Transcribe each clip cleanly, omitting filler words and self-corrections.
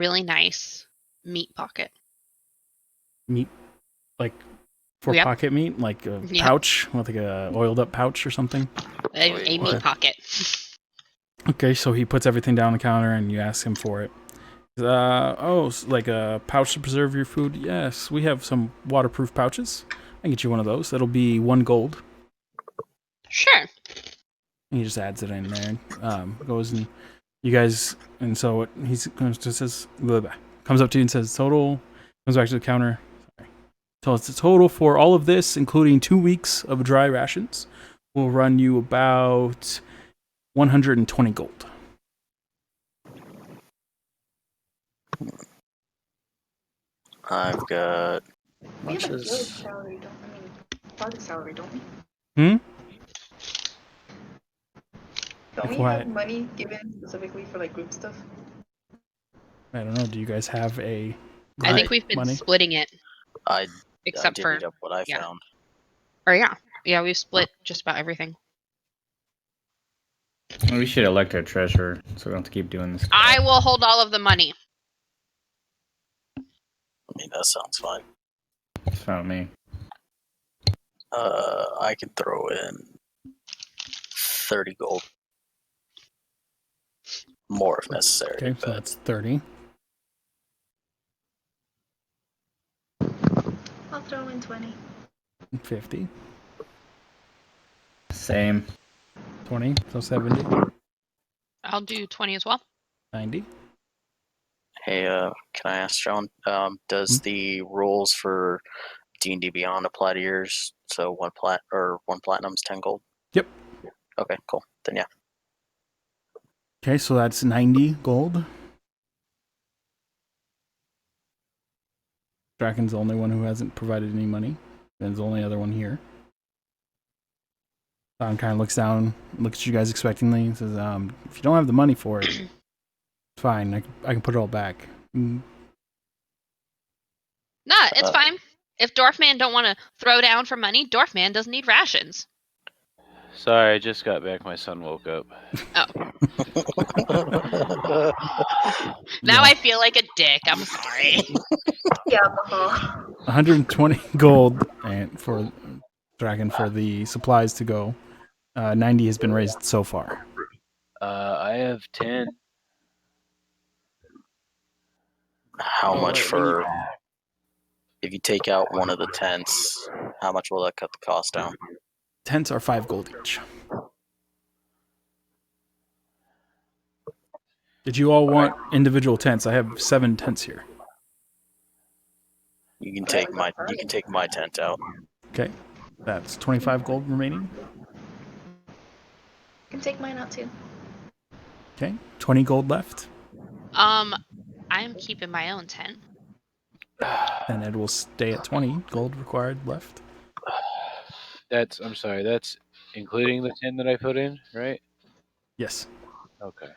really nice meat pocket. Meat, like for pocket meat, like a pouch with like a oiled up pouch or something. A meat pocket. Okay, so he puts everything down on the counter, and you ask him for it. Like a pouch to preserve your food? Yes, we have some waterproof pouches. I can get you one of those. That'll be 1 gold. Sure. And he just adds it in there. Goes and you guys, and so he just says, blah, blah, comes up to you and says, total, comes back to the counter. Sorry. So it's the total for all of this, including 2 weeks of dry rations, will run you about 120 gold. I've got. We have a guild salary, don't we? I mean, party salary, don't we? Don't we have money given specifically for like group stuff? I don't know. Do you guys have a? I think we've been splitting it. Except I for up what I found. Or yeah, we've split just about everything. We should elect our treasurer, so we don't have to keep doing this. I will hold all of the money. I mean, that sounds fine. It's fine with me. I can throw in 30 gold. More if necessary. Okay, so that's 30. I'll throw in 20. 50. Same. 20, so 70. I'll do 20 as well. 90. Hey, can I ask John? Does the rules for D&D Beyond apply to yours? So one platinum's 10 gold. Yep. Okay, cool. Then yeah. Okay, so that's 90 gold. Draken's the only one who hasn't provided any money. Ben's the only other one here. Don kind of looks down, looks at you guys expectingly, and says, if you don't have the money for it, it's fine. I can put it all back. Nah, it's fine. If Dwarfman don't want to throw down for money, Dwarfman doesn't need rations. Sorry, I just got back. My son woke up. Oh. Now I feel like a dick. I'm sorry. Yeah. 120 gold and for Draken for the supplies to go. 90 has been raised so far. I have 10. How much for... If you take out one of the tents, how much will that cut the cost down? Tents are 5 gold each. Did you all want individual tents? I have 7 tents here. You can take my tent out. Okay. That's 25 gold remaining. You can take mine out too. Okay. 20 gold left. I'm keeping my own tent. And it will stay at 20 gold required left. I'm sorry, that's including the 10 that I put in, right? Yes. Okay.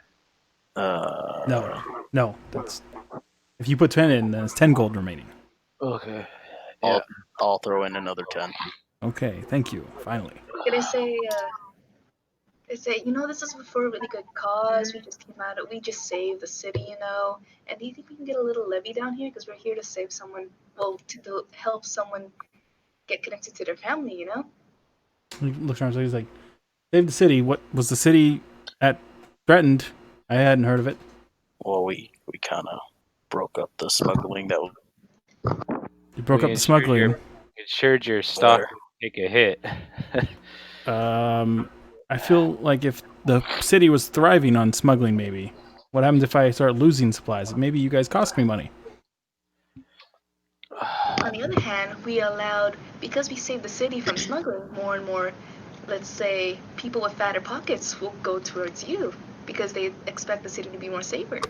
No. That's if you put 10 in, then it's 10 gold remaining. Okay. Yeah. I'll throw in another 10. Okay, thank you. Finally. Can I say, this is for a really good cause. We just came out of, we just saved the city, And do you think we can get a little levy down here? Because we're here to save someone, to help someone get connected to their family, He looks around, so he's like, save the city. What was the city threatened? I hadn't heard of it. Well, we kind of broke up the smuggling that was... You broke up the smuggling. Insured your stock take a hit. I feel like if the city was thriving on smuggling, maybe. What happens if I start losing supplies? Maybe you guys cost me money. On the other hand, because we saved the city from smuggling, more and more, let's say, people with fatter pockets will go towards you because they expect the city to be more safer.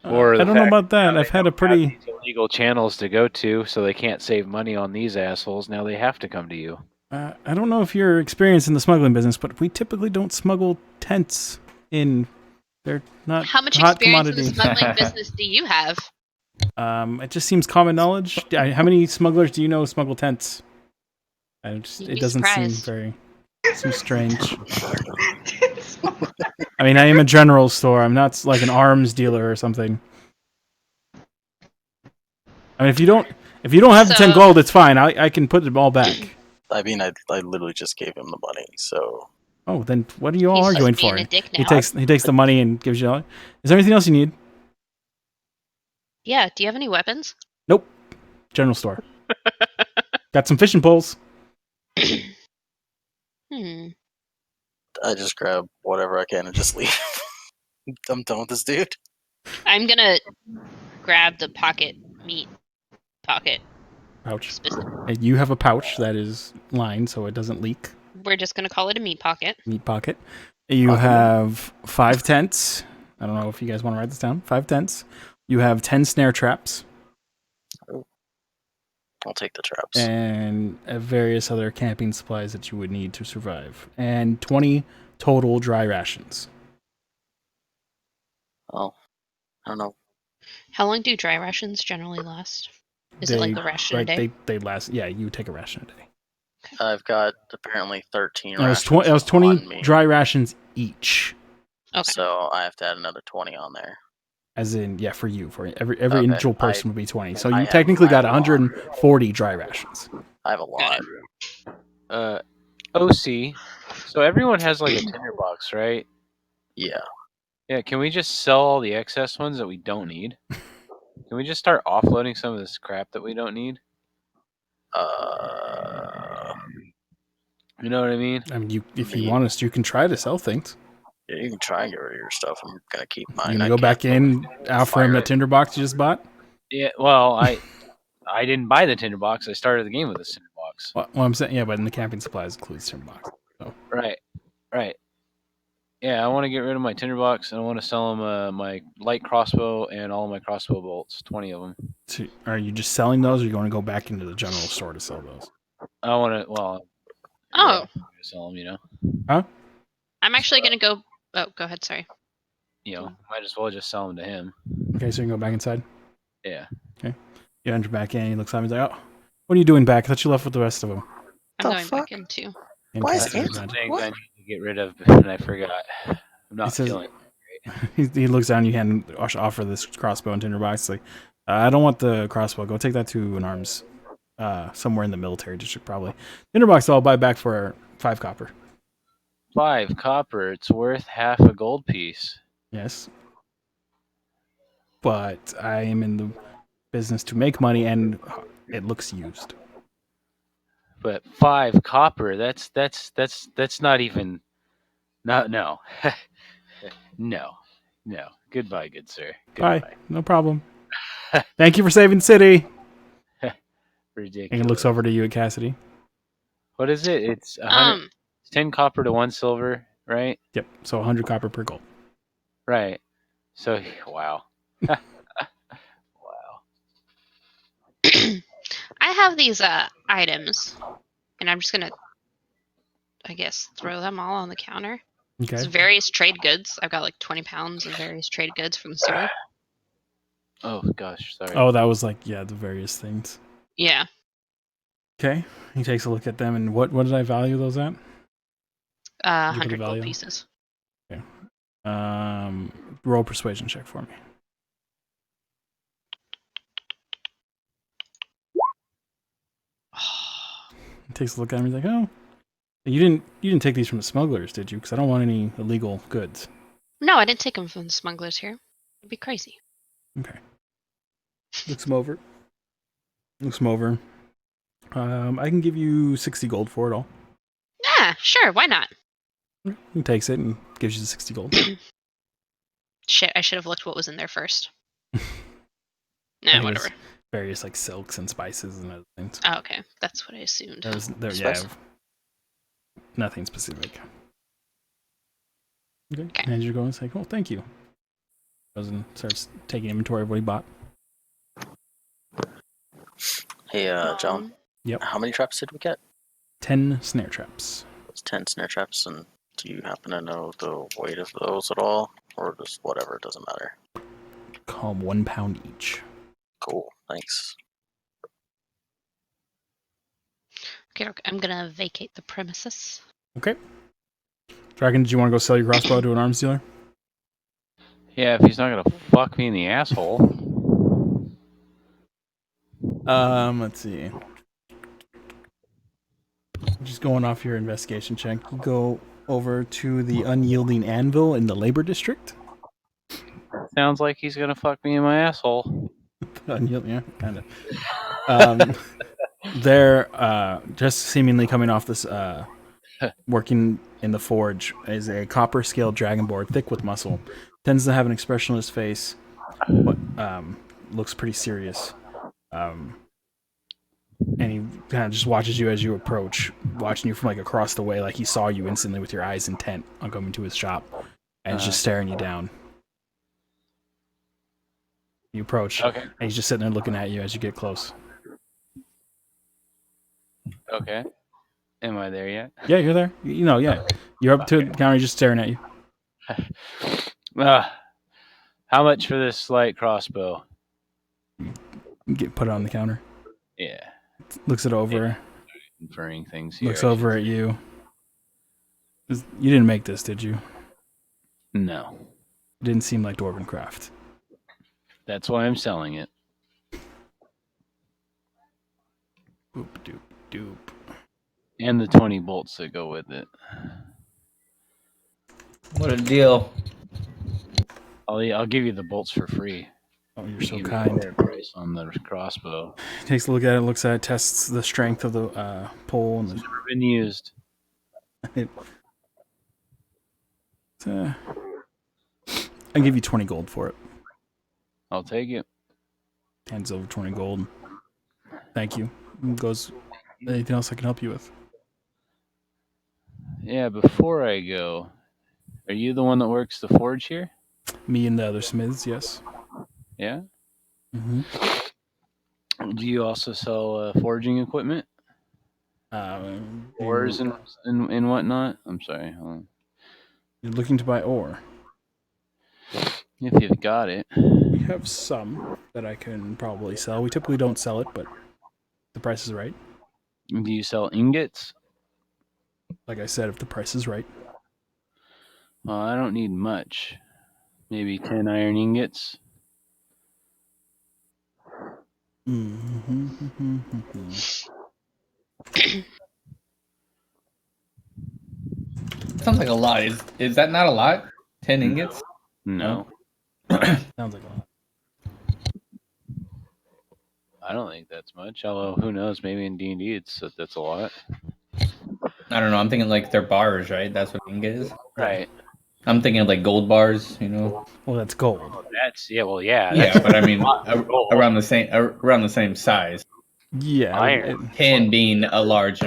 I don't know about that. I've had a pretty illegal channels to go to, so they can't save money on these assholes. Now they have to come to you. I don't know if you're experienced in the smuggling business, but we typically don't smuggle tents in. They're not How much hot experience commodity. in the smuggling business do you have? It just seems common knowledge. How many smugglers do you know smuggle tents? It doesn't seem strange. I mean, I am a general store. I'm not like an arms dealer or something. I mean, if you don't have the 10 So- gold, it's fine. I can put it all back. I mean, I literally just gave him the money, so Oh, then what are you all He's arguing just being for? a dick He now. takes the money and gives you all. Is there anything else you need? Yeah, do you have any weapons? Nope. General store. Got some fishing poles. Hmm. I just grab whatever I can and just leave. I'm done with this dude. I'm gonna grab the meat pocket. Pouch. Specific. You have a pouch that is lined so it doesn't leak. We're just gonna call it a meat pocket. Meat pocket. You have 5 tents. I don't know if you guys want to write this down. 5 tents. You have 10 snare traps. I'll take the traps. And various other camping supplies that you would need to survive. And 20 total dry rations. Oh, I don't know. How long do dry rations generally last? Is it like a ration a day? They last. Yeah, you take a ration a day. I've got apparently 13 It was, rations. it was on 20 me, dry rations each. Okay. so I have to add another 20 on there. As in, yeah, for you. For every Okay, individual person would be 20. So I you have- technically I got have a lot. 140 dry rations. I have a lot. OC. So everyone has like a tinderbox, right? Yeah. Yeah. Can we just sell all the excess ones that we don't need? Can we just start offloading some of this crap that we don't need? You know what I mean? I mean, if you want us, you can try to sell things. Yeah, you can try and get rid of your stuff. I'm gonna keep mine. You gonna I go back can't in, offer him fire a it. tinderbox you just bought? Yeah. Well, I didn't buy the tinderbox. I started the game with a tinderbox. Well, I'm saying, yeah, but in the camping supplies includes tinderbox. So Right. Right. Yeah, I want to get rid of my tinderbox and I want to sell them my light crossbow and all of my crossbow bolts, 20 of them. So are you just selling those, or are you going to go back into the general store to sell those? I want to. Well. Oh. Yeah, I'm gonna sell them. You know. Huh? I'm actually gonna go. Oh, go ahead. Sorry. You know, might as well just sell them to him. Okay, so you can go back inside. Yeah. You enter back in. He looks at me. He's like, "Oh, what are you doing back? I thought you left with the rest of them." I'm The going fuck? back in too. And Why is Cassidy's Anthony- behind Things What? I need to get rid of, and I forgot. I'm not says- feeling. you. He looks down. You hand offer this crossbow and tinderbox. He's like, I don't want the crossbow. Go take that to an arms, somewhere in the military district probably. Tinderbox I'll buy back for 5 copper. 5 copper. It's worth half a gold piece. Yes. But I am in the business to make money, and it looks used. But 5 copper. That's not even. No. No. Goodbye, good sir. Bye. Goodbye. No problem. Thank you for saving the city. Ridiculous. And he looks over to you at Cassidy. What is it? It's 100, 10 copper to 1 silver, right? Yep. So 100 copper per gold. Right. So wow. Wow. I have these items, and I'm just gonna, I guess, throw them all on the counter. Okay. It's various trade goods. I've got like 20 pounds of various trade goods from the store. Oh gosh, sorry. Oh, that was like, yeah, the various things. Yeah. Okay. He takes a look at them, and what did I value those at? Did you put a 100 value? gold pieces. Roll persuasion check for me. He takes a look at him. He's like, "Oh, you didn't take these from the smugglers, did you? Because I don't want any illegal goods." No, I didn't take them from the smugglers here. It'd be crazy. Okay. Looks him over. I can give you 60 gold for it all. Yeah, sure. Why not? He takes it and gives you the 60 gold. Shit, I should have looked what was in there first. I Nah, think whatever. it's various like silks and spices and other things. Oh, okay. That's what I assumed. Yeah, nothing specific. Okay. Okay. And you're going to say, "Oh, thank you." Goes and starts taking inventory of what he bought. Hey, John. Yep. How many traps did we get? 10 snare traps. It's 10 snare traps, and do you happen to know the weight of those at all? Or just whatever, it doesn't matter. Call them 1 pound each. Cool, thanks. Okay, I'm gonna vacate the premises. Okay. Dragon, did you want to go sell your crossbow to an arms dealer? Yeah, if he's not gonna fuck me in the asshole. Let's see. Just going off your investigation check, you go over to the unyielding anvil in the labor district. Sounds like he's gonna fuck me in my asshole. Unyielding, yeah, kind of. They're just seemingly coming off this working in the forge is a copper scaled dragonborn, thick with muscle. Tends to have an expression on his face, but looks pretty serious. And he kind of just watches you as you approach, watching you from like across the way, like he saw you instantly with your eyes intent on coming to his shop, and he's just staring you down. You approach, Okay. and he's just sitting there looking at you as you get close. Okay. Am I there yet? Yeah, you're there. You know, yeah. You're up to the counter, he's just staring at you. How much for this light crossbow? Get put it on the counter. Yeah. Looks it over. Inferring things here. Looks over at you. You didn't make this, did you? No. It didn't seem like Dwarven craft. That's why I'm selling it. Boop doop doop. And the 20 bolts that go with it. What a deal. I'll give you the bolts for free. Oh, you're so Give you a kind. fair price on the crossbow. Takes a look at it, looks at it, tests the strength of the pole, and Never been used. I'll give you 20 gold for it. I'll take it. Hands over 20 gold. Thank you. And goes, anything else I can help you with? Yeah, before I go, are you the one that works the forge here? Me and the other smiths, yes. Yeah? Mm-hmm. Do you also sell forging equipment? Ores and whatnot? I'm sorry. Hold on. You're looking to buy ore. If you've got it. We have some that I can probably sell. We typically don't sell it, but the price is right. Do you sell ingots? Like I said, if the price is right. Well, I don't need much. Maybe 10 iron ingots. Sounds like a lot. Is that not a lot? 10 ingots? No. Sounds like a lot. I don't think that's much. Although, who knows? Maybe in D&D that's a lot. I don't know. I'm thinking like they're bars, right? That's what ingot is. Right. I'm thinking of like gold bars, you know. Well, that's gold. That's yeah. Yeah, but I mean around the same size. Yeah, Iron. 10 being a large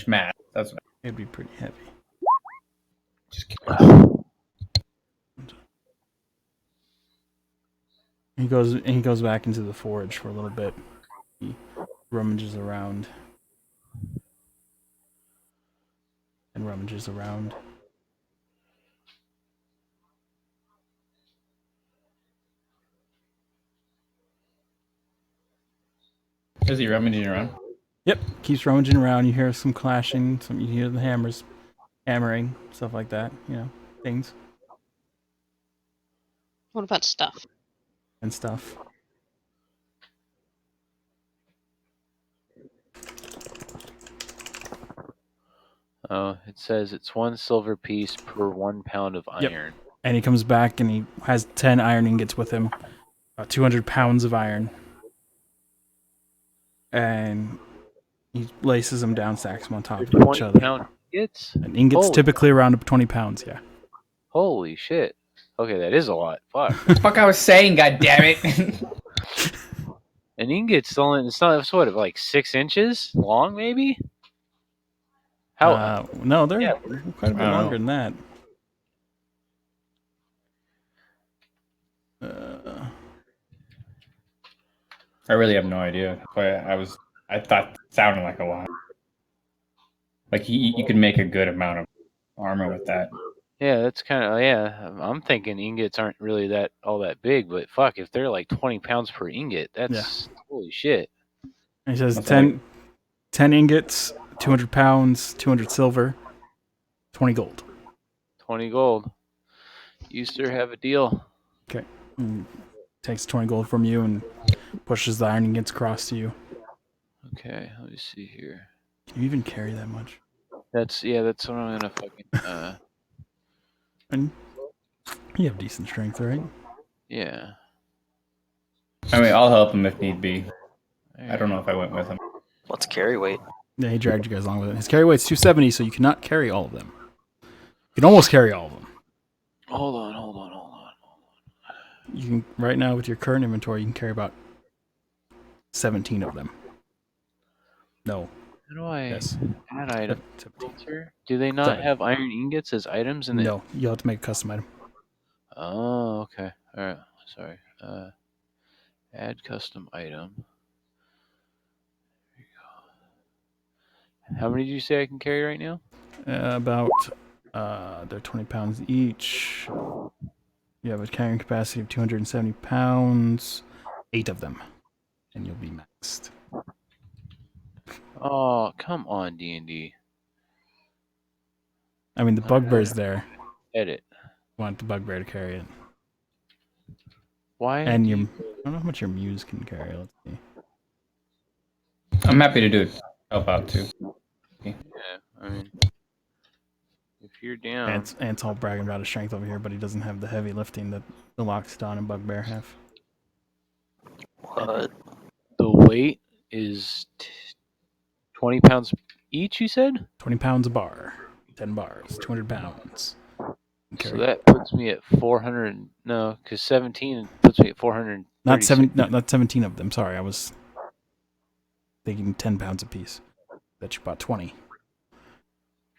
mass. That's what it'd be pretty heavy. just kidding. He goes back into the forge for a little bit. He rummages around. And rummages around. Is he rummaging around? Yep, keeps rummaging around. You hear some clashing, you hear the hammering, stuff like that. You know, things What about stuff? and stuff. Oh, it says it's 1 silver piece per 1 pound of Yep. iron. And he comes back and he has 10 iron ingots with him, 200 pounds of iron, and he laces them down, stacks them on top of each 20 other. pound ingots? And ingots Holy- typically around 20 pounds. Yeah. Holy shit. Okay, that is a lot. Fuck. Fuck, I was saying, god damn it. An ingot's only, it's what, like 6 inches long, maybe? How? No, they're Yeah. quite a bit I don't longer know. than that. I really have no idea. But I thought it sounded like a lot. Like you could make a good amount of armor with that. Yeah, that's kind of, yeah. I'm thinking ingots aren't really all that big, but fuck, if they're like 20 pounds per ingot, that's holy shit. And he says That's 10 ingots, 200 pounds, 200 silver, 20 gold. 20 gold. You sir have a deal. Takes 20 gold from you and pushes the iron ingots across to you. Okay, let me see here. Can you even carry that much? That's what I'm gonna fucking And you have decent strength, right? yeah. I mean, I'll help him if need be. I don't know if I went with him. What's carry weight? Yeah, he dragged you guys along with it. His carry weight's 270, so you cannot carry all of them. You can almost carry all of them. Hold on. You can right now with your current inventory, you can carry about 17 of them. No. How do I Yes. add item 17. filter? Do they not 7. have iron ingots as items in the No, you'll have to make a custom item. Oh, okay. Alright. Sorry. Add custom item. There you go. How many did you say I can carry right now? About they're 20 pounds each. You have a carrying capacity of 270 pounds. 8 of them, and you'll be maxed. Oh, come on, D&D. I mean, the bugbear's there. Edit. Want the bugbear to carry it. Why? And your, I don't know how much your muse can carry. Let's see. I'm happy to do it. Help out too. Yeah, I mean, if you're down. Ant's all bragging about his strength over here, but he doesn't have the heavy lifting that the Lockstone and Bugbear have. What? The weight is 20 pounds each, you said? 20 pounds a bar. 10 bars. 200 pounds. So that puts me at 400. No, because 17 puts me at 400. Not 17 of them. Sorry, I was thinking 10 pounds apiece. That you bought 20.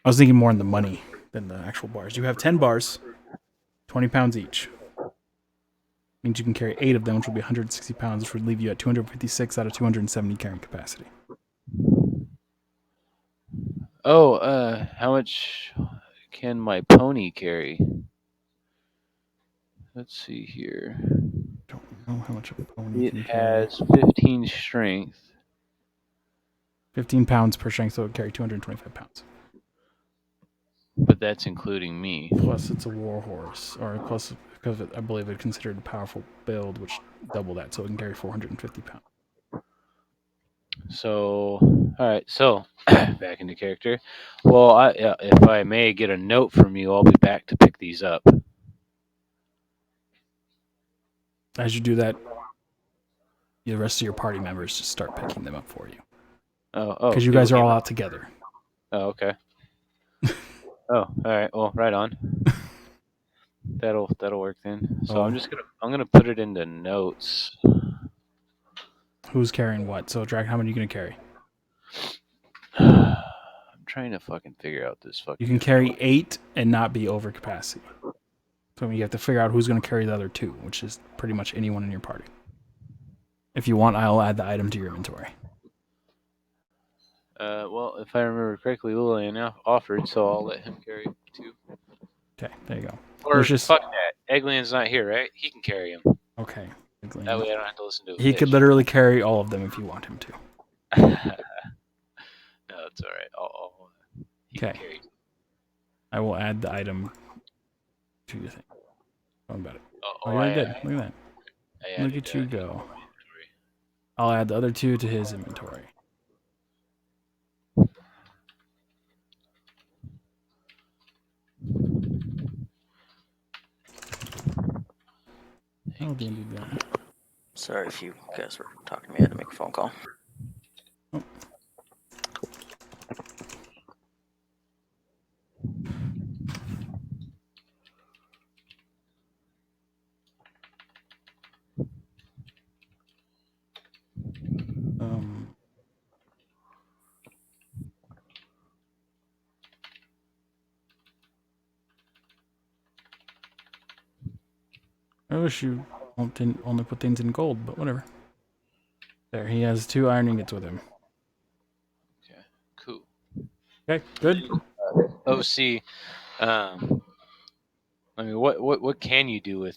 I was thinking more in the money than the actual bars. You have 10 bars, 20 pounds each. Means you can carry 8 of them, which will be 160 pounds, which would leave you at 256 out of 270 carrying capacity. Oh, how much can my pony carry? Let's see here. Don't know how much a pony It can carry. has 15 strength. 15 pounds per strength, so it would carry 225 pounds. But that's including me. Plus, it's a war horse, or plus, because I believe it's considered a powerful build, which double that, so it can carry 450 pounds. So, all right. So, back into character. Well, if I may get a note from you, I'll be back to pick these up. As you do that, the rest of your party members just start picking them up for you. Oh, because you guys are all out together. Oh, okay. Oh, all right. Well, right on. That'll work then. So I'm gonna put it into notes. Who's carrying what? So, Dragon, how many are you gonna carry? I'm trying to fucking figure out this fucking. You can carry 8 and not be over capacity. So you have to figure out who's gonna carry the other 2, which is pretty much anyone in your party. If you want, I'll add the item to your inventory. Well, if I remember correctly, Lillian offered, so I'll let him carry 2. Okay, there you go. Or fuck that. Eggland's not here, right? He can carry him. Okay. That way I don't have to listen to him. He could literally carry all of them if you want him to. No, it's all right. He can carry. I will add the item to your thing. How about it? Oh, you did. Look at that. Look at you go. I'll add the other 2 to his inventory. How did you do that? Sorry if you guys were talking to me. I had to make a phone call. Oh. I wish you didn't only put things in gold, but whatever. There, he has 2 iron ingots with him. Okay, cool. Okay, good. OC, I mean, what can you do with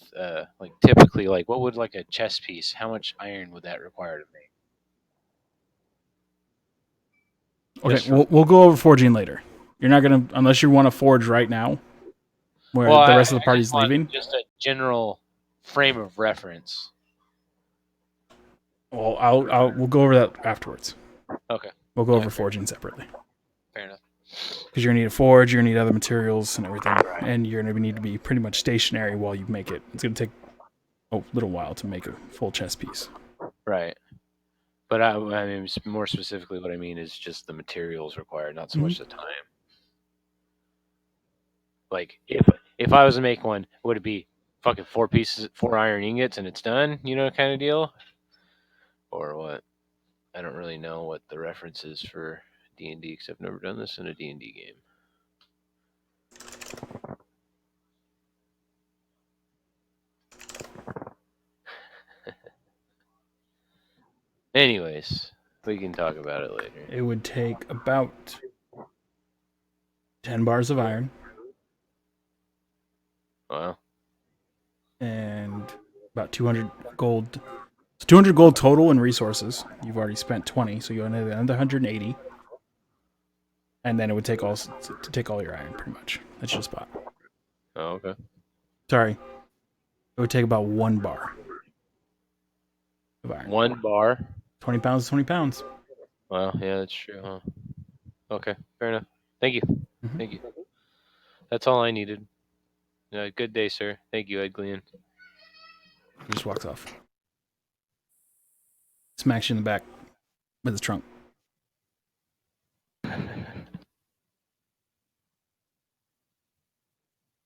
like typically like what would like a chess piece? How much iron would that require to make? Okay, we'll go over forging later. You're not gonna unless you want to forge right now. where Well, the I rest of the just party's wanted leaving. just a general frame of reference. Well, we'll go over that afterwards. Okay. We'll go Yeah, over fair forging separately. Fair enough. Because you're gonna need a forge, you're gonna need other materials and everything, Right. and you're gonna need to be pretty much stationary while you make it. It's gonna take a little while to make a full chess piece. Right. But I mean, more specifically, what I mean is just the materials required, not so much the time. Like, if I was to make one, would it be fucking 4 iron ingots, and it's done? You know, kind of deal, or what? I don't really know what the reference is for D&D, because I've never done this in a D&D game. Anyways, we can talk about it later. It would take about 10 bars of iron Wow. and about 200 gold. So 200 gold total in resources. You've already spent 20, so you need another 180. And then it would take all your iron, pretty much. That's your spot. Oh, okay. Sorry. It would take about 1 bar of iron. 1 bar. 20 pounds is 20 pounds. Well, yeah, that's true, huh? Okay, fair enough. Thank you. Mhm. Thank you. That's all I needed. Good day, sir. Thank you, Ed Glean. He just walks off. Smacks you in the back with his trunk.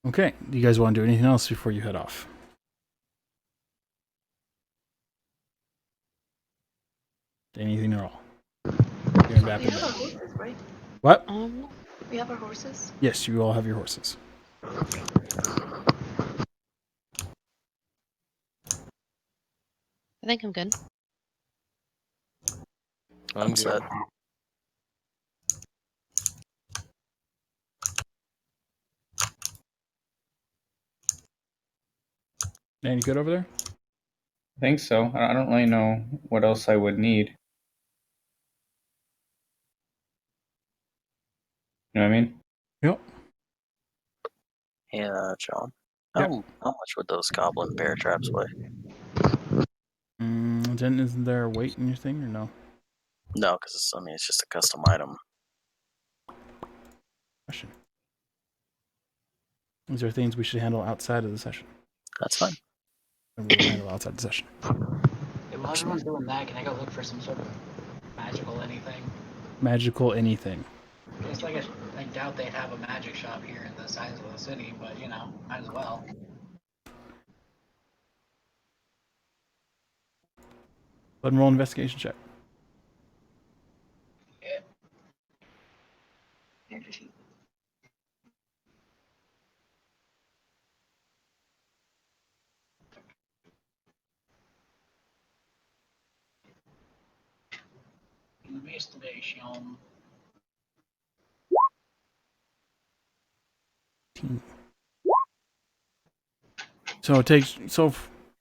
Okay. Do you guys want to do anything else before you head off? Anything at all? You're in We Vapid have our Bay. horses, right? What? We have our horses. Yes, you all have your horses. I think I'm good. I'm good. Set. Dan, you good over there? I think so. I don't really know what else I would need. You know what I mean? Yep. Yeah, John. Yep. How much would those goblin bear traps weigh? Then isn't there a weight in your thing or no? No, because it's just a custom item. Question. Is there things we should handle outside of the session? That's fine. And we'll handle outside the session. Hey, while everyone's doing that, can I go look for some sort of magical anything? Magical anything. Just like I doubt they'd have a magic shop here in the size of the city, but you know, might as well. Let him roll an investigation check. Character sheet. Investigation. So it takes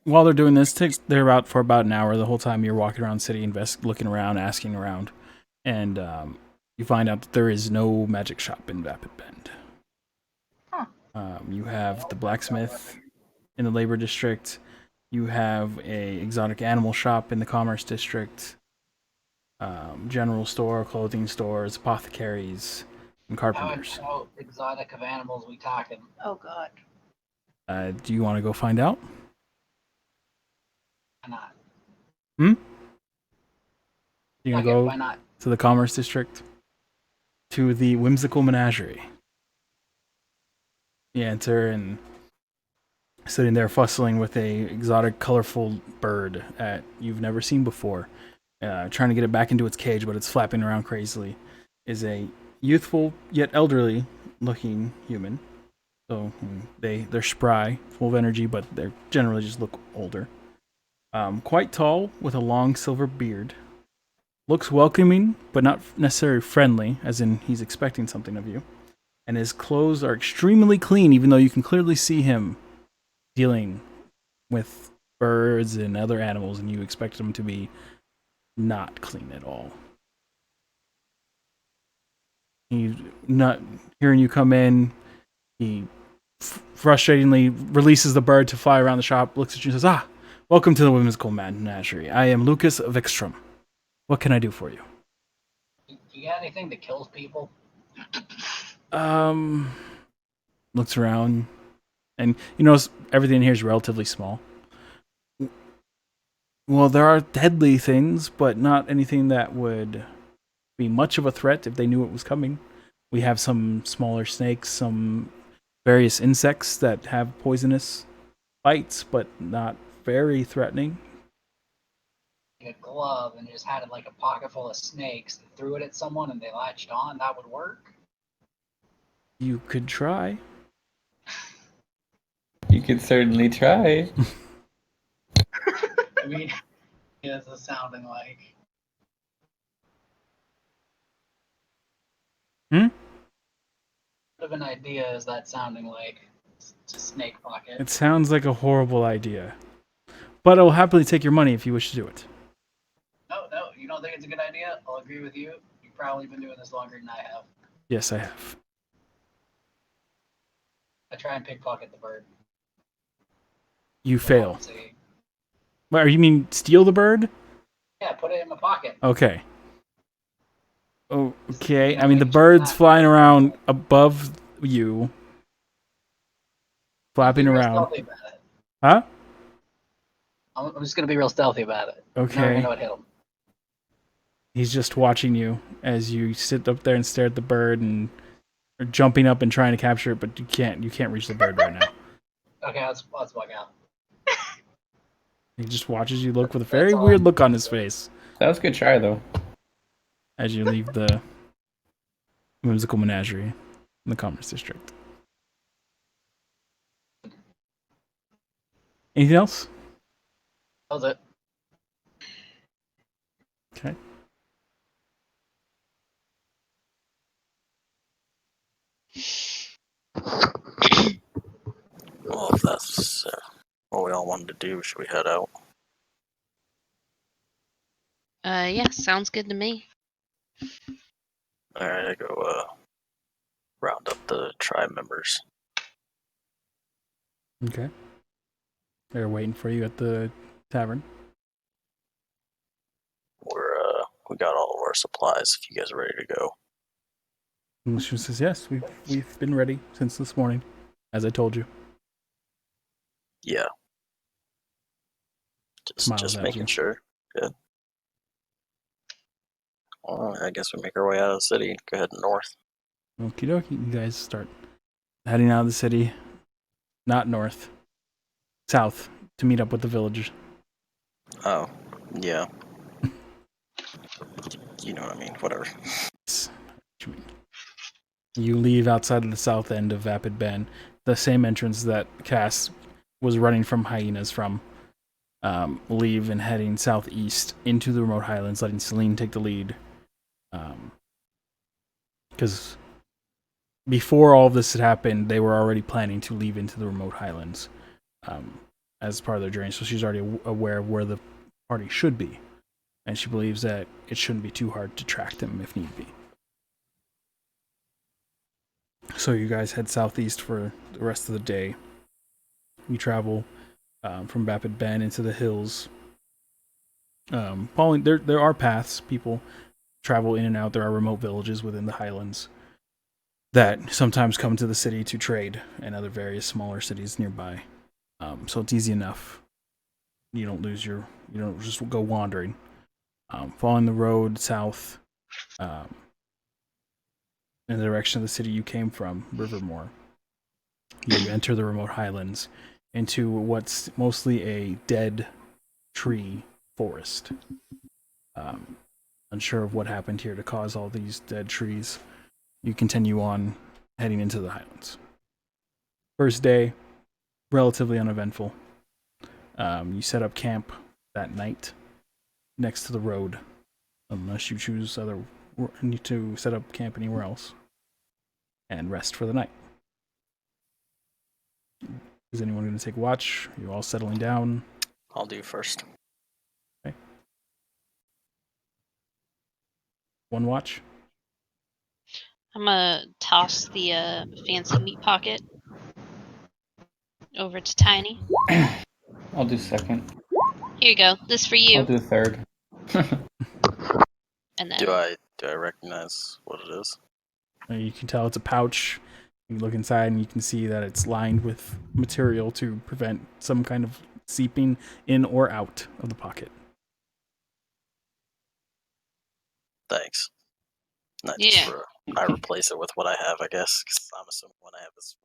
while they're doing this, they're out for about an hour. The whole time you're walking around the city, looking around, asking around, and you find out that there is no magic shop in Vapid Bend. Huh. You have the blacksmith in the labor district. You have a exotic animal shop in the commerce district. General store, clothing stores, apothecaries, and carpenters. How exotic of animals we talking? Oh god. Do you want to go find out? Why not? You gonna Okay, go why not? to the commerce district? To the whimsical menagerie. You enter and sitting there fussing with a exotic, colorful bird that you've never seen before. Trying to get it back into its cage, but it's flapping around crazily. Is a youthful yet elderly looking human. So they're spry, full of energy, but they generally just look older. Quite tall, with a long silver beard. Looks welcoming, but not necessarily friendly, as in he's expecting something of you. And his clothes are extremely clean, even though you can clearly see him dealing with birds and other animals, and you expect him to be not clean at all. He's not hearing you come in. He frustratingly releases the bird to fly around the shop, looks at you and says, "Ah, welcome to the Whimsical Menagerie. I am Lucas Vikstrom. What can I do for you?" You got anything that kills people? Looks around, and you notice everything in here is relatively small. Well, there are deadly things, but not anything that would be much of a threat if they knew it was coming. We have some smaller snakes, some various insects that have poisonous bites, but not very threatening. A glove and just had like a pocket full of snakes and threw it at someone and they latched on, that would work? You could try. You could certainly try. I mean, is this sounding like? What of an idea is that sounding like? Snake pocket. It sounds like a horrible idea, but I will happily take your money if you wish to do it. No, you don't think it's a good idea? I'll agree with you. You've probably been doing this longer than I have. Yes, I have. I try and pickpocket the bird. You fail. See. What, you mean steal the bird? Yeah, put it in my pocket. Okay. Okay, I mean the bird's flying around above you, flapping Be real around. stealthy about it. Huh? I'm just gonna be real stealthy about it. Okay. Never gonna know what hit him. He's just watching you as you sit up there and stare at the bird and are jumping up and trying to capture it, but you can't. You can't reach the bird right now. Okay, let's bug out. He just watches you look with a very weird look on his face That was a good try, though. as you leave the Whimsical Menagerie in the Commerce District. Anything else? That was it. Okay. Well, if that's what we all wanted to do, should we head out? Yeah, sounds good to me. Alright, I go round up the tribe members. Okay. They're waiting for you at the tavern. We got all of our supplies if you guys are ready to go. And she says, "Yes, we've been ready since this morning, as I told you." Yeah. Smiles Just at making you. sure. Good. Well, I guess we make our way out of the city. Go ahead north. Okie dokie. You guys start heading out of the city, not north, south, to meet up with the villagers. Oh, yeah. You know what I mean. Whatever. You leave outside of the south end of Vapid Bend, the same entrance that Cass was running from hyenas from. Leave and heading southeast into the remote highlands, letting Celine take the lead. Because before all of this had happened, they were already planning to leave into the remote highlands as part of their journey. So she's already aware of where the party should be, and she believes that it shouldn't be too hard to track them if need be. So you guys head southeast for the rest of the day. You travel from Vapid Bend into the hills. Following there are paths. People travel in and out. There are remote villages within the highlands that sometimes come to the city to trade, and other various smaller cities nearby. So it's easy enough. You don't just go wandering. Following the road south in the direction of the city you came from, Rivermore, you enter the remote highlands into what's mostly a dead tree forest. Unsure of what happened here to cause all these dead trees, you continue on heading into the highlands. First day, relatively uneventful. You set up camp that night next to the road, unless you choose to set up camp anywhere else and rest for the night. Is anyone going to take watch? Are you all settling down? I'll do first. Okay. One watch? I'm gonna toss the fancy meat pocket over to Tiny. I'll do second. Here you go. This for you. I'll do third. And then Do I recognize what it is? You can tell it's a pouch. You look inside and you can see that it's lined with material to prevent some kind of seeping in or out of the pocket. Thanks. Not Yeah. just for I replace it with what I have, I guess. Because I'm assuming what I have is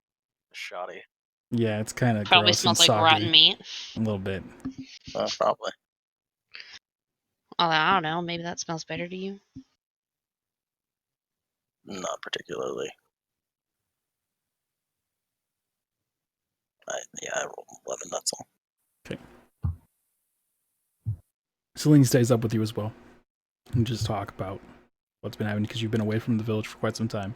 shoddy. Yeah, it's kind of probably gross and smells like soggy. rotten meat. A little bit. Probably. Although, I don't know. Maybe that smells better to you. Not particularly. I rolled 11, that's all. Celine stays up with you as well. And just talk about what's been happening because you've been away from the village for quite some time.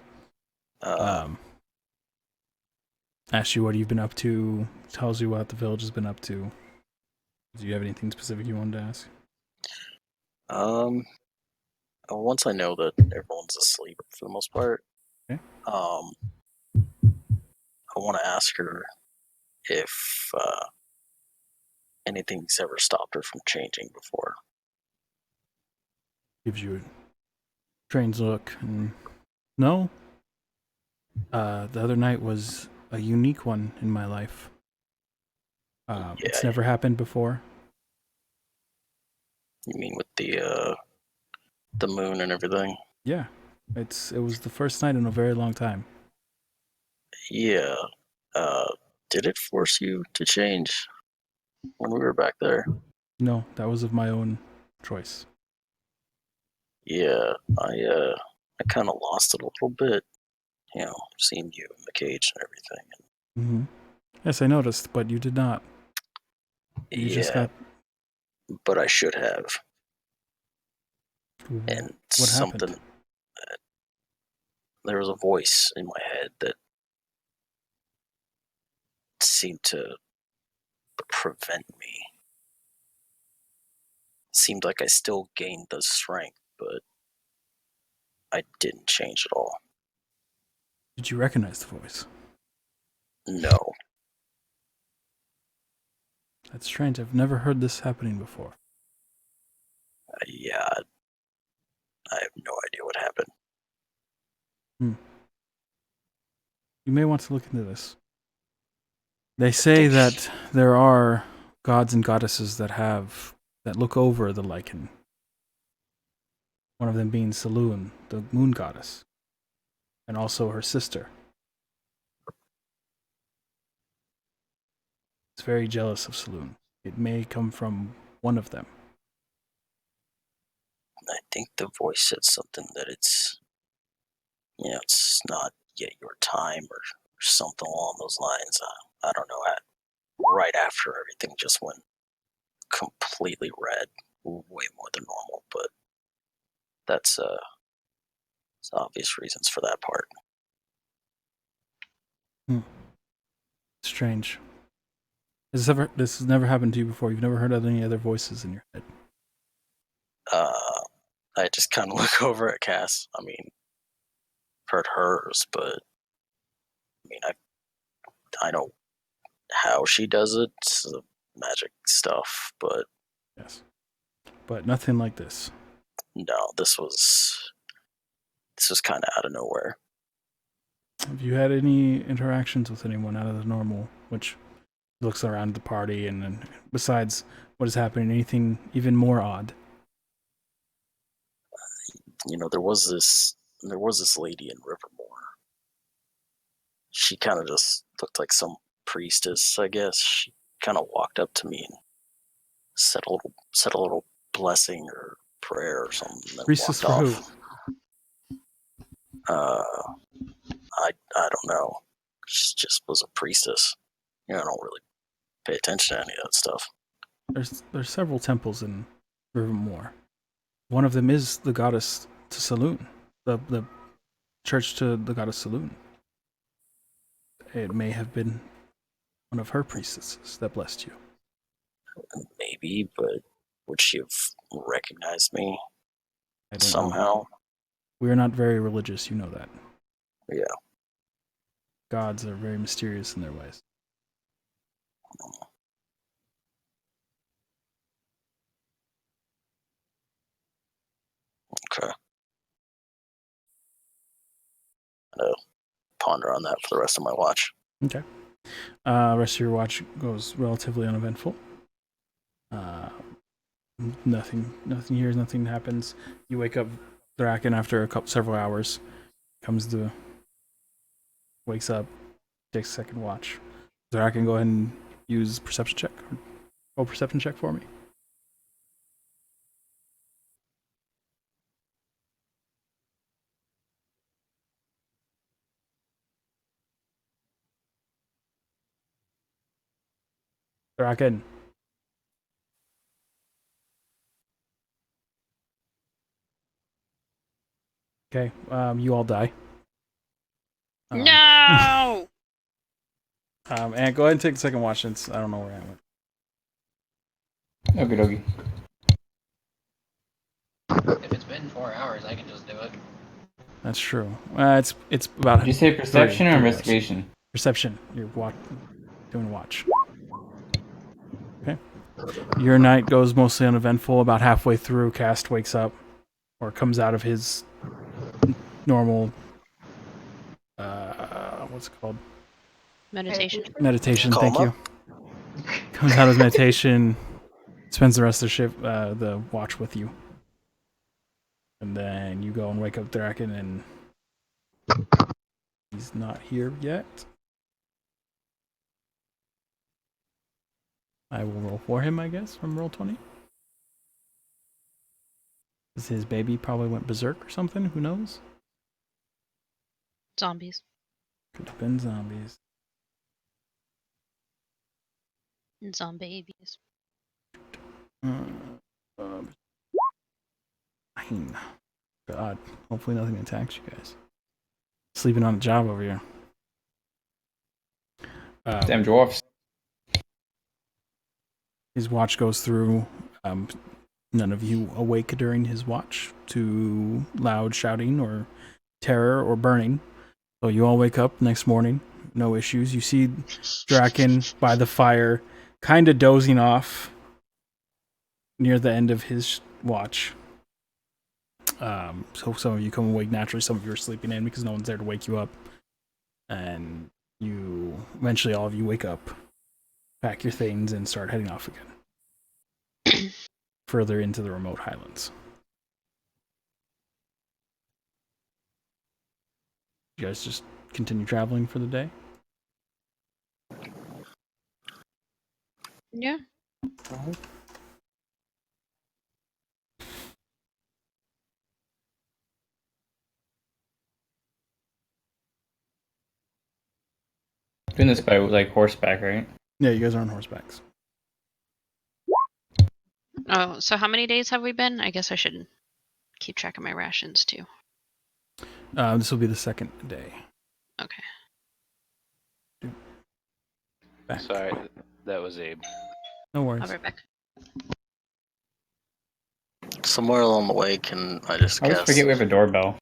Asks you what you've been up to, tells you what the village has been up to. Do you have anything specific you wanted to ask? Once I know that everyone's asleep for the most part, okay. I want to ask her if anything's ever stopped her from changing before. Gives you a strange look. And no. The other night was a unique one in my life. It's never happened before. You mean with the moon and everything? Yeah. It was the first night in a very long time. Yeah. Did it force you to change when we were back there? No, that was of my own choice. Yeah, I kind of lost it a little bit, seeing you in the cage and everything. Mm-hmm. Yes, I noticed, but you did not. You just got... but I should have. And what something, happened? There was a voice in my head that seemed to prevent me. Seemed like I still gained the strength, but I didn't change at all. Did you recognize the voice? No. That's strange. I've never heard this happening before. Yeah, I have no idea what happened. You may want to look into this. They say that there are gods and goddesses that look over the lichen. One of them being Saloon, the moon goddess, and also her sister. It's very jealous of Saloon. It may come from one of them. I think the voice said something that it's not yet your time or something along those lines. I don't know. Right after everything just went completely red, way more than normal, but that's obvious reasons for that part. Strange. This has never happened to you before? You've never heard of any other voices in your head? I just kind of look over at Cass. I mean, heard hers, but I mean, I know how she does it. It's magic stuff, but yes, but nothing like this. No, this was kind of out of nowhere. Have you had any interactions with anyone out of the normal? Which looks around the party, and then besides what is happening, anything even more odd? There was this lady in Rivermore. She kind of just looked like some priestess, I guess. She kind of walked up to me and said a little blessing or prayer or something. And then priestess for off. who? I don't know. She just was a priestess. I don't really pay attention to any of that stuff. There's several temples in Rivermore. One of them is the goddess to Saloon, the church to the goddess Saloon. It may have been one of her priestesses that blessed you. Maybe, but would she have recognized me somehow? Know. We are not very religious, you know that. Yeah. Gods are very mysterious in their ways. Okay. I'm gonna ponder on that for the rest of my watch. Okay. Rest of your watch goes relatively uneventful. Nothing here, nothing happens. You wake up Draken after several hours. Wakes up, takes a second watch. Draken, go ahead and use perception check. Roll perception check for me. Draken. Okay, you all die. No! And go ahead and take the second watch since I don't know where I went. Okie dokie. If it's been 4 hours, I can just do it. That's true. It's about. Did you say perception or 3 hours. investigation? Perception. You're doing a watch. Okay. Your night goes mostly uneventful. About halfway through, Cast wakes up, or comes out of his normal. What's it called? Meditation. Meditation. Coma? Thank you. Comes out of his meditation. Spends the rest of the shift, the watch with you, and then you go and wake up Draken, and he's not here yet. I will roll for him, I guess, from roll 20. His baby probably went berserk or something. Who knows? Zombies. Could have been zombies. And zombabies. Fine. God. Hopefully nothing attacks you guys. Sleeping on the job over here. Damn dwarfs. His watch goes through. None of you awake during his watch to loud shouting or terror or burning. So you all wake up next morning. No issues. You see Draken by the fire, kind of dozing off near the end of his watch. So some of you come awake naturally. Some of you are sleeping in because no one's there to wake you up. And eventually all of you wake up, pack your things, and start heading off again. Further into the remote highlands. You guys just continue traveling for the day? Yeah. Doing this by like horseback, right? Yeah, you guys are on horsebacks. Oh, so how many days have we been? I guess I should keep track of my rations too. This will be the second day. Okay. Back. Sorry, that was Abe. No worries. I'll be right back. Somewhere along the way, can I just I always guess forget we have a doorbell.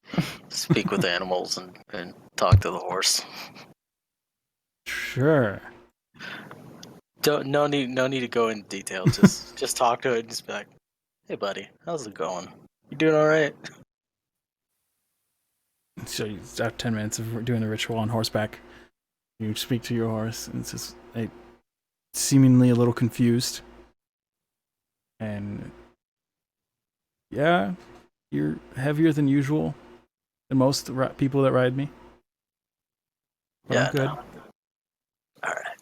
speak with animals and talk to the horse? Sure. No need to go into detail. Just talk to it and just be like, "Hey, buddy, how's it going? You doing all right?" So you have 10 minutes of doing the ritual on horseback. You speak to your horse, and it's just seemingly a little confused. And yeah, you're heavier than usual than most people that ride me. But Yeah, I'm good. no. All right.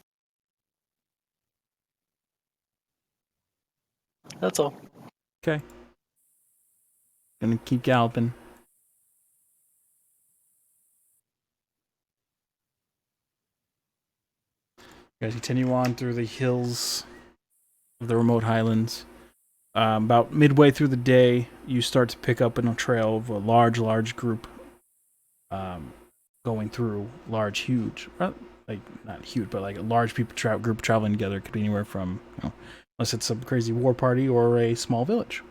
That's all. Okay. Gonna keep galloping. You guys continue on through the hills of the remote highlands. About midway through the day, you start to pick up in a trail of a large group going through huge, like not huge, but like a large group traveling together. Could be anywhere from, unless it's some crazy war party or a small village.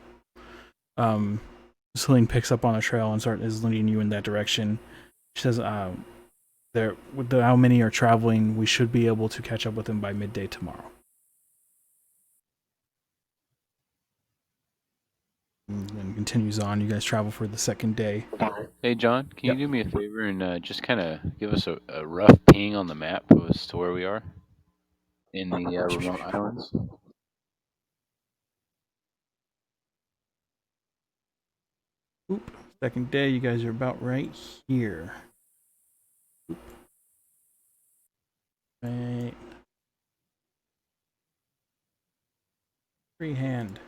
Celine picks up on the trail and is leading you in that direction. She says, with how many are traveling, we should be able to catch up with them by midday tomorrow. And then continues on. You guys travel for the second day. Hey, John, can Yep. you do me a favor and just kind of give us a rough ping on the map as to where we are in the remote islands? Oop. Second day, you guys are about right here. Oop. Right. Freehand.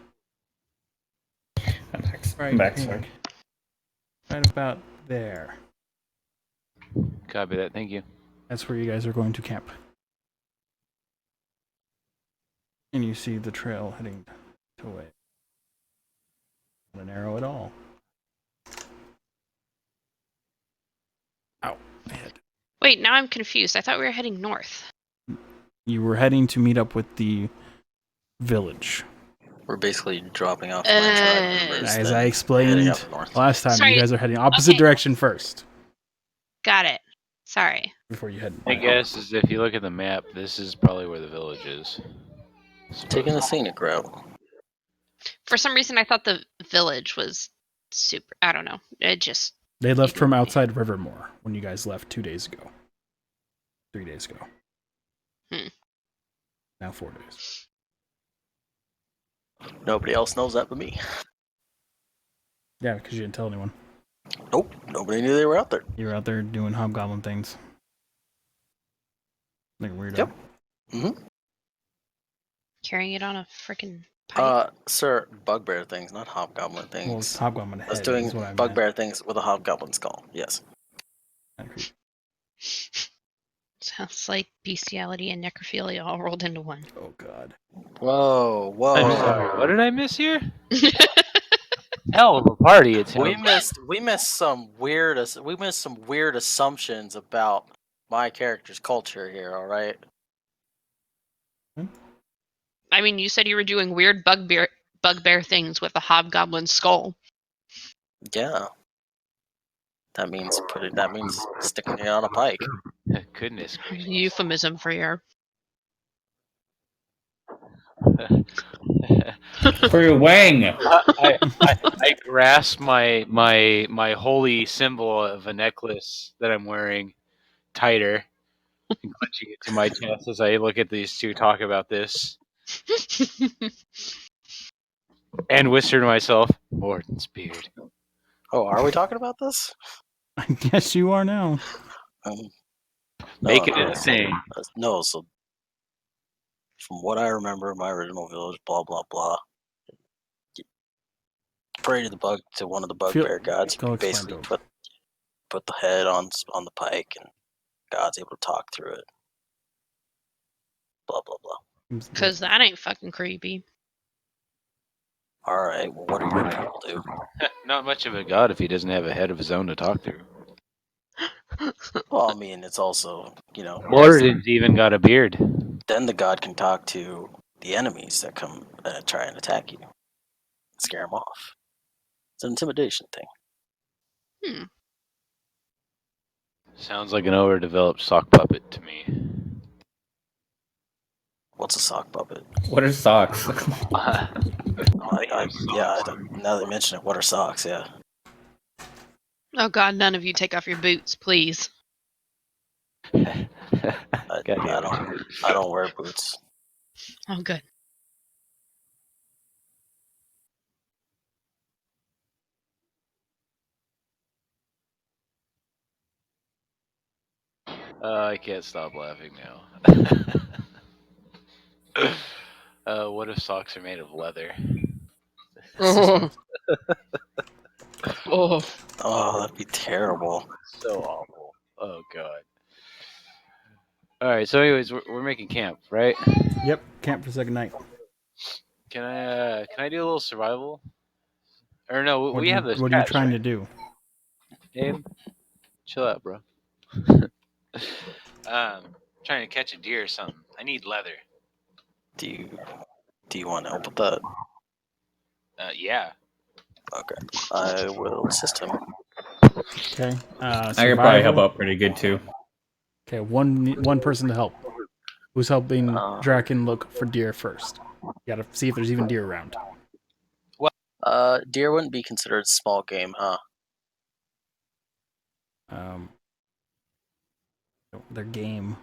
I'm back. Right, I'm back, ping. sorry. Right about there. Copy that. Thank you. That's where you guys are going to camp. And you see the trail heading away. Not an arrow at all. Ow, my head. Wait, now I'm confused. I thought we were heading north. You were heading to meet up with the village. We're basically dropping off my tribe members. As then I heading explained up north. last time, Sorry. you guys are heading opposite Okay. direction first Got it. Sorry. before you head. My guess is if you look at the map, this is probably where the village is. Taking the scenic route. For some reason, I thought the village was super. I don't know. It just. They left from outside Rivermore when you guys left 2 days ago. 3 days ago. Now 4 days. Nobody else knows that but me. Yeah, because you didn't tell anyone. Nope, nobody knew they were out there. You were out there doing hobgoblin things. Like a weirdo. Yep. Mm-hmm. Carrying it on a freaking pipe. Sir, bugbear things, not hobgoblin things. Well, it's hobgoblin head. I was doing is what I meant. bugbear things with a hobgoblin skull. Yes. Sounds like bestiality and necrophilia all rolled into one. Oh God. Whoa, I'm whoa. sorry. What did I miss here? Hell of a party! It's We missed some weird assumptions about my character's culture here. All right. I mean, you said you were doing weird bugbear things with a hobgoblin skull. Yeah. That means sticking it on a pike. Goodness gracious. Euphemism for your. For your wang! I grasp my holy symbol of a necklace that I'm wearing tighter and clenching it to my chest as I look at these two talk about this and whisper to myself, Morden's beard. Oh, are we talking about this? I guess you are now. Make it insane. No, so from what I remember, my original village, blah blah blah. Pray to one of the bugbear gods. Go You explain basically to him. put the head on the pike, and God's able to talk through it. Blah blah blah. Because that ain't fucking creepy. All right. Well, what do your people do? Not much of a god if he doesn't have a head of his own to talk through. Well, I mean, it's also Morden's even got a beard. then the god can talk to the enemies that come try and attack you, scare them off. It's an intimidation thing. Sounds like an overdeveloped sock puppet to me. What's a sock puppet? What are socks? Now that you mention it, what are socks? Yeah. Oh God, none of you take off your boots, please. I don't wear boots. Oh, good. I can't stop laughing now. What if socks are made of leather? Oh. Oh, that'd be terrible. So awful. Oh god. All right. So, anyways, we're making camp, right? Yep, camp for the second night. Can I do a little survival? Or no, we have this. What are you trying to do? Abe, chill out, bro. Trying to catch a deer or something. I need leather. Do you want help with that? Yeah. Okay, I will assist him. Okay. I could probably help out pretty good too. Okay, one person to help. Who's helping Draken look for deer first? You gotta see if there's even deer around. Deer wouldn't be considered small game, huh? They're game.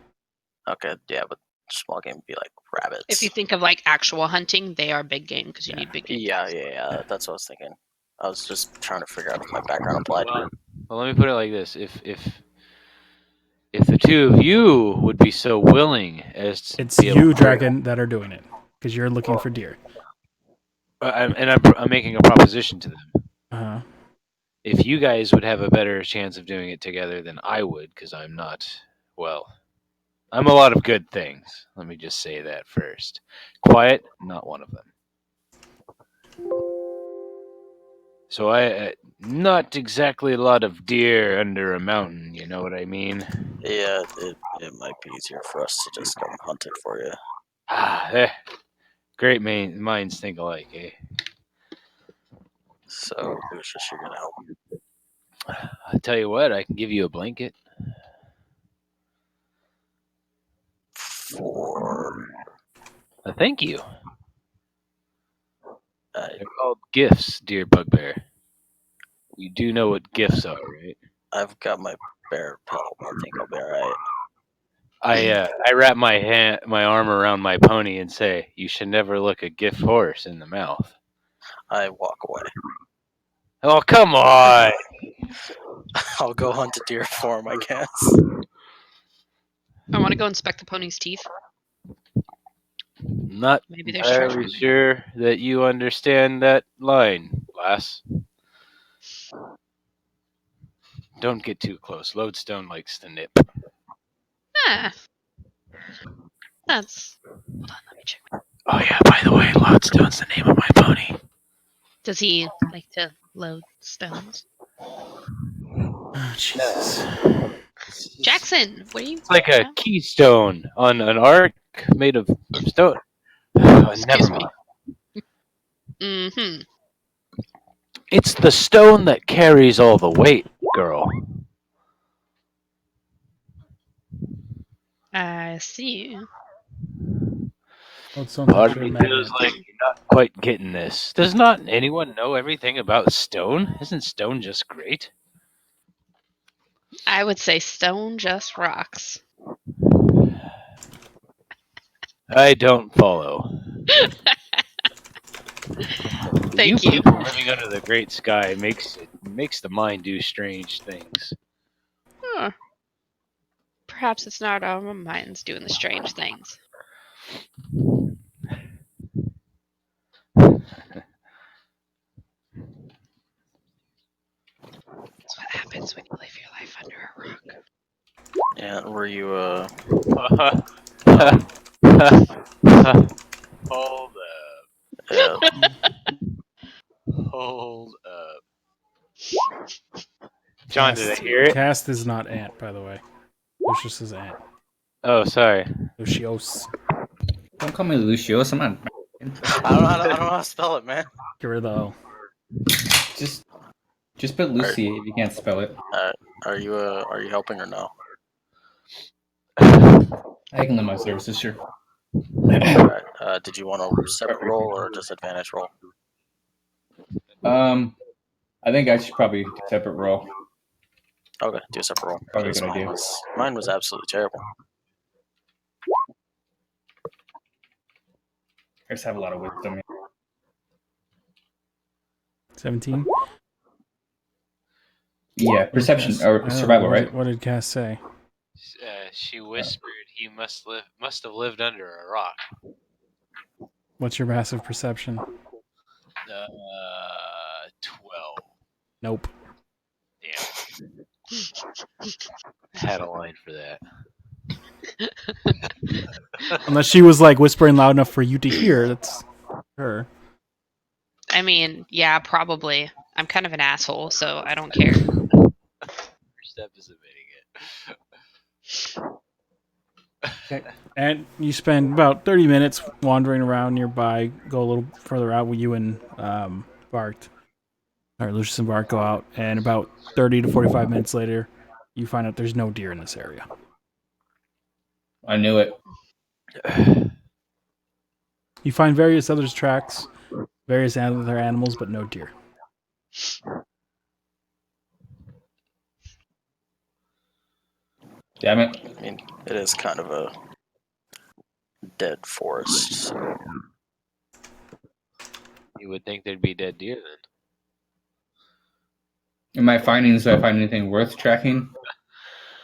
Okay, yeah, but small game would be like rabbits. If you think of like actual hunting, they are big game because you need big game. Yeah, that's what I was thinking. I was just trying to figure out if my background applied. Well, let me put it like this: if the two of you would be so willing as to It's be able you, to- Draken, that are doing it because you're looking for deer. I'm making a proposition to them. Uh-huh. If you guys would have a better chance of doing it together than I would, because I'm not, well, I'm a lot of good things. Let me just say that first. Quiet, not one of them. So I, not exactly a lot of deer under a mountain, you know what I mean? Yeah, it might be easier for us to just come hunt it for you. Great minds think alike, eh? So, Lucius, you're gonna help. I'll tell you what, I can give you a blanket. For Thank you. They're called gifts, dear bugbear. You do know what gifts are, right? I've got my bear pelt. I think I'll be alright. I wrap my arm around my pony and say, "You should never look a gift horse in the mouth." I walk away. Oh, come on! I'll go hunt a deer for him, I guess. I want to go inspect the pony's teeth. Not Maybe there's treasure. entirely sure that you understand that line, lass. Don't get too close. Lodestone likes to nip. Ah, that's. Hold on, let me check. Oh yeah, by the way, Lodestone's the name of my pony. Does he like to load stones? Oh, Jesus. Jackson, what are you? It's like a keystone on an ark made of stone. Never Excuse me. mind. Mm-hmm. It's the stone that carries all the weight, girl. I see. Well, it sounds Part like of a me magnet. feels like you're not quite getting this. Does not anyone know everything about stone? Isn't stone just great? I would say stone just rocks. I don't follow. Thank you. People living under the great sky makes the mind do strange things. Huh. Perhaps it's not our minds doing the strange things. That's what happens when you live your life under a rock. Yeah, were you Hold up. yeah, Hold up. John, did I hear it? Cast is not ant, by the way. Lucius is ant. Oh, sorry. Lucios. Don't call me Lucius. I'm not. I don't know how to spell it, man. Get rid of the O. Just put Lucy if you can't spell it. Are you helping or no? I can lend my services, sure. Alright. Did you want a separate roll or just advantage roll? I think I should probably do a separate roll. Okay, do a separate roll. Probably a Because good idea. mine was absolutely terrible. I just have a lot of wisdom. 17. Yeah, perception Yes. or I don't survival, know. right? What did Cass say? She whispered he must have lived under a rock. What's your massive perception? 12. Nope. Damn. Had a line for that. Unless she was like whispering loud enough for you to hear. That's her. I mean, yeah, probably. I'm kind of an asshole, so I don't care. First step is admitting it. Okay. And you spend about 30 minutes wandering around nearby. Go a little further out with you and Bart. Or Lucius and Bart go out. And about 30 to 45 minutes later, you find out there's no deer in this area. I knew it. You find various other tracks, various other animals, but no deer. Damn it. I mean, it is kind of a dead forest, so You would think there'd be dead deer then. In my findings, do I find anything worth tracking?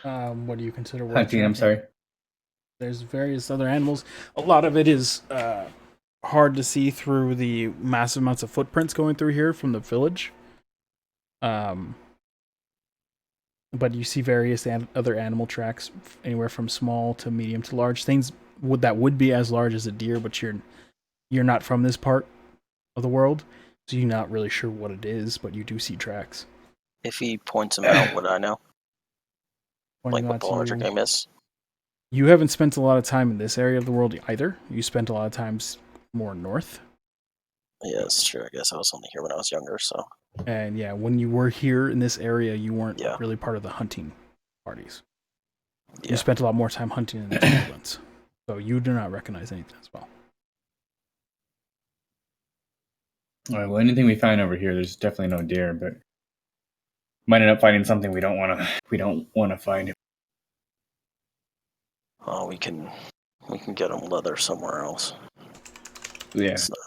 What do you consider worth Hunting, I'm tracking? sorry. There's various other animals. A lot of it is hard to see through the massive amounts of footprints going through here from the village. But you see various other animal tracks, anywhere from small to medium to large. Things that would be as large as a deer, but you're not from this part of the world, so you're not really sure what it is. But you do see tracks. if he points them out, would I know? Pointing Like what out the to larger you. game is? You haven't spent a lot of time in this area of the world either. You spent a lot of times more north. Yeah, it's true. I guess I was only here when I was younger, so And yeah, when you were here in this area, you weren't Yeah. really part of the hunting parties. yeah. You spent a lot more time hunting in the woodlands. So you do not recognize anything as well. All right, well, anything we find over here, there's definitely no deer, but might end up finding something we don't want to find. Oh, we can get him leather somewhere else. Yeah. It's not-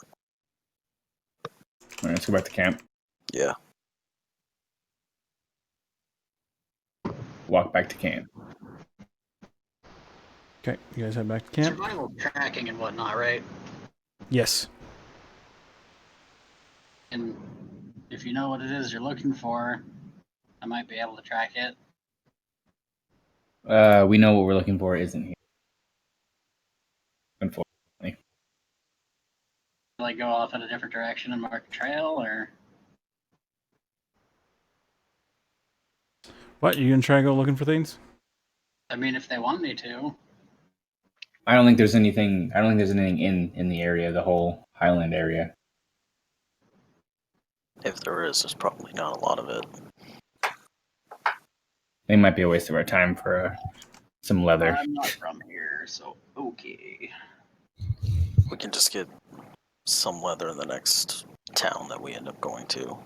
All right, let's go back to camp. yeah. Walk back to camp. Okay, you guys head back to camp. Survival tracking and whatnot, right? Yes. And if you know what it is you're looking for, I might be able to track it. We know what we're looking for isn't here. Unfortunately. Like go off in a different direction and mark a trail, or What? You gonna try to go looking for things? I mean, if they want me to. I don't think there's anything in the area, the whole Highland area. If there is, there's probably not a lot of it. It might be a waste of our time for some leather. I'm not from here, so okay. We can just get some leather in the next town that we end up going to.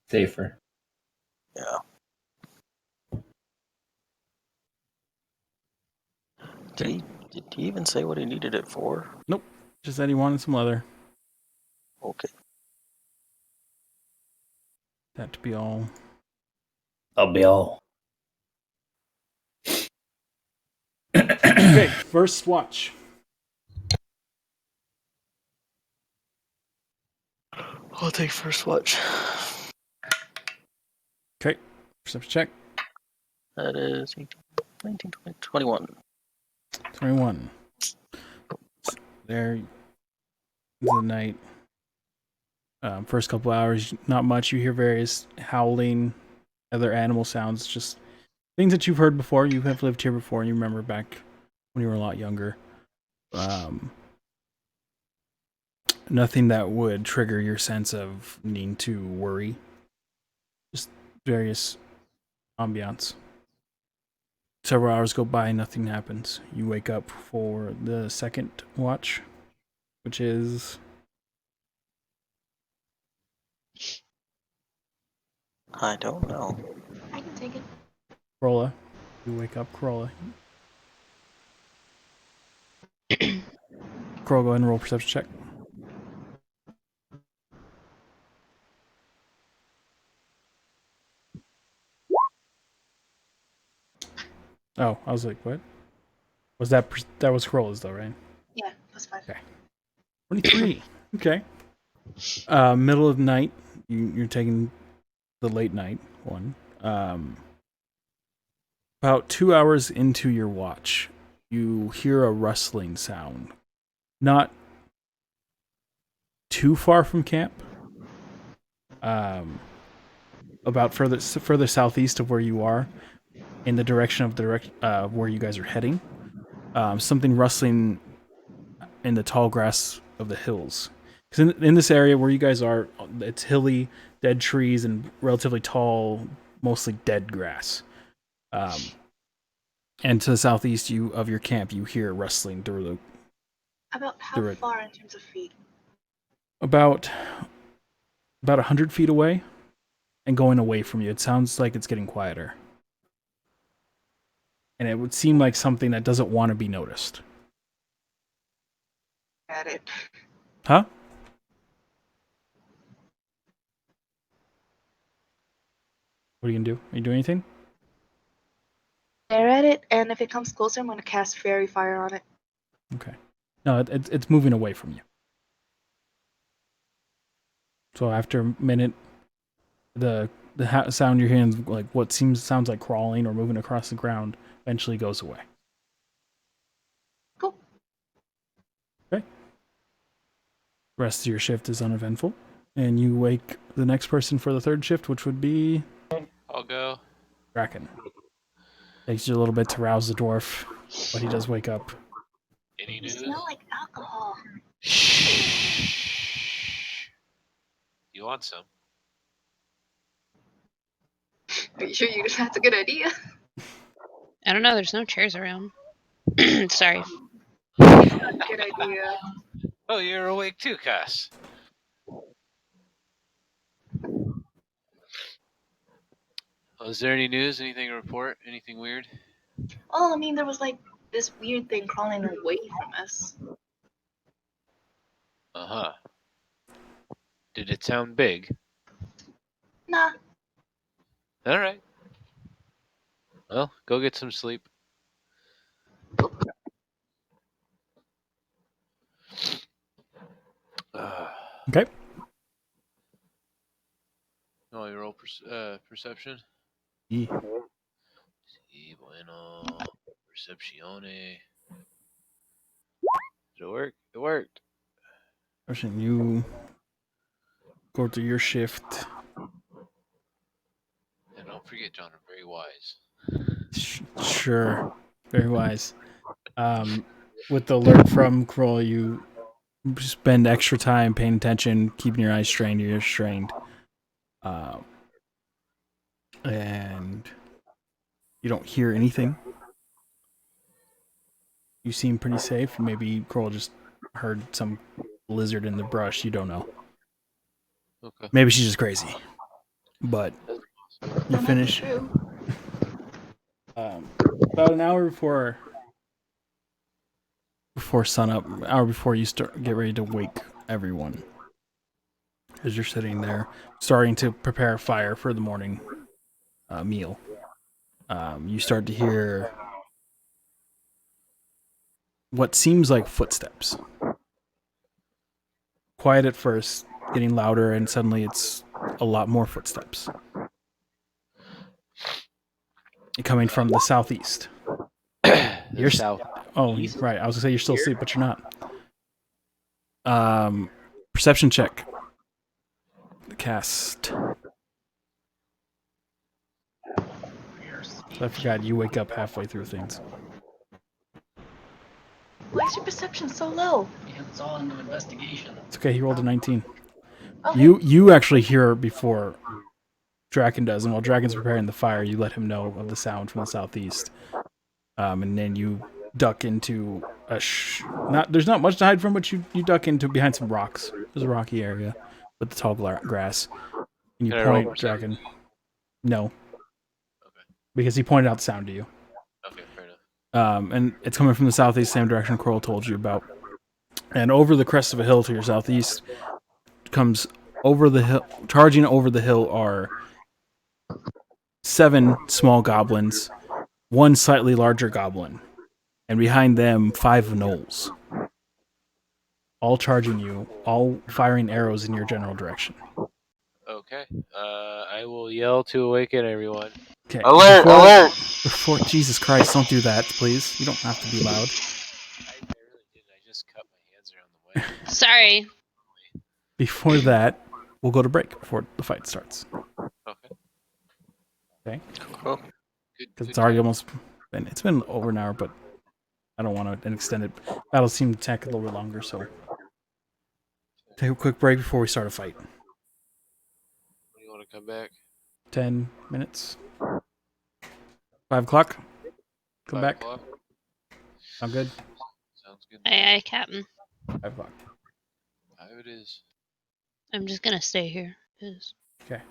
Safer. Yeah. Did he even say what he needed it for? Just said he wanted some leather. Okay. That to be all. I'll be all. Okay, first watch. I'll take first watch. Okay, perception check. That is 18, 19, 20, 21. 21. There, the night. First couple hours, not much. You hear various howling, other animal sounds, just things that you've heard before. You have lived here before, and you remember back when you were a lot younger. Nothing that would trigger your sense of needing to worry. Just various ambiance. Several hours go by, nothing happens. You wake up for the second watch, which is I don't know. I can take it. Corolla. You wake up, Corolla. Corolla, go ahead and roll perception check. Oh, I was like, what? Was that that was Corolla's though, right? Yeah, +5. Okay. 23. Okay. Middle of the night. You're taking the late night one. About 2 hours into your watch, you hear a rustling sound. Not too far from camp. About further southeast of where you are, in the direction of where you guys are heading. Something rustling in the tall grass of the hills. Because in this area where you guys are, it's hilly, dead trees, and relatively tall, mostly dead grass. And to the southeast of your camp, you hear rustling through About how Through it. far in terms of feet? about 100 feet away and going away from you. It sounds like it's getting quieter. And it would seem like something that doesn't want to be noticed. At it. Huh? What are you gonna do? Are you doing anything? Stare at it, and if it comes closer, I'm gonna cast Fairy Fire on it. Okay. No, it's moving away from you. So after a minute, the sound you're hearing, like what sounds like crawling or moving across the ground, eventually goes away. Cool. Okay. The rest of your shift is uneventful, and you wake the next person for the third shift, which would be I'll go. Bracken. Takes you a little bit to rouse the dwarf, but he does wake up. Any You news? smell like alcohol. Shh. You want some? Are you sure that's a good idea? I don't know. There's no chairs around. Sorry. Good idea. Oh, you're awake too, Cass. Is there any news? Anything to report? Anything weird? Well, I mean, there was like this weird thing crawling away from us. Uh-huh. Did it sound big? Nah. All right. Well, go get some sleep. Okay. No, you roll perception. Yeah. Sí, bueno. Percepcione. Did it work? It worked. Question, you go through your shift. And don't forget, John, I'm very wise. Sure. Very wise. With the alert from Kroll, you spend extra time paying attention, keeping your eyes strained, your ears strained. And you don't hear anything. You seem pretty safe. Maybe Kroll just heard some lizard in the brush. You don't know. Okay. Maybe she's just crazy. But you That might be finish true. about an hour before sunup, an hour before you get ready to wake everyone. As you're sitting there, starting to prepare a fire for the morning meal, you start to hear what seems like footsteps. Quiet at first, getting louder, and suddenly it's a lot more footsteps. Coming from the southeast. You're south. Oh, East? right. I was gonna say you're still asleep, but you're not. Perception check. Cast. So I forgot you wake up halfway through things. Why is your perception so low? Yeah, it's all into investigation. It's okay. He rolled a 19. Okay. You actually hear before Draken does, and while Draken's preparing the fire, you let him know of the sound from the southeast, and then you duck into there's not much to hide from, but you duck into behind some rocks. There's a rocky area with the tall grass, and you Can I roll point perception? Draken. No, Okay. because he pointed out the sound to you. Okay, fair enough. And it's coming from the southeast, same direction Coral told you about. And over the crest of a hill to your southeast comes over the hill. Charging over the hill are 7 small goblins, 1 slightly larger goblin, and behind them 5 gnolls. All charging you, all firing arrows in your general direction. Okay. I will yell to awaken everyone. Okay. Alert! Alert! Before Jesus Christ, don't do that, please. You don't have to be loud. I really didn't. I just cut my hands around the way. Sorry. Before that, we'll go to break before the fight starts. Okay. Okay. Cool. Good. Because Good it's already time. almost been over an hour, but I don't want an extended battle. Seem to take a little bit longer, so take a quick break before we start a fight. When do you want to come back? 10 minutes. 5 o'clock. come 5 back. o'clock? Sound good? Sounds good. Aye, aye, Captain. 5 o'clock. 5 it is. I'm just gonna stay here. 'Cause Okay.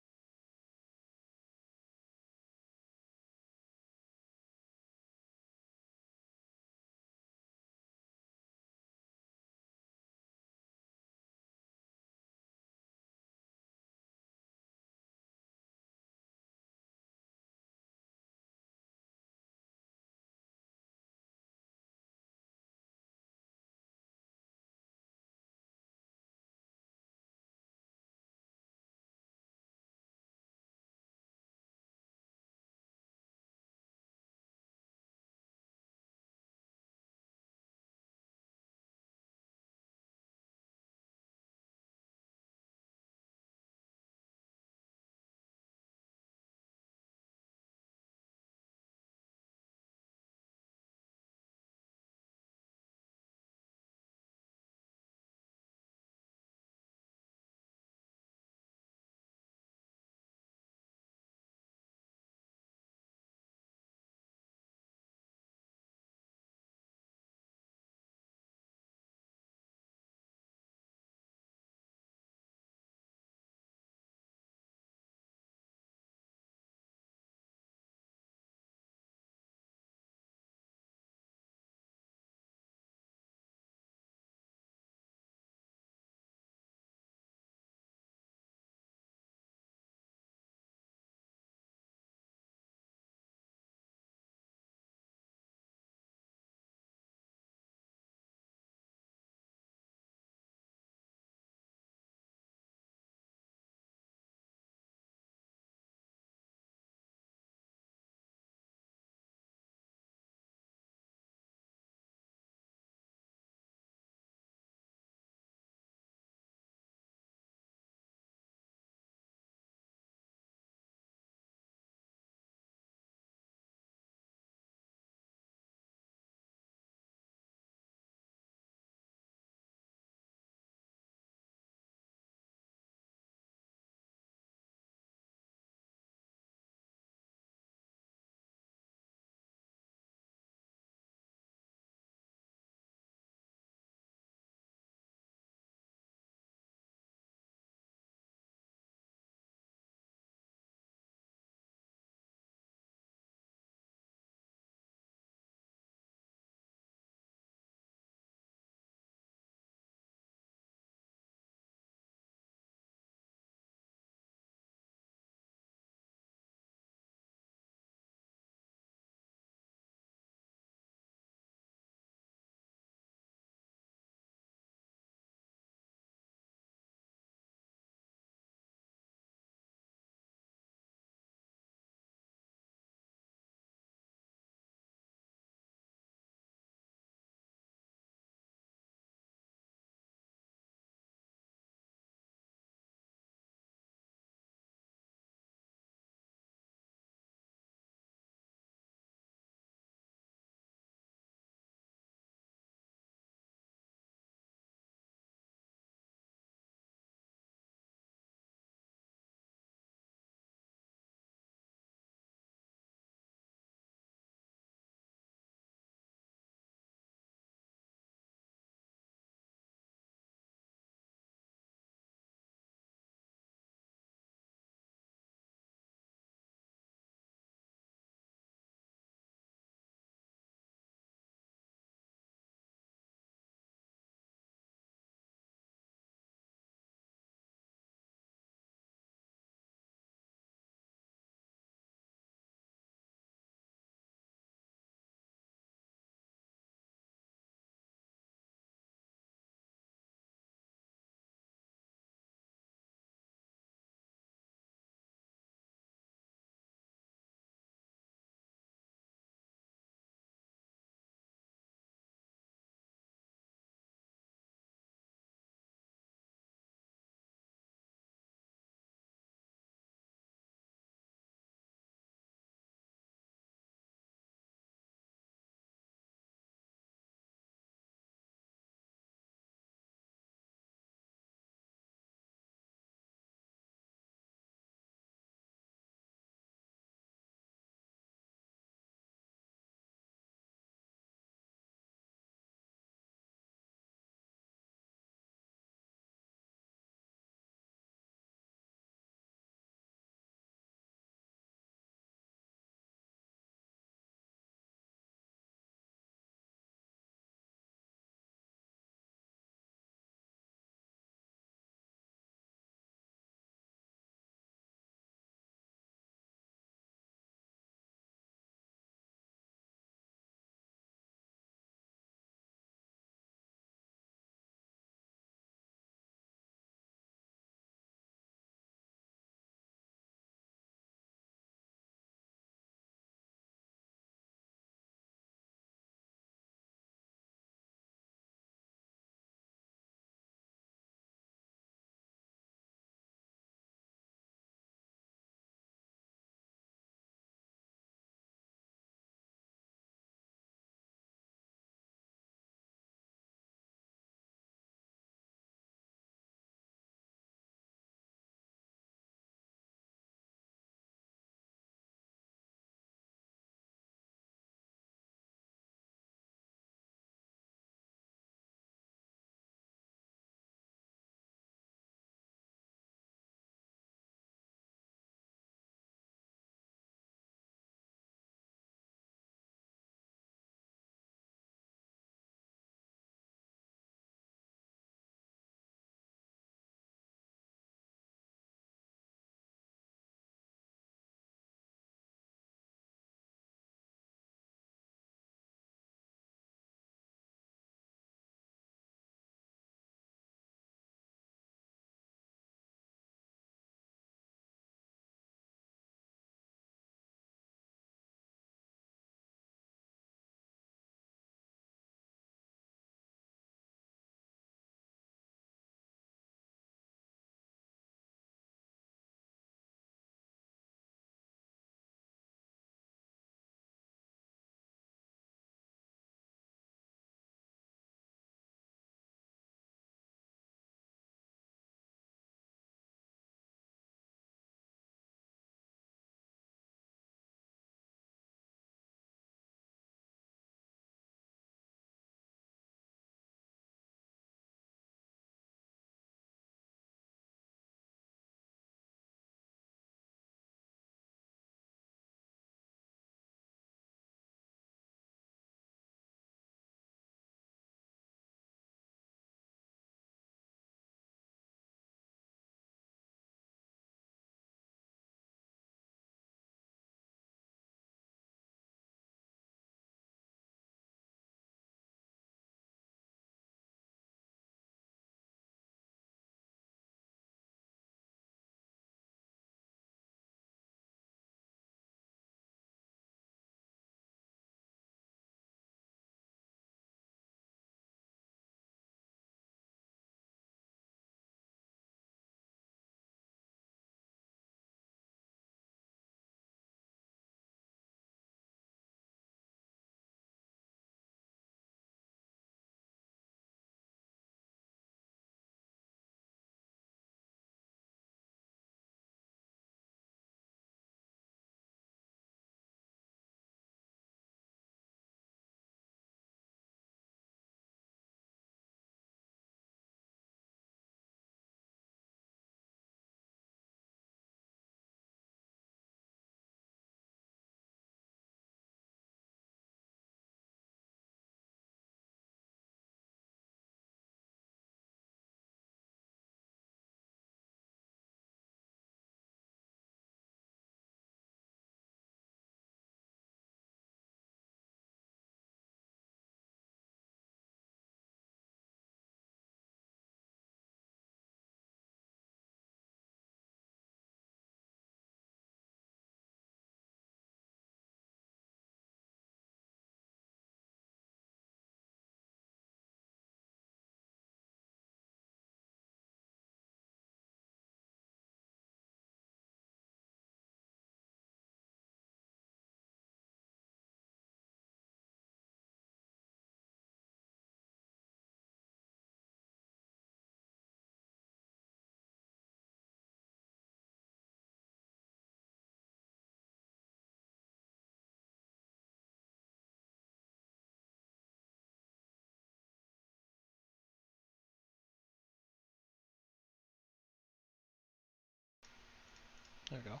There we go.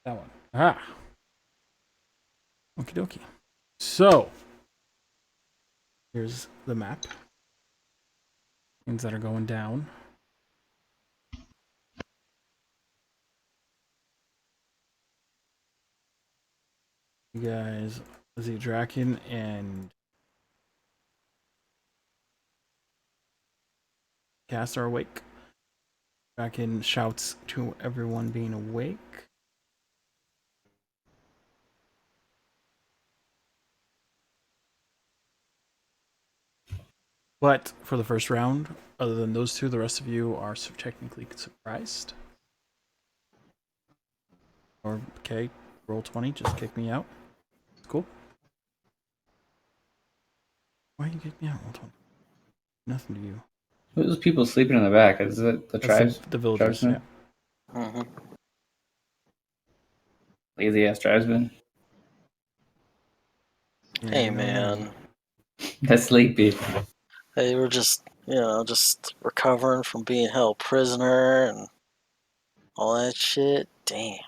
That one. Ah. Okie dokie. So, here's the map. Things that are going down. You guys, see Draken and Cast are awake. Draken shouts to everyone being awake. But for the first round, other than those two, the rest of you are technically surprised. Or, okay, roll 20, just kick me out. Cool. Why you kick me out? Roll 20. Nothing to you. Who's people sleeping in the back? Is it the That's tribes? the villagers, tribesmen? yeah. Mm-hmm. Lazy ass tribesmen. Hey, man. That's sleepy. Hey, we're just, just recovering from being held prisoner and all that shit. Damn.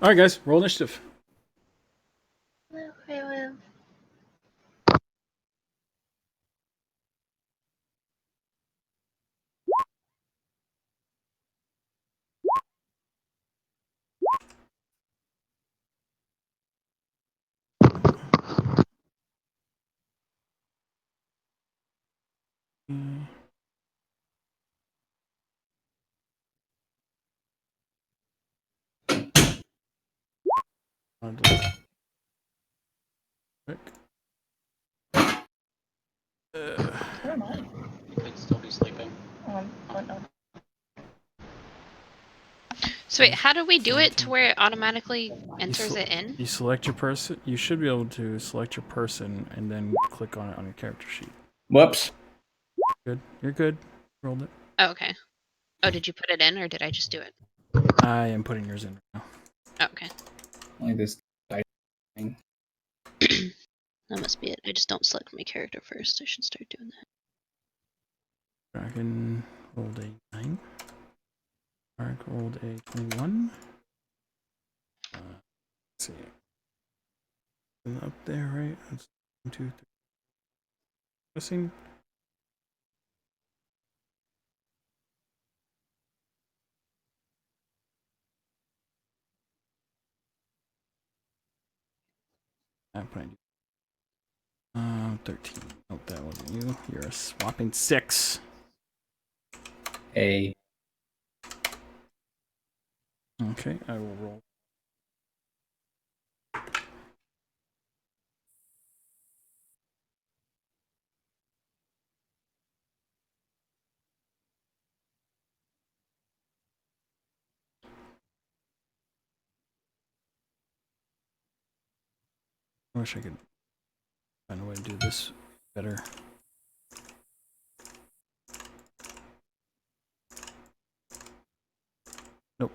Alright, guys, roll initiative. Okay, well. Where am I? You could still be sleeping. Oh no. So wait, how do we do it to where it automatically enters it in? You select your person. You should be able to select your person and then click on it on your character sheet. Whoops. Good. You're good. Rolled it. Oh, okay. Oh, did you put it in or did I just do it? I am putting yours in now. Oh, okay. Like this thing. That must be it. I just don't select my character first. I should start doing that. Dragon rolled a 9. Ark rolled a 21. Let's see. Up there, right? That's 1, 2, 3. Missing. I'm putting 13. Nope, that wasn't you. You're a swapping 6. A. Okay, I will roll. I wish I could find a way to do this better. Nope.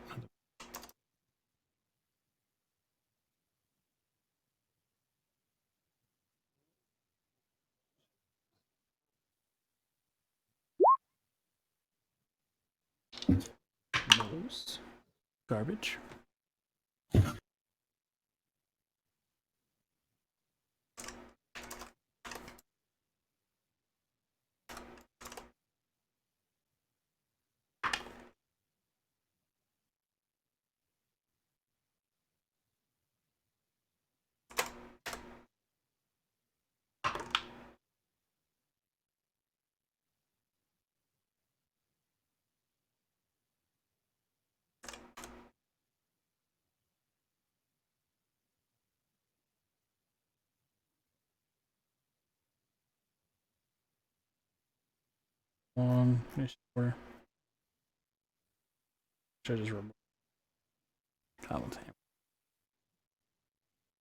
Those. Garbage. Long mission order. Should I just remove Colin's hammer?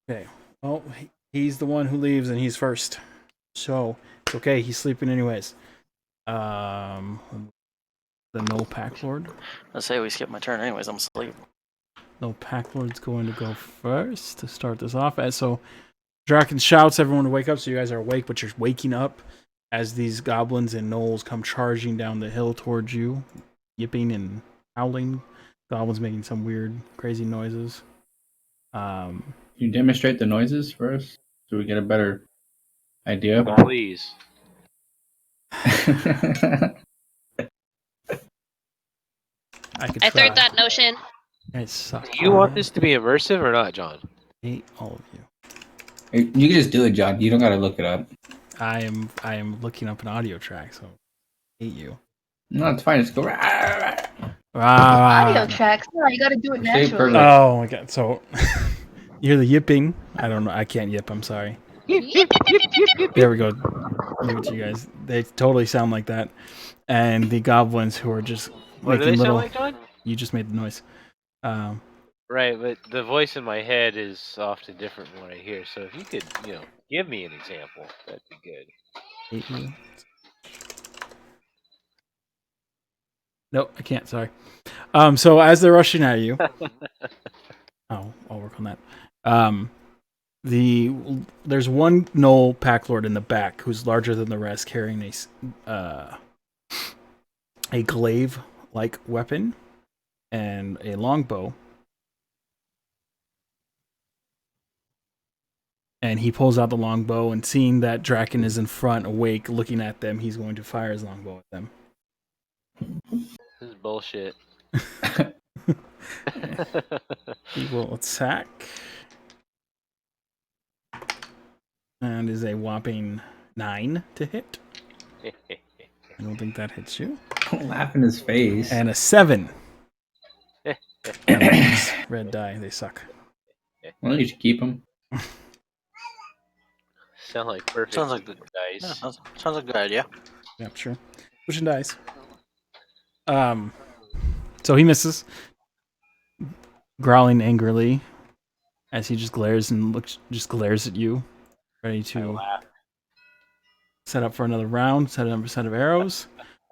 Okay. Well, he's the one who leaves and he's first. So it's okay. He's sleeping anyways. The no pack lord. I say we skip my turn anyways. I'm asleep. No pack lord's going to go first to start this off. And so Draken shouts everyone to wake up. So you guys are awake, but you're waking up as these goblins and gnolls come charging down the hill towards you, yipping and howling. Goblins making some weird, crazy noises. Can you demonstrate the noises for us so we get a better idea? Please. I could I try. third that notion. Guys suck. Do you want this to be immersive or not, John? Hate all of you. You can just do it, John. You don't gotta look it up. I am looking up an audio track, so I hate you. No, it's fine. Just go. Audio tracks. No, you gotta do it Say it naturally. perfectly. Oh my god! So you're the yipping. I don't know. I can't yip. I'm sorry. There we go. Give it to you guys. They totally sound like that. And the goblins who are just What do making they little. sound like, John? You just made the noise. Right, but the voice in my head is often different from what I hear. So if you could, give me an example, that'd be good. Hate you. Nope, I can't. Sorry. So as they're rushing at you, I'll work on that. There's one gnoll pack lord in the back who's larger than the rest, carrying a glaive like weapon and a longbow. And he pulls out the longbow, and seeing that Draken is in front, awake, looking at them, he's going to fire his longbow at them. This is bullshit. He will attack. And is a whopping 9 to hit. I don't think that hits you. Don't laugh in his face. And a 7. Red die, they suck. Well, you should keep him. Sound like perfect Sounds like the dice. Yeah, sounds like a good idea. Yeah, sure. Pushing dice. So he misses, growling angrily as he just glares at you, ready to set up for another round, set of arrows.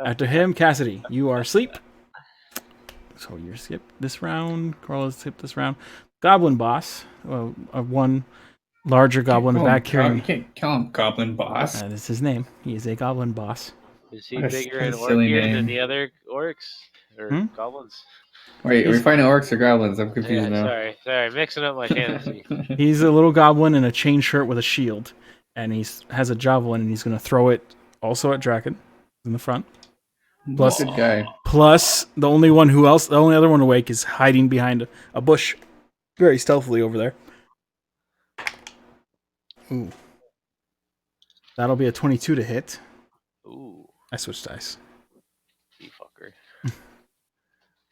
After him, Cassidy, you are asleep. So you skip this round. Carla's skip this round. Goblin boss, one larger goblin in the back carrying. You can't call him Goblin Boss. That is his name. He is a goblin boss. Is he What a bigger and silly orkier name. than the other orcs or goblins? Wait, are we fighting orcs or goblins? I'm confused now. Sorry, mixing up my fantasy. He's a little goblin in a chain shirt with a shield, and he has a javelin, and he's going to throw it also at Draken in the front. Plus, Good guy. Plus, the only other one awake is hiding behind a bush, very stealthily over there. Ooh, that'll be a 22 to hit. Ooh, I switched dice. you fucker.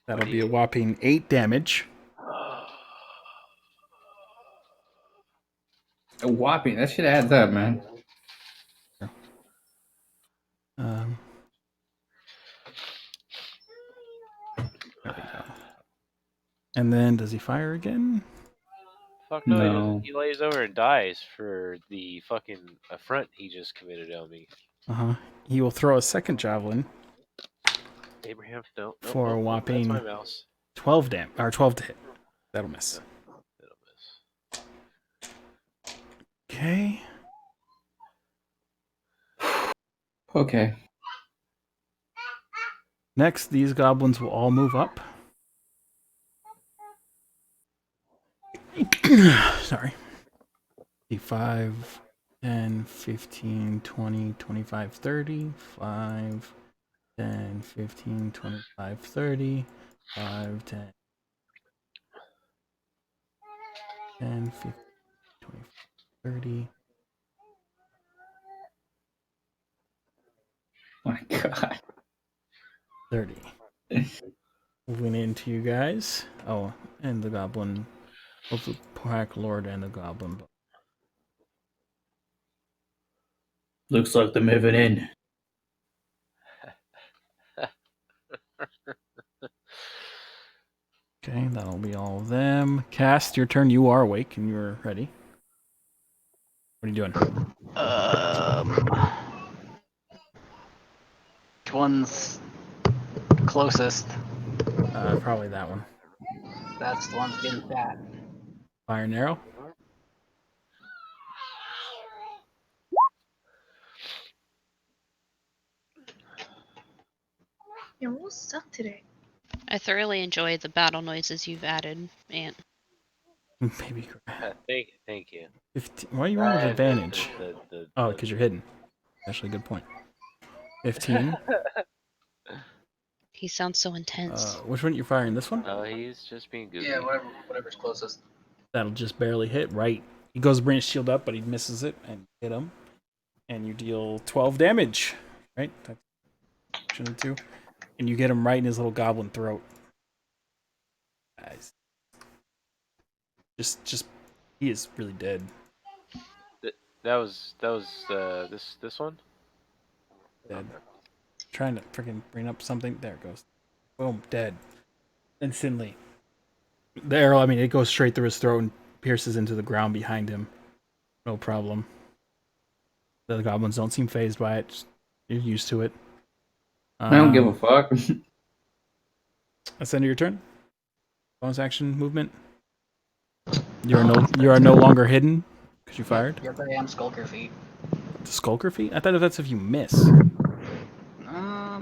That'll be a whopping 8 damage. A whopping. That shit adds up, man. There we go. And then, does he fire again? Fuck no, he No. doesn't. He lays over and dies for the fucking affront he just committed on me. He will throw a second javelin Abraham, no. for a whopping That's my mouse. 12 to hit. That'll miss. That'll miss. Okay. Okay. Next, these goblins will all move up. Sorry. 5, 10, 15, 20, 25, 30. 5, 10, 15, 25, 30. 5, 10, 10, 15, 25, 30. Oh my god. 30. Moving into you guys. Oh, and the goblin. Both the Pack Lord and the goblin. Looks like they're moving in. Okay, that'll be all of them. Cast, your turn. You are awake and you're ready. What are you doing? Which one's closest? Probably that one. That's the one that's getting fat. Fire and arrow. Your rules suck today. I thoroughly enjoy the battle noises you've added, Aunt. Baby. Thank you. 15. Why are you rolling with And advantage? the Oh, because you're hidden. Actually, good point. 15. He sounds so intense. Which one are you firing? This one? Oh, he's just being goofy. Yeah, whatever's closest. That'll just barely hit. Right. He goes to bring his shield up, but he misses it and hit him. And you deal 12 damage. Right? That's option 2. And you get him right in his little goblin throat. Guys. Just he is really dead. That was this one. Dead. Trying to freaking bring up something. There it goes. Boom, dead. Instantly. The arrow, I mean, it goes straight through his throat and pierces into the ground behind him. No problem. The goblins don't seem phased by it. You're used to it. I don't give a fuck. That's the end of your turn. Bonus action movement. You are no longer hidden because you fired. Yep, I am Skulker Feet. The Skulker feat? I thought that's if you miss.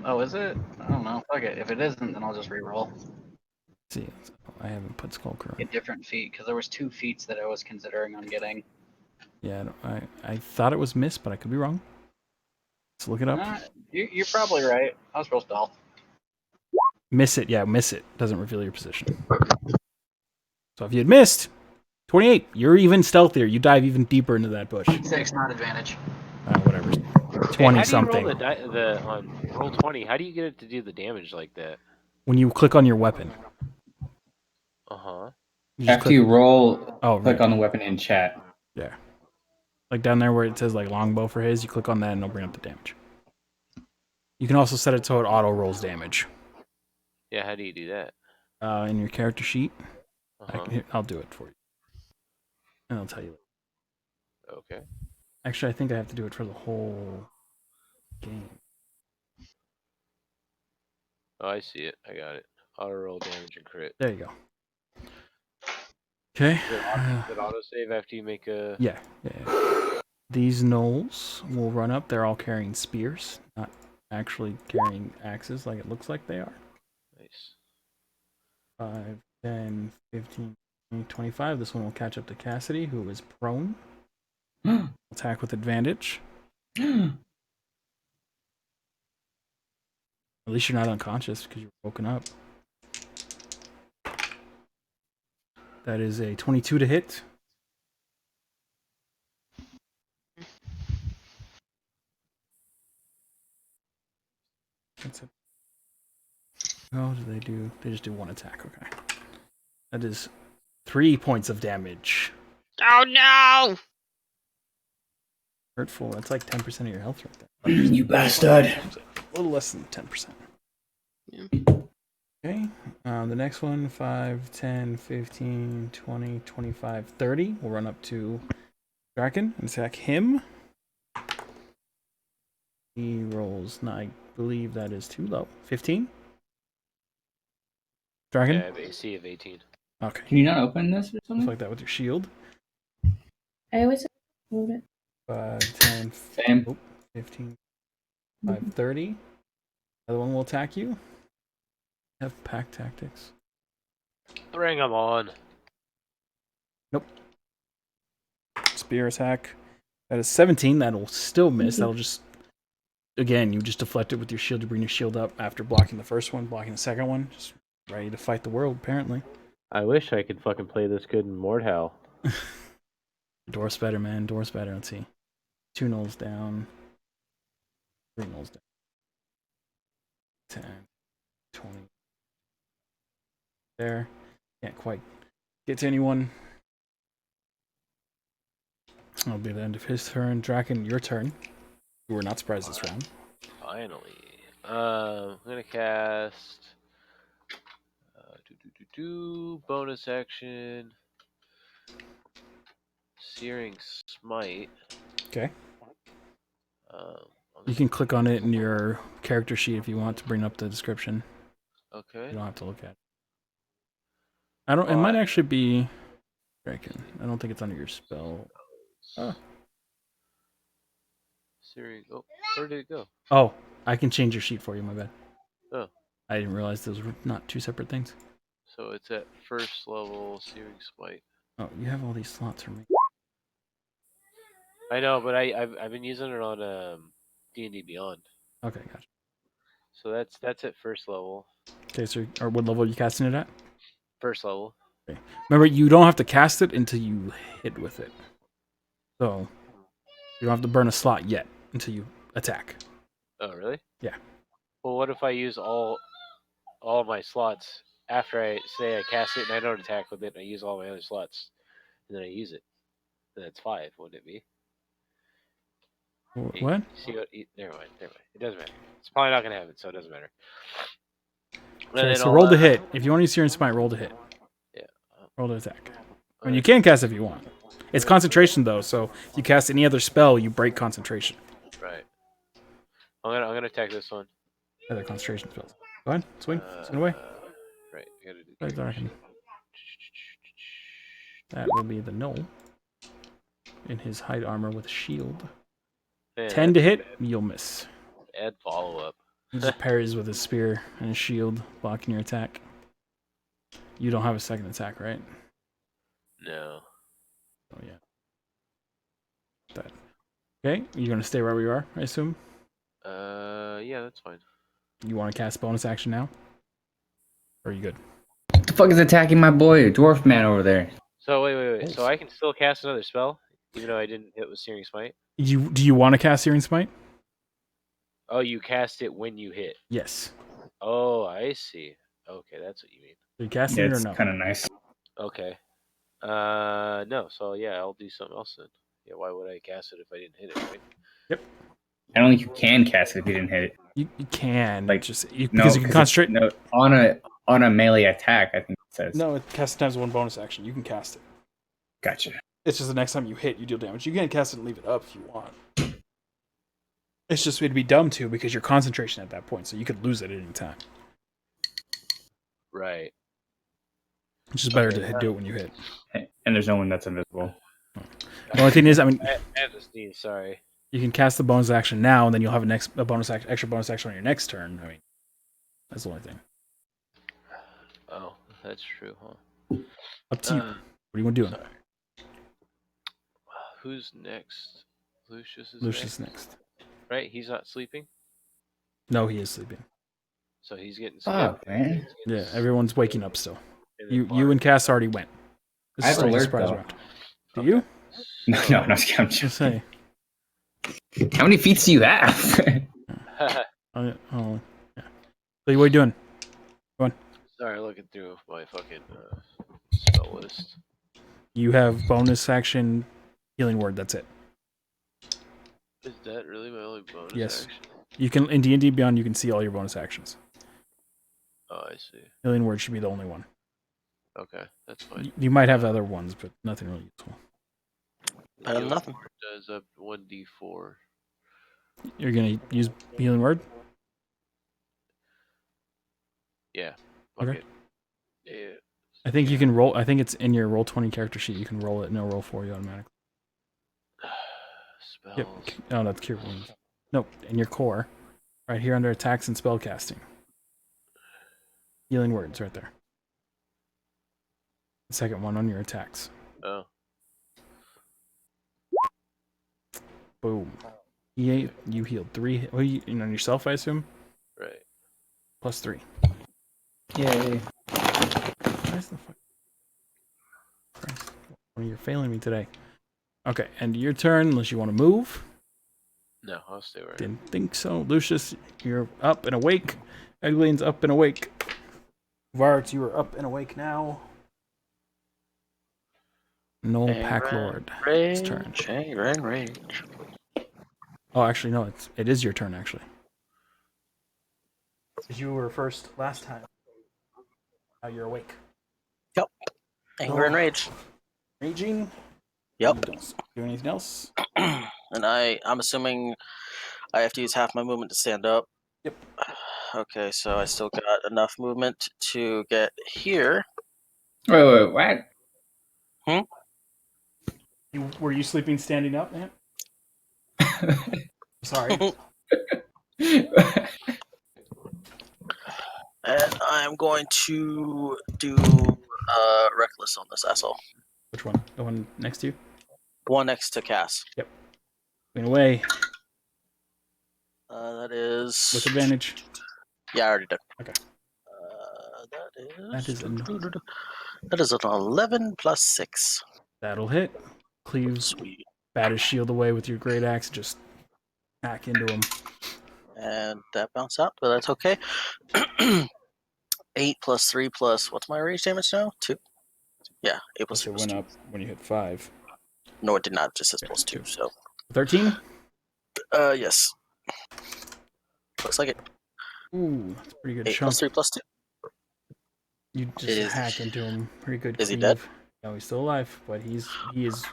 Oh, is it? I don't know. Fuck it. If it isn't, then I'll just re-roll. Let's see, I haven't put Skulker on. Get different feet, because there was 2 feats that I was considering on getting. Yeah, I thought it was miss, but I could be wrong. Let's look it up. You're probably right. I was supposed to stealth. Miss it, yeah, miss it. Doesn't reveal your position. So if you had missed, 28, you're even stealthier. You dive even deeper into that bush. 6, not advantage. Whatever. Hey, 20 how something. do you roll the on roll 20? How do you get it to do the damage like that? When you click on your weapon. Uh huh. After you roll, Oh, click right. on the weapon in chat. Yeah. Like down there where it says like longbow for his, you click on that and it'll bring up the damage. You can also set it so it auto rolls damage. Yeah, how do you do that? In your character sheet. Uh-huh. I'll do it for you. And I'll tell you. Okay. Actually, I think I have to do it for the whole game. Oh, I see it. I got it. Auto roll damage and crit. There you go. Okay. Does it auto save after you make a? Yeah. These gnolls will run up. They're all carrying spears, not actually carrying axes like it looks like they are. Nice. 5, 10, 15, 25. This one will catch up to Cassidy, who is prone. Attack with advantage. At least you're not unconscious because you're woken up. That is a 22 to hit. That's it. Oh, do they do? They just do 1 attack. Okay. That is 3 points of damage. Oh no! Hurtful. That's like 10% of your health right there. You bastard. A little less than 10%. Yeah. Okay. The next one, 5, 10, 15, 20, 25, 30. We'll run up to Draken and attack him. He rolls, I believe that is too low. 15? Draken? Yeah, I have AC of 18. Okay. Can you not open this or Just something? like that with your shield. I always hold it. 5, 10, Same. 15, 5, 30. Other one will attack you. Have pack tactics. Bring them on. Spear attack. That is 17. That'll still miss. That'll just... Again, you just deflect it with your shield. You bring your shield up after blocking the first one, blocking the second one. Just ready to fight the world, apparently. I wish I could fucking play this good in Mordhau. Door's better, man. Door's better. Let's see. 2 nulls down. 3 nulls down. 10, 20. There. Can't quite get to anyone. That'll be the end of his turn. Draken, your turn. You were not surprised this round. Finally. I'm gonna cast bonus action Searing Smite. Okay. Um, You can click on it in your character sheet if you want to bring up the description. Okay. You don't have to look at it. It might actually be Draken. I don't think it's under your spell. Searing. Oh, where did it go? Oh, I can change your sheet for you. My bad. Oh. I didn't realize those were not two separate things. So it's at first level Searing Smite. Oh, you have all these slots for me. I know, but I've been using it on D&D Beyond. Okay, gotcha. So that's at first level. Okay, so or what level are you casting it at? First level. Okay. Remember, you don't have to cast it until you hit with it. So you don't have to burn a slot yet until you attack. Oh, really? Yeah. Well, what if I use all my slots after I say I cast it and I don't attack with it and I use all my other slots and then I use it? Then that's 5, wouldn't it be? What? See what? Never mind. It doesn't matter. It's probably not gonna happen, so it doesn't matter. Okay, so roll to hit. If you want to use Searing Smite, roll to hit. Yeah. Roll to attack. I mean, you can cast if you want. It's concentration though, so if you cast any other spell, you break concentration. Right. I'm gonna attack this one. Other concentration spells. Go ahead, swing away. Right. I gotta do Right there, I can- That will be the Gnoll in his hide armor with a shield. Man, 10 to hit, you'll miss. Add follow up. He just parries with his spear and his shield, blocking your attack. You don't have a second attack, right? No. Oh yeah. That. Okay, you're gonna stay right where you are, I assume. Yeah, that's fine. You want to cast bonus action now? Or are you good? What the fuck is attacking my boy, dwarf man over there? So wait. So I can still cast another spell, even though I didn't hit with Searing Smite. Do you want to cast Searing Smite? Oh, you cast it when you hit. Yes. Oh, I see. Okay, that's what you mean. Are you casting it or it's no? kind of nice. Okay. No. So yeah, I'll do something else then. Yeah, why would I cast it if I didn't hit it? Right? Yep. I don't think you can cast it if you didn't hit it. You can Like, just No, because you can concentrate. No, on a melee attack, I think it says. No, it casts times one bonus action. You can cast it. Gotcha. It's just the next time you hit, you deal damage. You can cast it and leave it up if you want. It's just it'd be dumb to because your concentration at that point, so you could lose it at any time. Right. It's just better to do it when you hit. And there's no one that's invisible. The only thing is, I mean, I had to sneeze. Sorry. you can cast the bonus action now, and then you'll have extra bonus action on your next turn. I mean, that's the only thing. Oh, that's true, huh? Up to you. What do you want to do? Sorry. Who's next? Lucius is Lucius next. Right? He's not sleeping, No, he is sleeping. so he's getting Fuck, skipped. man. Yeah, everyone's waking up still. And then You Bart. and Cass already went. This I is have like a alert, surprise though. round. Do you? No, I'm Just joking. say. How many feats do you have? Oh, yeah. So what are you doing? Sorry, looking through my fucking spell list. You have bonus action, healing word. That's it. Is that really my only bonus Yes. action? You can in D&D Beyond. You can see all your bonus actions. Oh, I see. Healing word should be the only one. Okay, that's fine. You might have other ones, but nothing really useful. Better than Healing nothing. word does up 1d4. You're gonna use healing word. Yeah. Okay. Yeah. I think you can roll. I think it's in your Roll20 character sheet. You can roll it, and it'll roll for you automatically. Spells. Yep. Oh, that's cure wounds. Nope. In your core, right here under attacks and spell casting. Healing words right there. The second one on your attacks. Oh. Boom. You healed 3. What you on yourself, I assume? Right. Plus 3. Yay. Where's the fuck? Christ. You're failing me today. Okay, end of your turn, unless you want to move. No, I'll stay where I am. Didn't think so. Lucius, you're up and awake. Egleen's up and awake. Vart, you are up and awake now. Noel Packlord. It's turn. Rage. Oh, actually, no. It is your turn, actually. You were first last time. Now you're awake. Yep. Anger and rage. Raging. Yep. You don't do anything else. And I'm assuming I have to use half my movement to stand up. Yep. Okay, so I still got enough movement to get here. Wait, what? Were you sleeping standing up, man? Sorry. And I'm going to do reckless on this asshole. Which one? The one next to you? The one next to Cass. Went away That is with advantage. Yeah, I already did. Okay. That is That that is an 11 plus 6. That'll hit. Cleave, Sweet. bat his shield away with your great axe. Just hack into him. And that bounced out, but that's okay. 8 plus 3 plus, what's my rage damage now? 2? Yeah, 8 plus Plus 3 it plus went 2. up when you hit 5. No, it did not. It just says Okay, plus 2, 2. so. 13? Yes. Looks like it. Ooh, that's a pretty good 8 chunk. plus 3 plus 2. You just hack into him. Pretty good Is cleave. he dead? No, he's still alive, but he is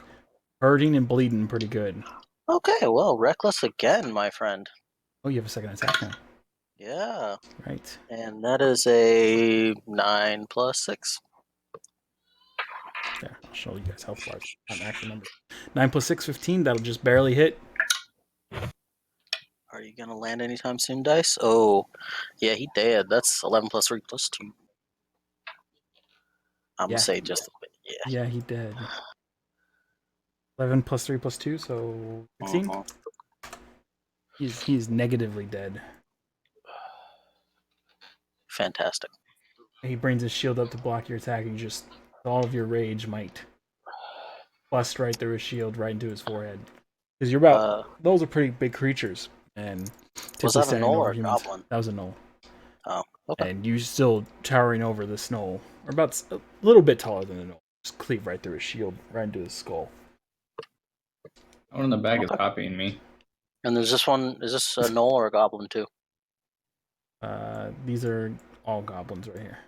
hurting and bleeding pretty good. Okay, well, reckless again, my friend. Oh, you have a second attack now. Yeah. Right. And that is a 9 plus 6. There, I'll show you guys health bars. I'm actual numbers. 9 plus 6, 15. That'll just barely hit. Are you going to land anytime soon, Dice? Oh, yeah, he dead. That's 11 plus 3 plus 2. I'm going to say just a bit. Yeah. Yeah, he dead. 11 plus 3 plus 2, so 16. He's negatively dead. Fantastic. He brings his shield up to block your attack, and just all of your rage might bust right through his shield, right into his forehead. Because you're about those are pretty big creatures, and was that a gnoll or a goblin? That was a gnoll. Oh, okay. And you still towering over this gnoll, or about a little bit taller than a gnoll. Just cleave right through his shield, right into his skull. One in the back is copying me. And there's this one. Is this a gnoll or a goblin too? These are all goblins right here.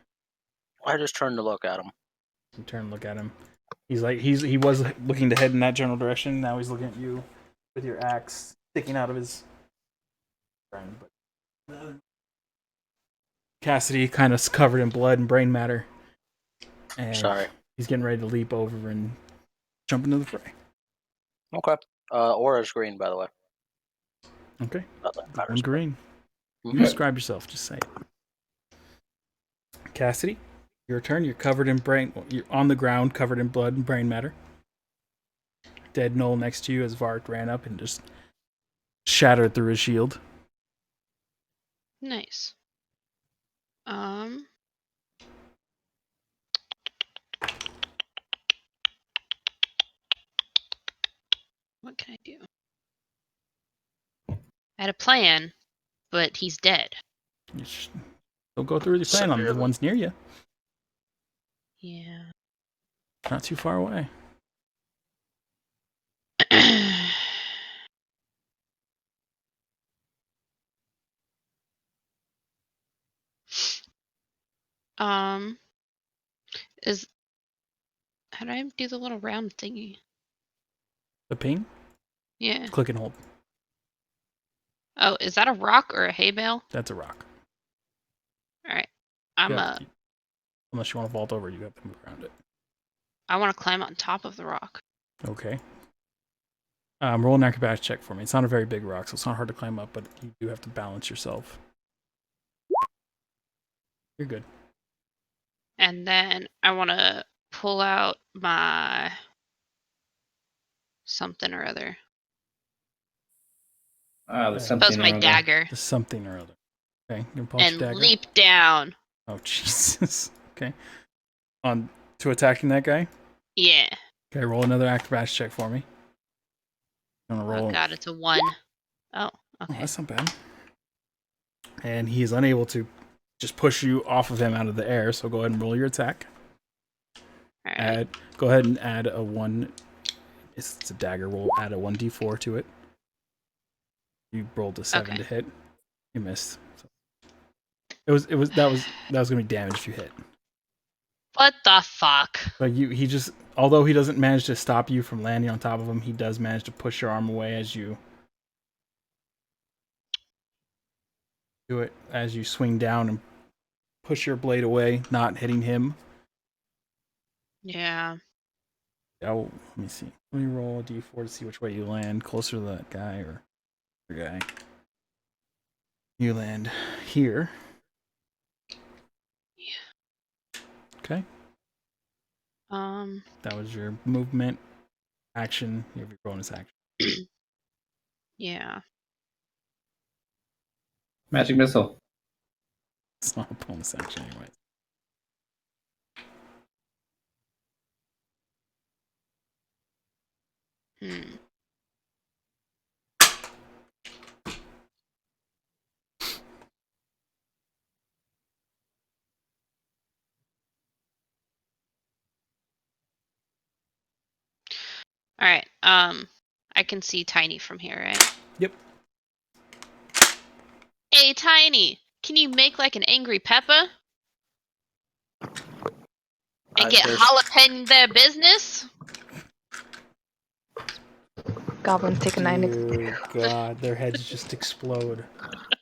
I just turned to look at him. You turn and look at him. He was looking to head in that general direction. Now he's looking at you with your axe sticking out of his friend. But Cassidy kind of covered in blood and brain matter. And Sorry. he's getting ready to leap over and jump into the fray. Okay. Aura's green, by the way. Okay. That One green. Mm-hmm. You describe yourself. Just say it. Cassidy, your turn. You're covered in brain. You're on the ground, covered in blood and brain matter. Dead gnoll next to you as Vark ran up and just shattered through his shield. Nice. What can I do? I had a plan, but he's dead. Don't go through with your plan on the ones near you. Yeah. Not too far away. How do I do the little round thingy? The ping? Yeah. Click and hold. Oh, is that a rock or a hay bale? That's a rock. Alright. Unless you want to vault over, you have to move around it. I want to climb on top of the rock. Okay. Roll an acrobatics check for me. It's not a very big rock, so it's not hard to climb up, but you do have to balance yourself. You're good. And then I want to pull out my something or other. The something Suppose my or other. dagger. The something or other. Okay, you can pull out And your dagger. leap down. Oh, Jesus. Okay. On to attacking that guy? Yeah. Okay, roll another acrobatics check for me. I'm gonna roll. Oh god, it's a 1. Oh, okay. Oh, that's not bad. And he is unable to just push you off of him out of the air, so go ahead and roll your attack. Alright. Go ahead and add a 1. It's a dagger. We'll add a 1d4 to it. You rolled a 7 to hit. You missed. So that was gonna be damage if you hit. What the fuck? But he just, although he doesn't manage to stop you from landing on top of him, he does manage to push your arm away as you do it, as you swing down and push your blade away, not hitting him. Yeah. Oh, let me see. Let me roll a d4 to see which way you land, closer to that guy or the guy. You land here. Okay. That was your movement action. You have your bonus action. Yeah. Magic missile. It's not a bonus action anyway. Hmm. All right. I can see Tiny from here, right? Yep. Hey, Tiny, can you make like an angry Peppa and get There's- jalapeno their business? Goblin take a 9. Dear God, their heads just explode.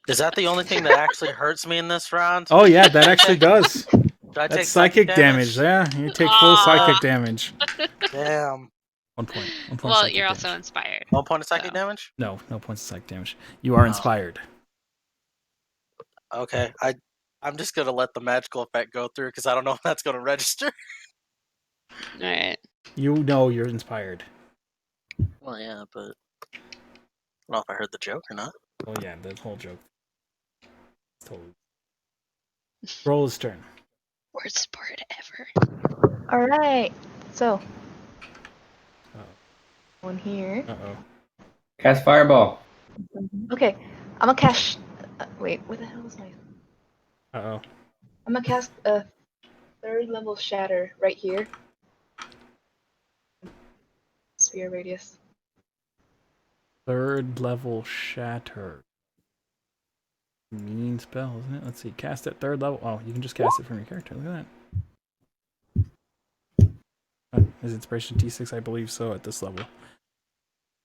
Is that the only thing that actually hurts me in this round? Oh yeah, that actually does. Do I That's take psychic damage. Yeah, you take full psychic damage. Damn. 1 point. 1 point. Well, of psychic you're damage. also inspired. 1 point of psychic So. damage? No points of psychic damage. You are inspired. Okay, I'm just gonna let the magical effect go through because I don't know if that's gonna register. All right. You know you're inspired. Well, yeah, but I don't know if I heard the joke or not. Oh yeah, the whole joke. Totally. Roll his turn. Worst sport ever. All right. So Uh one here. oh. Cast fireball. Okay, I'm gonna cast. Wait, where the hell is my? Uh oh. I'm gonna cast a 3rd level shatter right here. Sphere radius. 3rd level shatter. Mean spell, isn't it? Let's see. Cast at 3rd level. Oh, you can just cast it from your character. Look at that. Is inspiration T6? I believe so at this level.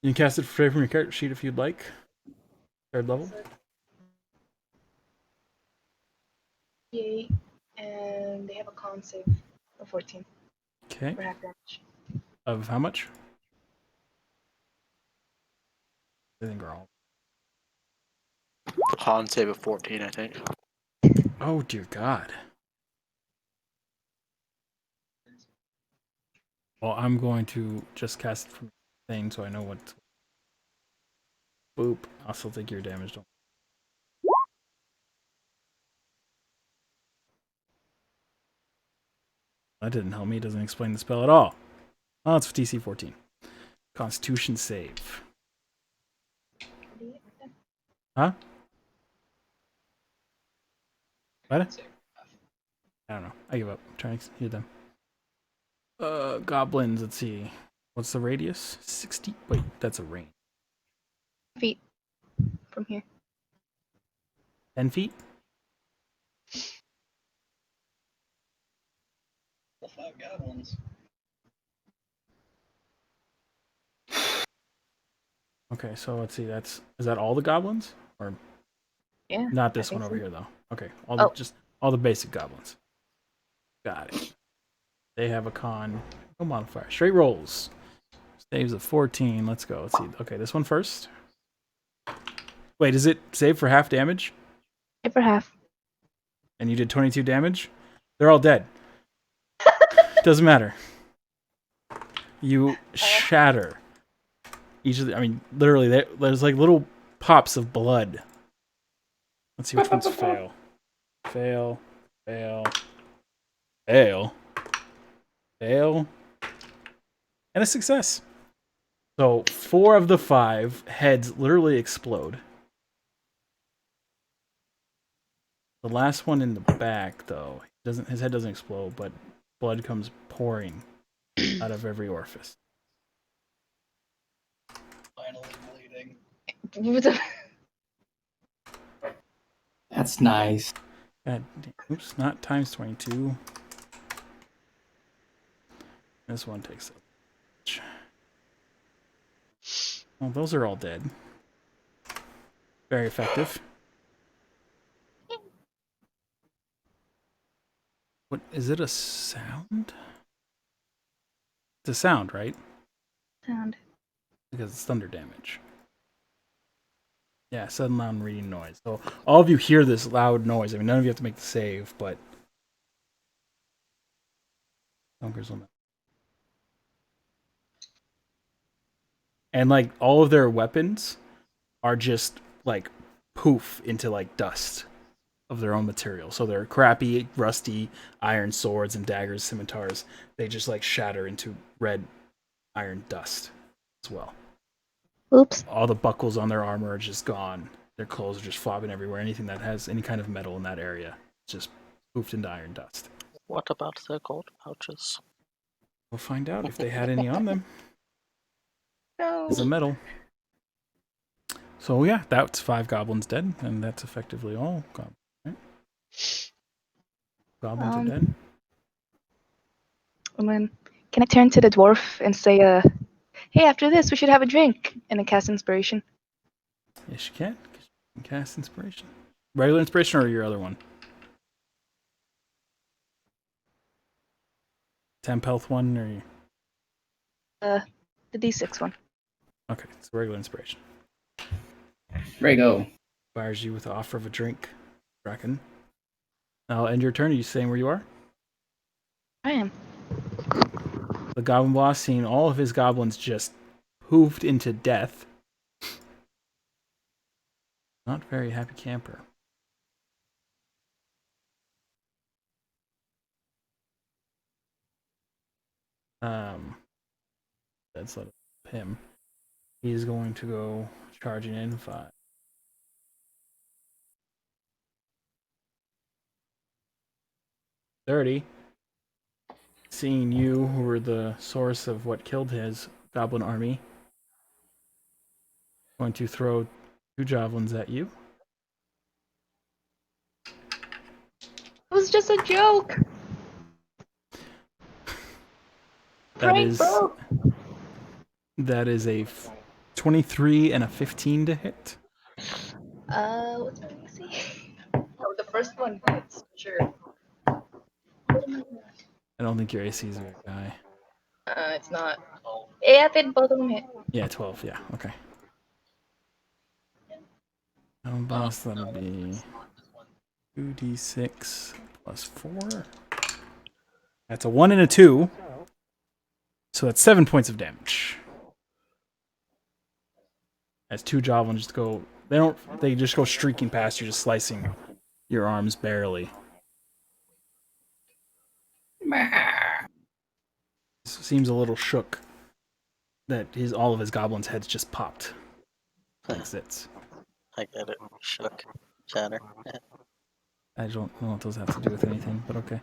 You can cast it straight from your character sheet if you'd like. 3rd level. 8, and they have a con save of 14 Okay. for half damage. Of how much? I think we're all. Con save of 14, I think. Oh dear God. Well, I'm going to just cast it from the thing so I know what. Boop. I'll still take your damage. Don't. That didn't help me. It doesn't explain the spell at all. Oh, it's DC 14. Constitution save. Huh? What? I don't know. I give up. I'm trying to hear them. Goblins. Let's see. What's the radius? 60. Wait, that's a range. Feet from here. 10 feet? The 5 goblins. Okay, so let's see. Is that all the goblins, or Yeah. not this I one think over so. here though? Okay, Oh. just all the basic goblins. Got it. They have a con. No modifier. Straight rolls. Saves of 14. Let's go. Let's see. Okay, this one first. Wait, is it save for half damage? Hit for half. And you did 22 damage? They're all dead. Doesn't matter. You shatter each of the. I mean, literally, there's like little pops of blood. Let's see which ones fail. Fail. Fail. Fail. Fail. And a success. So 4 of the 5 heads literally explode. The last one in the back, though, his head doesn't explode, but blood comes pouring out of every orifice. Finally bleeding. That's nice. God, oops, not times 22. This one takes a. Well, those are all dead. Very effective. What is it? A sound? It's a sound, right? Sound. Because it's thunder damage. Yeah, sudden loud reading noise. So all of you hear this loud noise. I mean, none of you have to make the save, but bunkers will melt. And like all of their weapons are just like poof into like dust of their own material. So they're crappy, rusty iron swords and daggers, scimitars. They just like shatter into red iron dust as well. Oops. All the buckles on their armor are just gone. Their clothes are just flopping everywhere. Anything that has any kind of metal in that area just poofed into iron dust. What about the gold pouches? We'll find out if they had any on them. No. It's a metal. So yeah, that's 5 goblins dead, and that's effectively all goblins. Right? Goblins are dead. And then, can I turn to the dwarf and say, hey, after this, we should have a drink, and then cast inspiration? Yes, you can. You can cast inspiration. Regular inspiration or your other one? Temp health one or you... The D6 one. Okay, it's regular inspiration. Rego. Fires you with the offer of a drink, Bracken. I'll end your turn. Are you staying where you are? I am. The goblin boss, seeing all of his goblins just poofed into death. Not very happy camper. That's him. He's going to go charging in 5. 30. Seeing you, who were the source of what killed his goblin army, going to throw 2 javelins at you. It was just a joke. That is a 23 and a 15 to hit. What's my AC? Oh, the first one hits, sure. I don't think your AC is very high. It's not. Yeah, both of them hit. Yeah, 12. Yeah, okay. Boss, that'll be 2d6 plus 4. That's a 1 and a 2. So that's 7 points of damage. As 2 javelins just go, they just go streaking past you, just slicing your arms barely. Seems a little shook that all of his goblins' heads just popped. Like zits. I get it. Shook. Shatter. I don't know what those have to do with anything, but okay.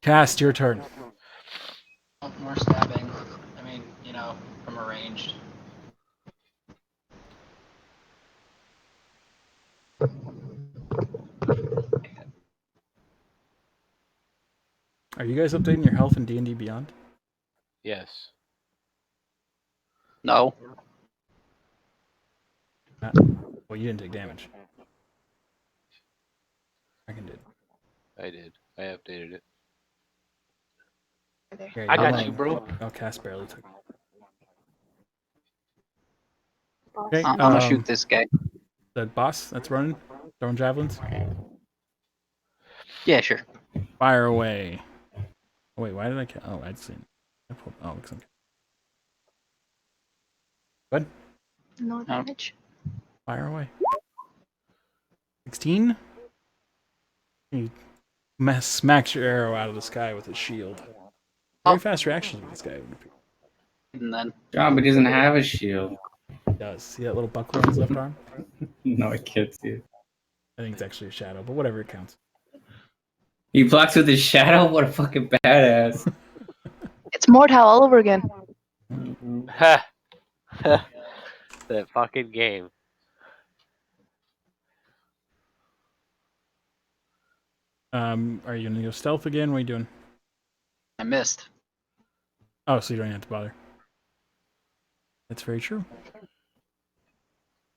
Cast, your turn. More stabbing. I mean, from a ranged. Are you guys updating your health in D&D Beyond? Yes. No. Well, you didn't take damage. Kraken did. I did. I updated it. Okay, I got you, bro. Oh, Cass barely took it. Okay, I'm gonna shoot this guy. The boss that's running, throwing javelins. Yeah, sure. Fire away. Oh, wait, why did I? Oh, I'd seen. Oh, okay. Good. No damage. Fire away. 16. He smacks your arrow out of the sky with his shield. Very fast reactions with this guy. And then. John, but he doesn't have a shield. He does. See that little buckle on his left arm? No, I can't see it. I think it's actually a shadow, but whatever, it counts. He blocks with his shadow? What a fucking badass. It's Mordhau all over again. Ha! That fucking game. Are you gonna go stealth again? What are you doing? I missed. Oh, so you don't even have to bother. That's very true.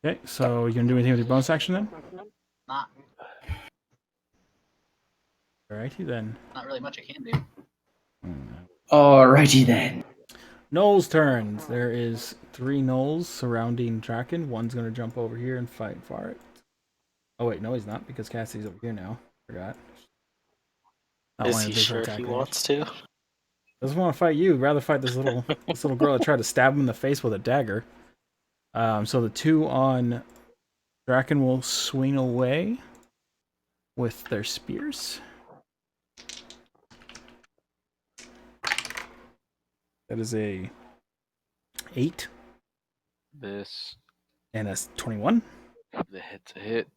Okay, so you gonna do anything with your bonus action then? Not Alrighty then. not really much I can do. Alrighty then. Noel's turn. There is 3 Knolls surrounding Draken. One's gonna jump over here and fight for it. Oh wait, no he's not, because Cassie's over here now. Forgot. Not Is one of he the big sure attack he range. wants to? Doesn't want to fight you. Rather fight this little girl that tried to stab him in the face with a dagger. So the 2 on Draken will swing away with their spears. That is a 8 Miss. and a 21. The hit's a hit.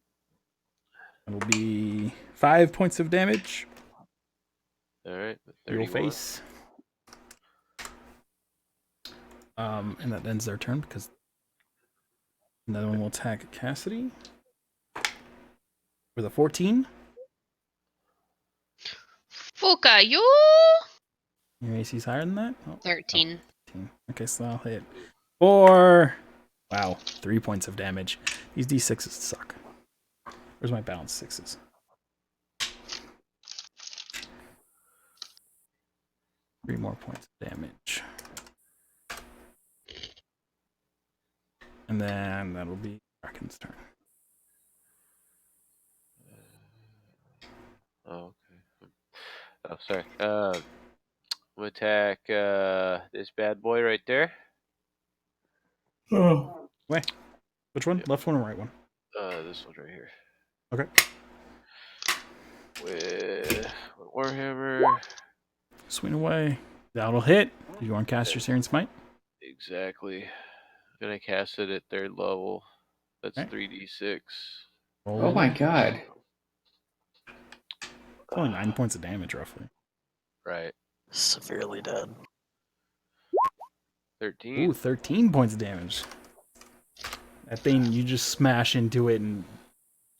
It'll be 5 points of damage. All right. Your face. And that ends their turn because another one will attack Cassidy with a 14. Fuka you. Your AC's higher than that? Oh, 13. 13. Okay, so I'll hit 4. Wow, 3 points of damage. These D6s suck. Where's my balanced 6s? Three more points of damage. And then that'll be Kraken's turn. Oh, okay. Oh, sorry. We'll attack this bad boy right there. Oh. Wait. Which one? Yep. Left one or right one? This one right here. Okay. With Warhammer. Swing away. That'll hit. Do you want to cast your Searing Smite? Exactly. I'm gonna cast it at 3rd level. That's okay. 3d6. Oh my god. It's only 9 points of damage, roughly. Right. Severely dead. 13. Ooh, 13 points of damage. That thing, you just smash into it and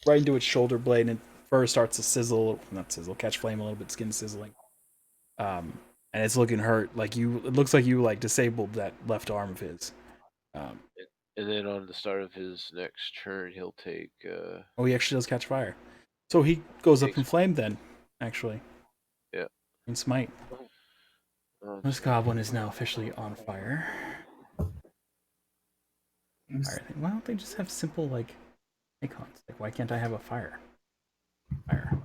right into its shoulder blade, and it first starts to sizzle, not sizzle, catch flame a little bit, skin sizzling. And it's looking hurt. Like it looks like you like disabled that left arm of his. And then on the start of his next turn, he'll take. Oh, he actually does catch fire. So he goes up in flame then, actually. Yeah. In smite. This goblin is now officially on fire. Fire thing. Why don't they just have simple like icons? Like, why can't I have a fire? Fire.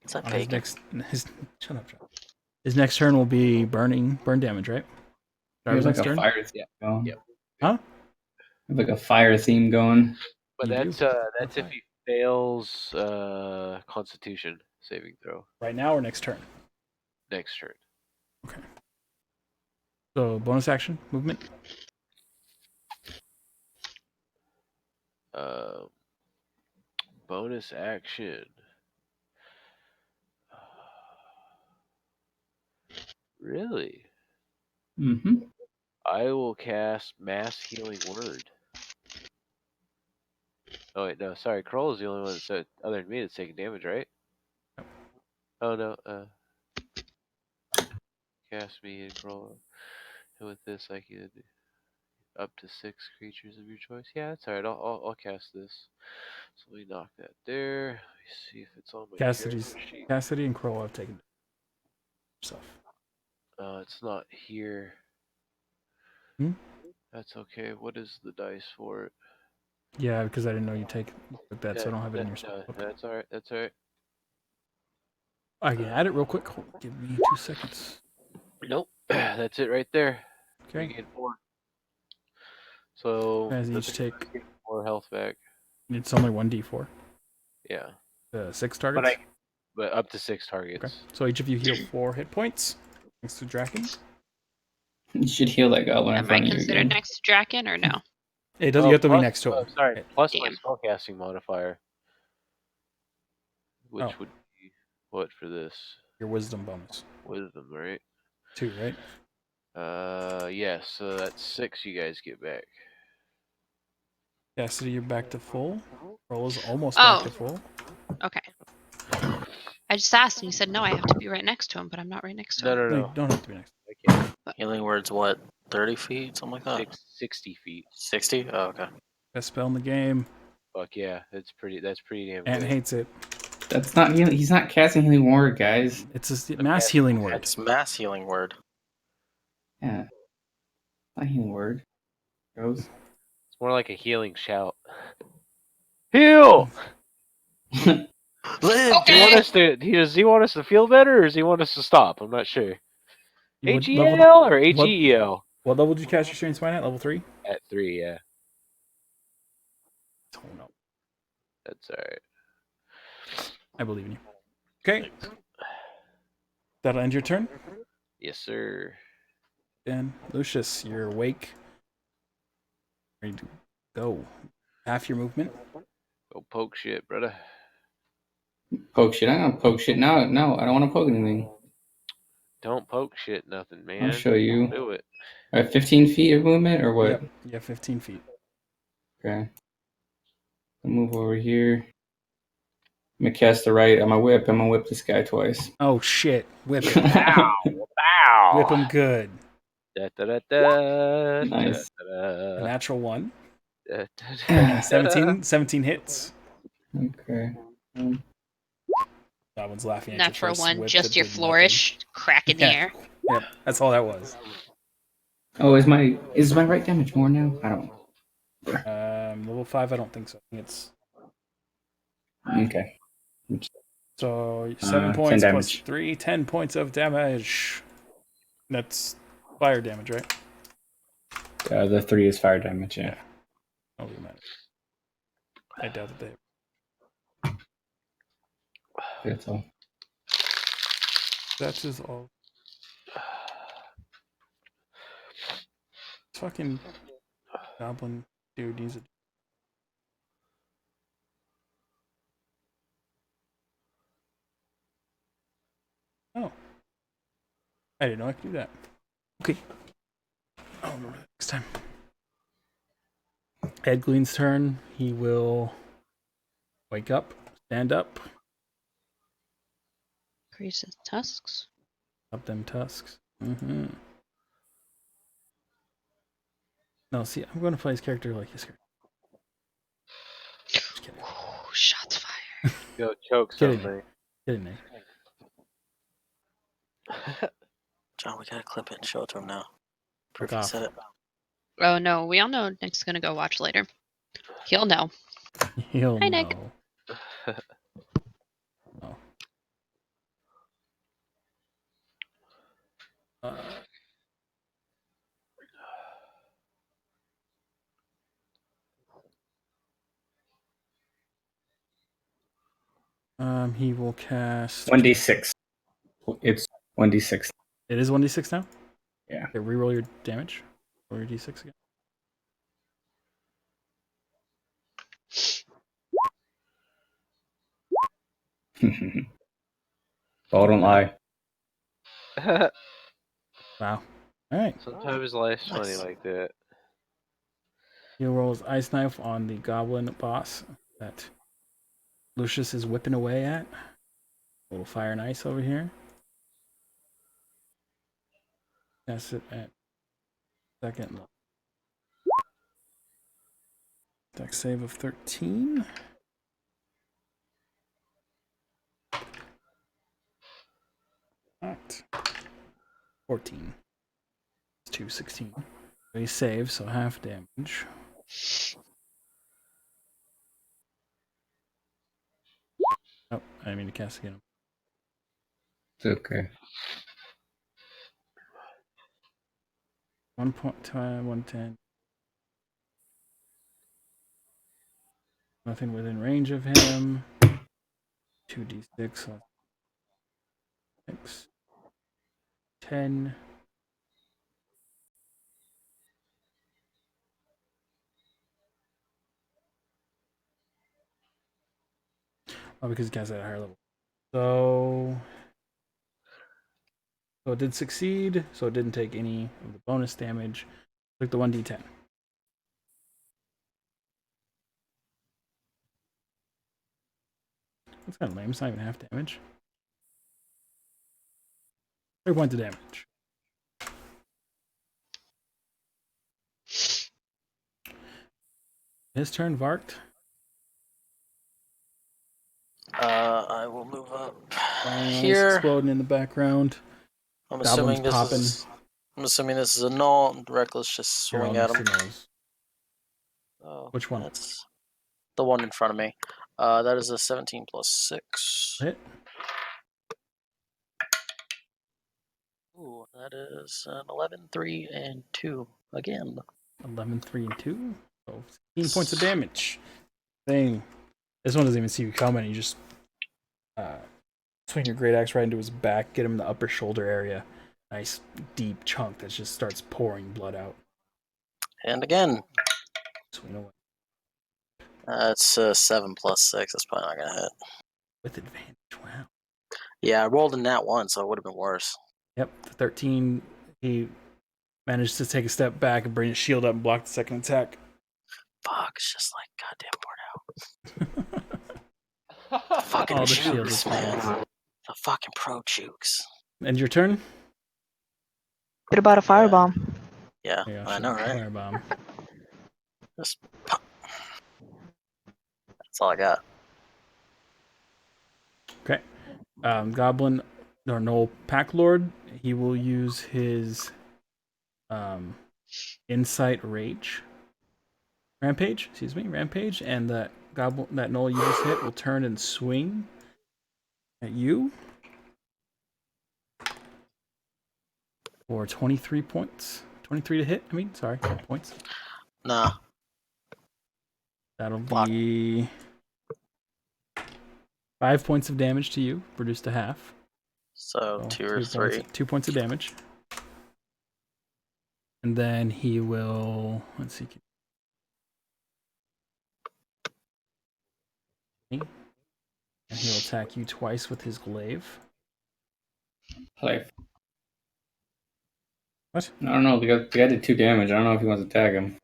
Is that his next, shut up, John. His next turn will be burn damage, right? There's like a fire theme going. Yep. Huh? Like a fire theme going. But that's if he fails Constitution saving throw. Right now or next turn? Next turn. Okay. So bonus action movement. Bonus action. Really? Mm-hmm. I will cast Mass Healing Word. Oh wait, no, sorry. Kroll is the only one that said, other than me, that's taking damage, right? Oh no. Cast me and Kroll. And with this, I can up to 6 creatures of your choice. Yeah, that's alright. I'll cast this. So we knock that there. Let me see if it's on my Cassidy and Kroll have taken stuff. It's not here. That's okay. What is the dice for it? Yeah, because I didn't know you take that, so I don't have it in your spell. Okay. That's alright. That's alright. I can add it real quick. Give me 2 seconds. Nope. That's it right there. Okay. You get 4. So guys each take 4 health back. It's only 1d4. Yeah. 6 targets. But up to 6 targets. Okay. So each of you heal 4 hit points. Thanks to Draken. You should heal that goblin in Am I front of you considered again. next to Draken or no? It doesn't. You have to be next to him. Sorry. Plus my Damn. spellcasting modifier, which would be what for this? Your wisdom bonus. Wisdom, right? 2, right? Yes. So that's 6. You guys get back. Cassidy, you're back to full. Roll is almost back to full. Okay. I just asked and you said no, I have to be right next to him, but I'm not right next to him. No, you don't have to be next. I can't. Healing word's what? 30 feet? Something like that? 60 feet. 60? Oh, okay. Best spell in the game. Fuck yeah. That's pretty damn Ant good. hates it. That's not healing. He's not casting healing word, guys. It's a mass healing word. It's mass healing word. Yeah. Not healing word. Gross. It's more like a healing shout. Heal! Live, Okay. Does he want us to feel better, or does he want us to stop? I'm not sure. What HEL or what- HEEL? What level did you cast your Strange Spine at? Level 3? At 3, yeah. Oh no. That's alright. I believe in you. Okay. That'll end your turn. Yes, sir. Then Lucius, you're awake. Ready to go. Half your movement. Go poke shit, brother. Poke shit. I'm gonna poke shit. No, I don't want to poke anything. Don't poke shit nothing, man. I'll show you. Do it. All right, 15 feet of movement or what? Yep. Yeah, 15 feet. Okay. I'll move over here. I'm gonna cast the right on my whip. I'm gonna whip this guy twice. Oh shit. Whip him. Ow! Whip him good. Da, da, da, da, Nice. Da, da, A natural 1. da, da, 17 hits. Okay. That one's laughing at Not your for first one, whip just that your did flourish crack in the Yeah. air. Yep, that's all that was. Oh, is my right damage more now? I don't know. Level 5, I don't think so. I think it's Okay. so 7 10 points plus damage. 3, 10 points of damage. That's fire damage, right? The 3 is fire damage. Yeah. Oh, you matter. I doubt that they. That's all. That's just all. Fucking goblin dude needs a. Oh. I didn't know I could do that. Okay. I'll remember that next time. Ed Gleen's turn. He will wake up, stand up, Grease his tusks. up them tusks. Mm-hmm. No, see, I'm going to play his character like his character. Just kidding. Ooh, shots fired. Go choke Kidding. something. Kidding me. John, we gotta clip it and show it to him now. Fuck Proof he off. said it. Oh no, we all know Nick's gonna go watch later. He'll know. He'll Hi, know. Nick. Oh. He will cast. 1d6. It's 1d6. It is 1d6 now? Yeah. Okay, reroll your damage. Roll your d6 again. Ball don't lie. Wow. Alright. Sometimes life's funny Nice. like that. He'll roll his ice knife on the goblin boss that Lucius is whipping away at. A little fire and ice over here. That's it at second level. Dex save of 13. Alright. 14. It's 2, 16. So he saves, so half damage. Oh, I didn't mean to cast again. It's okay. 1 point, 110. Nothing within range of him. 2d6. So 6. 10. Oh, because he cast at a higher level. So it did succeed, so it didn't take any of the bonus damage. Took the 1d10. That's kind of lame. It's not even half damage. 3 points of damage. His turn, Vart. I will move up Fire and ice here. exploding in the background. I'm Goblins assuming this popping. is. I'm assuming this is a null. Reckless just They're all swing at next him. to those. Oh, Which one? That's the one in front of me. That is a 17 plus 6. Hit. Ooh, that is an 11, 3, and 2 again. 11, 3, and 2. So 16 points of damage. Thing. This one doesn't even see you coming. You just swing your great axe right into his back, get him in the upper shoulder area. Nice deep chunk that just starts pouring blood out. And again. Swing away. That's 7 plus 6. That's probably not going to hit. With advantage. Wow. Yeah, I rolled in that one, so it would have been worse. Yep. The 13, he managed to take a step back and bring his shield up and block the second attack. Fuck, it's just like goddamn Mordo. Fucking All the shield jukes, is man. failed. The fucking pro jukes. And your turn? What about a firebomb? Yeah, Yeah, I sure. know, right? Firebomb. Just pop. That's all I got. Okay. Goblin or Knoll Pack Lord, he will use his Insight Rampage, and that Knoll you just hit will turn and swing at you for 23 points. 23 to hit, sorry, points. Nah. That'll be 5 points of damage to you, reduced to half. So 2 or 3. 2 points of damage. And then he will, let's see. And he'll attack you twice with his glaive. Life. What? I don't know. The guy did 2 damage. I don't know if he wants to tag him.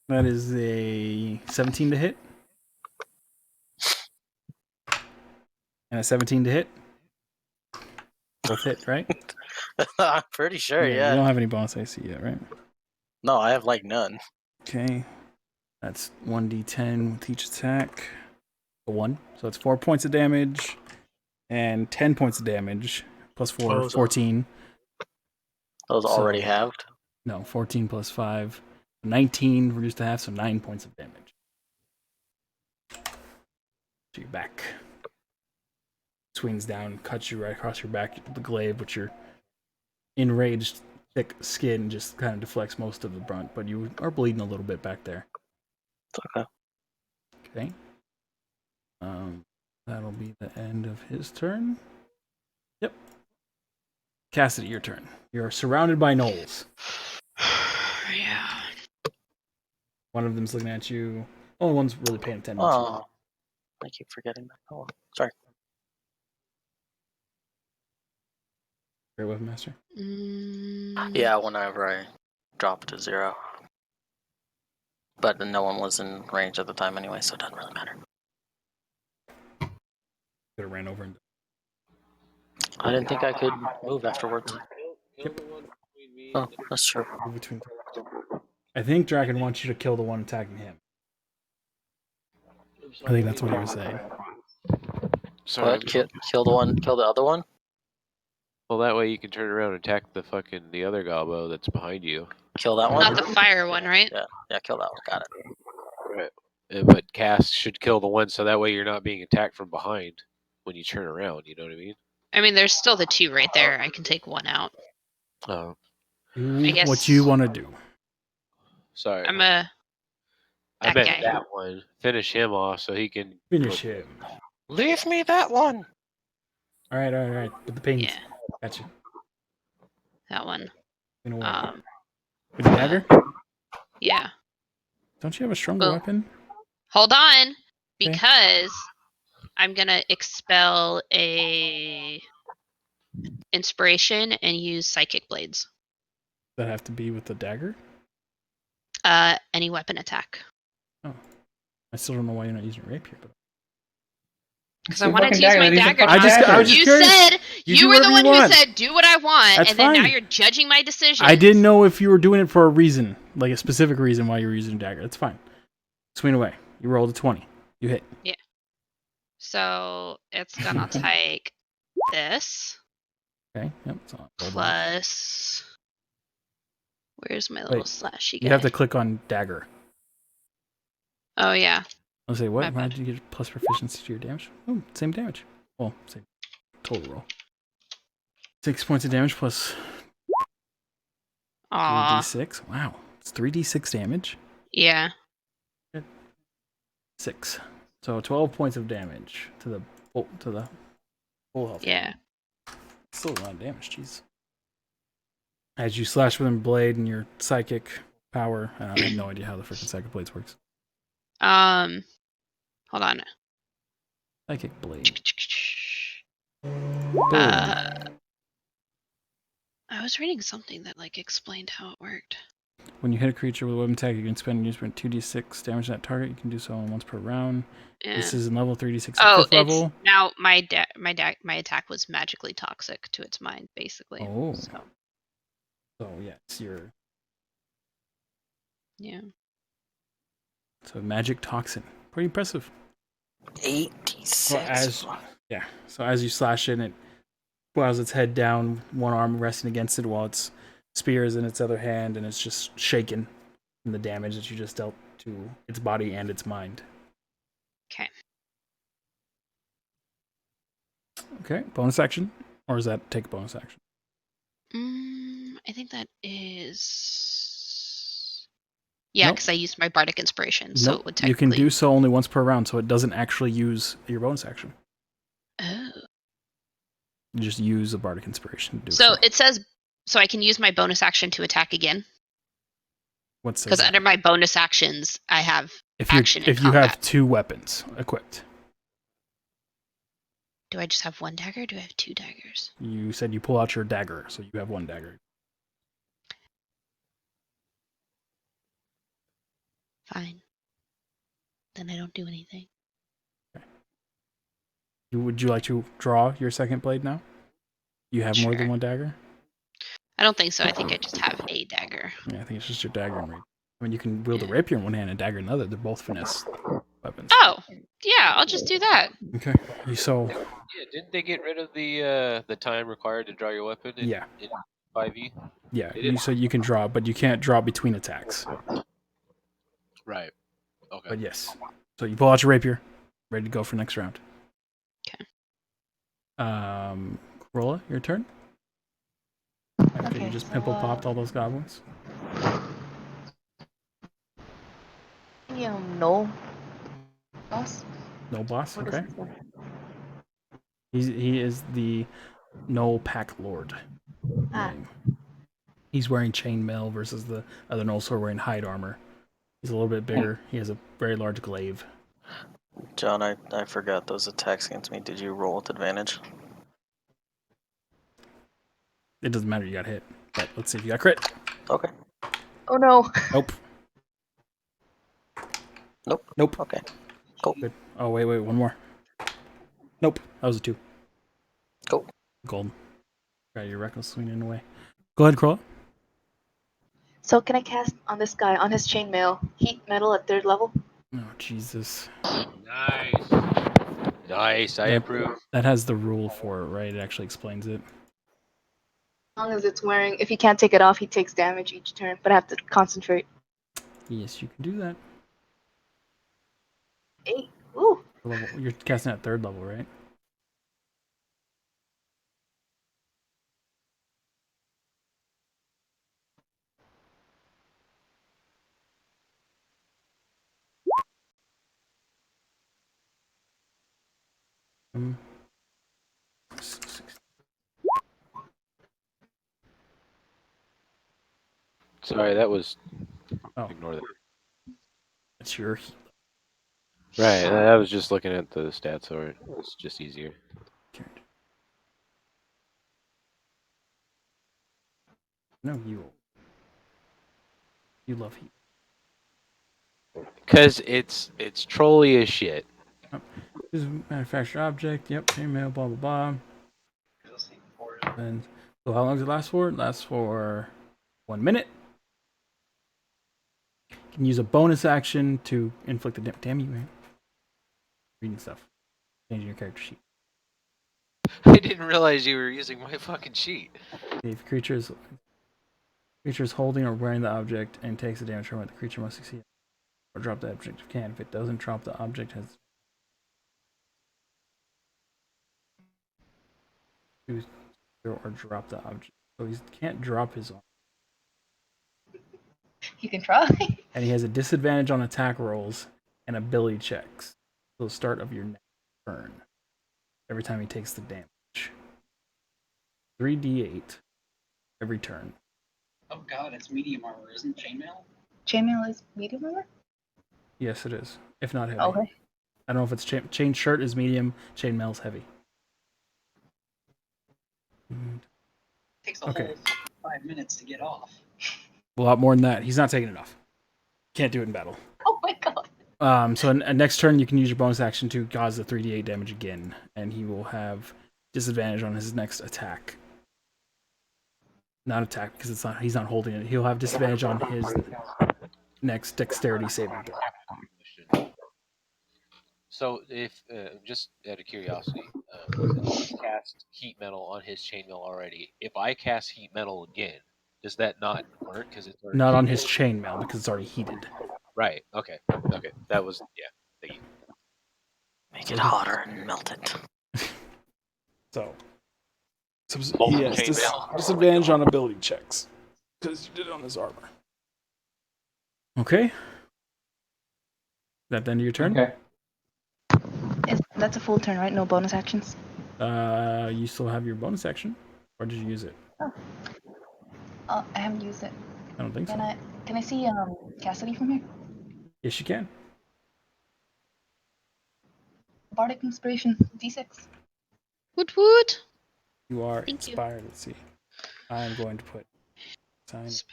That is a 17 to hit. And a 17 to hit. Both hit, right? I'm pretty sure, yeah. You don't have any bonus AC yet, right? No, I have like none. Okay. That's 1d10 with each attack. A 1. So that's 4 points of damage. And 10 points of damage. Plus 4, 14. Those already halved? No, 14 plus 5. 19 reduced to half, so 9 points of damage. So you're back. Swings down, cuts you right across your back with the glaive, with your enraged, thick skin just kind of deflects most of the brunt, but you are bleeding a little bit back there. Okay. Okay. That'll be the end of his turn. Yep. Cassidy, your turn. You're surrounded by gnolls. Yeah. One of them's looking at you. Only one's really paying attention. Oh, I keep forgetting that. Oh, sorry. Great Weapon Master? Yeah, whenever I dropped to 0. But no one was in range at the time anyway, so it doesn't really matter. Could have ran over and. I didn't think I could move afterwards. Yep. Oh, that's true. Between. I think Draken wants you to kill the one attacking him. I think that's what he was saying. Sorry. What? Kill the one? Kill the other one? Well, that way you can turn around and attack the other gobbo that's behind you. Kill that one? Not the fire one, right? Yeah, kill that one. Got it. Right. But Cass should kill the one so that way you're not being attacked from behind when you turn around. You know what I mean? I mean, there's still the 2 right there. I can take 1 out. Oh. Do guess- what you want to do. Sorry. I'm a. I that meant guy. that one. Finish him off so he can Finish him. Leave me that one! Alright. With the pings. Yeah. Gotcha. That one. With the dagger? Yeah. Don't you have a stronger weapon? Hold on, Okay. because I'm gonna expel a inspiration and use psychic blades. Does that have to be with the dagger? Any weapon attack. Oh. I still don't know why you're not using a rapier, but Because I wanted to use my dagger. I was just you curious. said you were the one who said do what I want, That's and then now fine. you're judging my decision. I didn't know if you were doing it for a reason, like a specific reason why you were using a dagger. That's fine. Swing away. You rolled a 20. You hit. Yeah. So it's gonna take this Okay. Yep. So plus. Where's my little slashy guy? you have to click on dagger. Oh yeah. I'll say what? My Why bad. did you get plus proficiency to your damage? Oh, same damage. Well, same total roll. 6 points of damage plus Aw. 3d6. Wow, it's 3d6 damage. Yeah. 6. So 12 points of damage to the full health. Yeah. Still a lot of damage. Jeez. As you slash with a blade and your psychic power, I have no idea how the freaking psychic blades works. Hold on. Psychic blade. I was reading something that like explained how it worked. When you hit a creature with a weapon attack, you can spend 2d6 damage to that target. You can do so once per round. Yeah. This is in level 3d6 at Oh, 5th level. it's now my attack was magically toxic to its mind, basically. Oh. So yeah, it's your yeah. So magic toxin. Pretty impressive. 86. So as you slash it, it bows its head down, one arm resting against it while its spear is in its other hand, and it's just shaken from the damage that you just dealt to its body and its mind. Okay. Okay, bonus action? Or does that take a bonus action? I think that is... Yeah, Nope. because I used my bardic inspiration, so Nope. it would technically... You can do so only once per round, so it doesn't actually use your bonus action. Oh. You just use a bardic inspiration to do So it says... So I can use my bonus action to attack again? What's Because under my bonus actions, I have action in if you combat. have 2 weapons equipped. Do I just have one dagger, or do I have 2 daggers? You said you pull out your dagger, so you have 1 dagger. Fine. Then I don't do anything. Okay. Would you like to draw your second blade now? You have more than 1 dagger? I don't think so. I think I just have a dagger. Yeah, I think it's just your dagger and rapier. I mean, you can wield a rapier in one hand and a dagger in another. They're both finesse weapons. Oh, yeah, I'll just do that. Okay. So. Yeah, didn't they get rid of the time required to draw your weapon in 5e? Yeah, so you can draw, but you can't draw between attacks. Right. Okay. But yes. So you pull out your rapier, ready to go for next round. Okay. Corolla, your turn. After you just pimple popped all those goblins. No. Boss? No boss, okay. He is the Null Pack Lord. He's wearing chainmail versus the other Null Sword wearing hide armor. He's a little bit bigger. He has a very large glaive. John, I forgot those attacks against me. Did you roll with advantage? It doesn't matter, you got hit. But let's see if you got crit. Okay. Oh no. Nope. Nope. Okay. Cool. Good. Oh, wait, one more. Nope. That was a 2. Cool. Golden. Got your reckless swinging away. Go ahead, Crawl. So can I cast on this guy, on his chainmail, heat metal at 3rd level? Oh, Jesus. Nice. Nice, I approve. That has the rule for it, right? It actually explains it. As long as it's wearing, if he can't take it off, he takes damage each turn, but I have to concentrate. Yes, you can do that. 8. Ooh. You're casting at 3rd level, right? Sorry, that was... Oh. Ignore that. It's your... Right, I was just looking at the stats, so it's just easier. No, you love heat. Because it's trolly as shit. Oh, this is a manufactured object. Yep, chainmail, blah, blah, blah. And so how long does it last for? It lasts for 1 minute. You can use a bonus action to inflict the damn you, man. Reading stuff. Changing your character sheet. I didn't realize you were using my fucking sheet. If creature is holding or wearing the object and takes the damage from it, the creature must succeed Or drop the object if it can. If it doesn't drop the object, has choose or drop the object. So he can't drop his arm. You can try. And he has a disadvantage on attack rolls and ability checks. So the start of your next turn. Every time he takes the damage. 3d8 every turn. Oh god, it's medium armor, isn't chainmail? Chainmail is medium armor? Yes, it is. If not heavy. Okay. I don't know if it's chain shirt is medium, chainmail's heavy. Takes a whole 5 minutes to get off. A lot more than that. He's not taking it off. Can't do it in battle. Oh my god. So next turn you can use your bonus action to cause the 3d8 damage again, and he will have disadvantage on his next attack. Not attack because he's not holding it. He'll have disadvantage on his next dexterity saving throw. So, if just out of curiosity, he cast heat metal on his chainmail already. If I cast heat metal again, does that not work? Because it's already not on his chainmail because it's already heated. Right. Okay. Okay. That was Thank you. Make it hotter and melt it. So he has disadvantage on ability checks because you did it on his armor. Okay. Is that the end of your turn? Okay. That's a full turn, right? No bonus actions? You still have your bonus action, or did you use it? Oh, I haven't used it. I don't think so. Can I see Cassidy from here? Yes, you can. Bardic Inspiration, D6. Woot woot. You are Thank you. inspired. Let's see. I am going to put sign. It's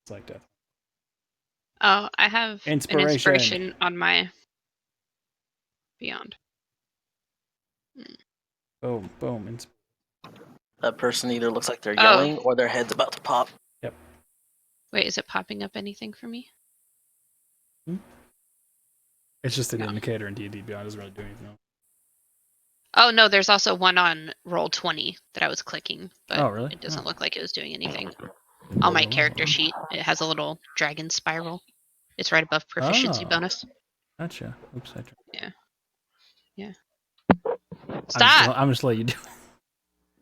like that. Oh, I have Inspiration. an inspiration on my Beyond. Boom, boom. That person either looks like they're yelling or their head's about to pop. Yep. Wait, is it popping up anything for me? It's just an indicator in D&D Beyond. It doesn't really do anything else. Oh, no, there's also one on Roll20 that I was clicking, but really? it doesn't look like it was doing anything. On my character sheet, it has a little dragon spiral. It's right above proficiency bonus. Gotcha. Oops, I tried. Yeah. Yeah. Stop! I'm just letting you do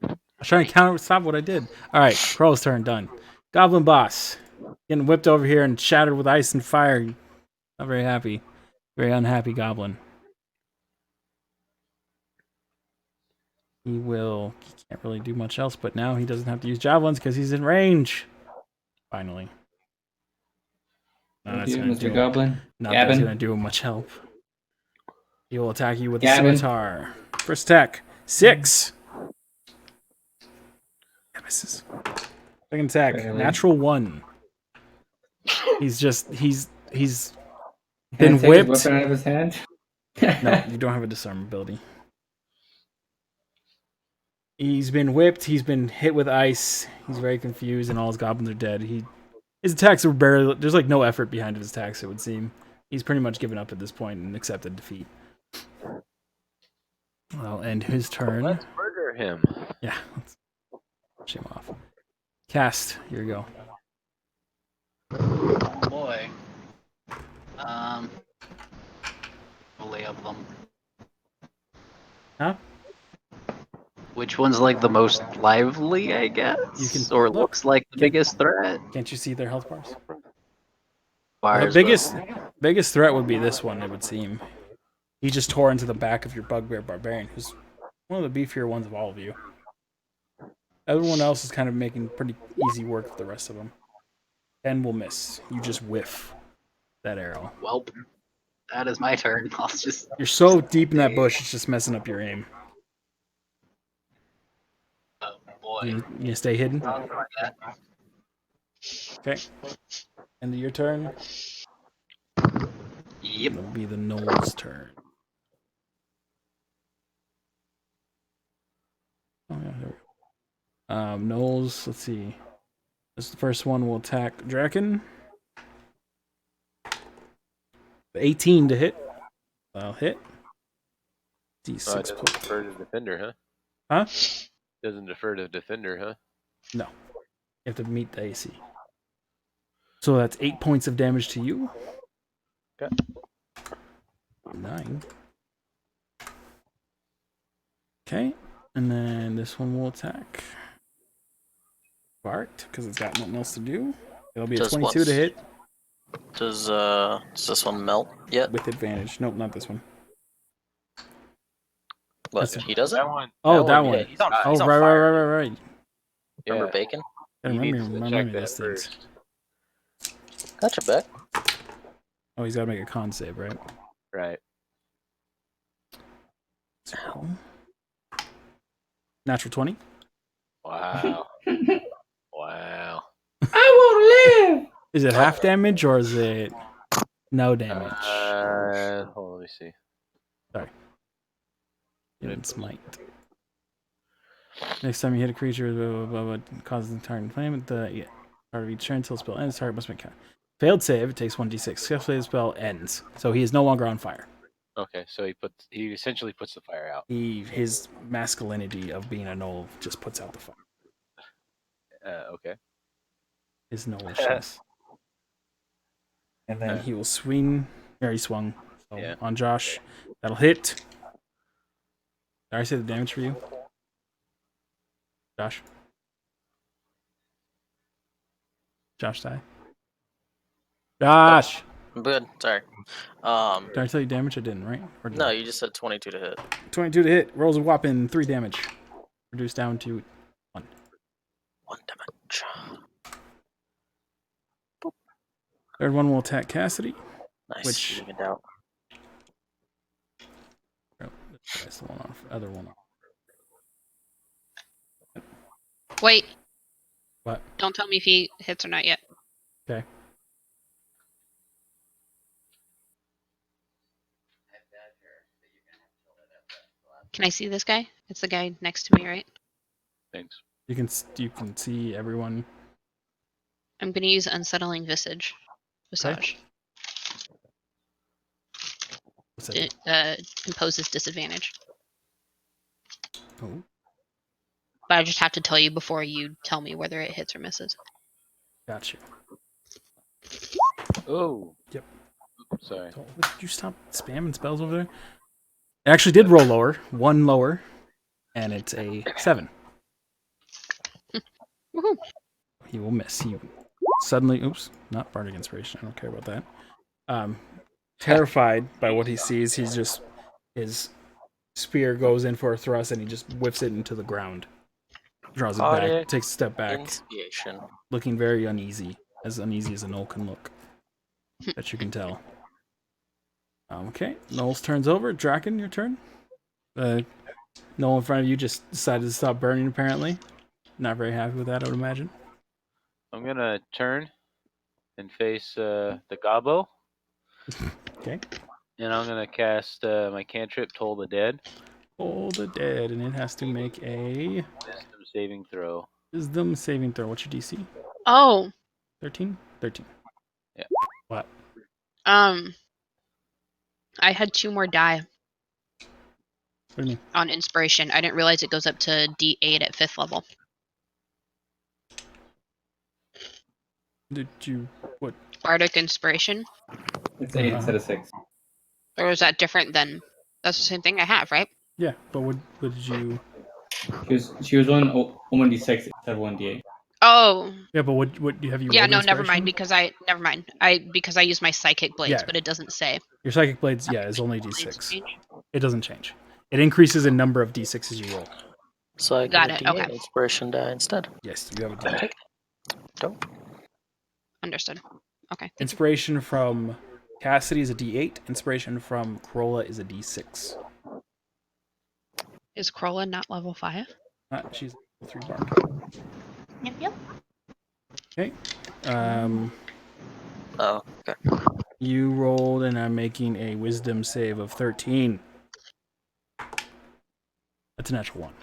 it. I was trying to stop what I did. Alright, Crow's turn, done. Goblin boss. Getting whipped over here and shattered with ice and fire. Not very happy. Very unhappy goblin. He can't really do much else, but now he doesn't have to use javelins because he's in range. Finally. Thank you, Mr. Goblin. Not that it's going to do him much help. He will attack you with a scimitar. First attack, 6. That misses. Second attack, natural 1. He's been whipped. His weapon out of his hand? No, you don't have a disarm ability. He's been whipped. He's been hit with ice. He's very confused, and all his goblins are dead. His attacks were barely. There's like no effort behind his attacks. It would seem he's pretty much given up at this point and accepted defeat. I'll end his turn. Let's murder him. Yeah, let's push him off. Cast. Here you go. Oh boy. Only of them. Huh? Which one's like the most lively, I guess? Or looks like the biggest threat? Can't you see their health bars? The biggest threat would be this one, it would seem. He just tore into the back of your bugbear barbarian, who's one of the beefier ones of all of you. Everyone else is kind of making pretty easy work for the rest of them. 10 will miss. You just whiff that arrow. Welp. That is my turn. You're so deep in that bush, it's just messing up your aim. Oh boy. You stay hidden? Okay. End of your turn. Yep. It'll be the Knoll's turn. Oh yeah, there we go. Knowles, let's see. This the first one will attack Draken. 18 to hit. I'll hit. D6 doesn't defer to defender, huh? Doesn't defer to defender, huh? No. You have to meet the AC. So that's 8 points of damage to you. Okay. 9. Okay, and then this one will attack Bart because it's got nothing else to do. It'll be a 22 to hit. Does this one melt yet? With advantage. Nope, not this one. What, he doesn't? That one. Oh, that Yeah, one. he's on, Oh, he's on right, fire. right. Remember Yeah. bacon? I He needs to remember check me that these things. first. Gotcha, Beck. Oh, he's got to make a con save, right? Right. So, natural 20. Wow. Wow. I won't live. Is it half damage or is it no damage? Hold on, let me see. Sorry. Even smite. Next time you hit a creature, causes the target inflame. The part of each turn until the spell ends. Target must make a failed save. It takes 1d6. Successfully, the spell ends. So he is no longer on fire. Okay, so he essentially puts the fire out. His masculinity of being a gnoll just puts out the fire. Okay. His knowlishness. And then he will swing. Or he swung. So Yeah. on Josh. That'll hit. Did I say the damage for you? Josh? Josh die? Josh! I'm good. Sorry. Did I tell you damage? I didn't, right? Or did No, I? you just said 22 to hit. 22 to hit. Rolls a whopping 3 damage. Reduced down to 1. 1 damage. Third one will attack Cassidy. Nice. Which- Evened out. Oh, that's the one off. Other one off. Wait. What? Don't tell me if he hits or not yet. Okay. Can I see this guy? It's the guy next to me, right? Thanks. You can see everyone. I'm gonna use Unsettling Visage. Visage. What's that? It imposes disadvantage. Oh, But I just have to tell you before you tell me whether it hits or misses. got you. Oh. Yep. Sorry. So, would you stop spamming spells over there? It actually did roll lower. 1 lower. And it's a 7. Woohoo! He will miss. He suddenly, oops, not Bardic Inspiration. I don't care about that. Terrified by what he sees, his spear goes in for a thrust and he just whiffs it into the ground. Draws it back, takes a step back, Inspiration. looking very uneasy as a gnoll can look. That you can tell. Okay, Noel's turn's over. Draken, your turn. Noel in front of you just decided to stop burning, apparently. Not very happy with that, I would imagine. I'm gonna turn and face the gobbo. Okay. And I'm gonna cast my cantrip, Toll the Dead. Toll the Dead, and it has to make a Wisdom saving throw. Wisdom saving throw. What's your DC? Oh. 13? 13. Yeah. What? I had 2 more die What do you mean? on Inspiration. I didn't realize it goes up to D8 at 5th level. Did you what? Bardic Inspiration? It's 8 instead of 6. Or is that different than... That's the same thing I have, right? Yeah, but what did you? She was on 1d6 instead of 1d8. Oh. Yeah, but what have you? Yeah, rolled no, never inspiration? mind. Never mind. Because I use my psychic blades, Yeah. but it doesn't say. Your psychic blades, yeah, is only d6. It doesn't change. It increases in number of d6s you roll. So I Got get it, a D8 okay. inspiration die instead. Yes, you have a d8. Dope. Understood. Okay. Thank Inspiration from Cassidy is a d8. Inspiration from Corolla is a d6. you. Is Krolla not level 5? She's level 3 bard. Yep. Okay. Oh, okay. You rolled, and I'm making a Wisdom save of 13. That's a natural 1.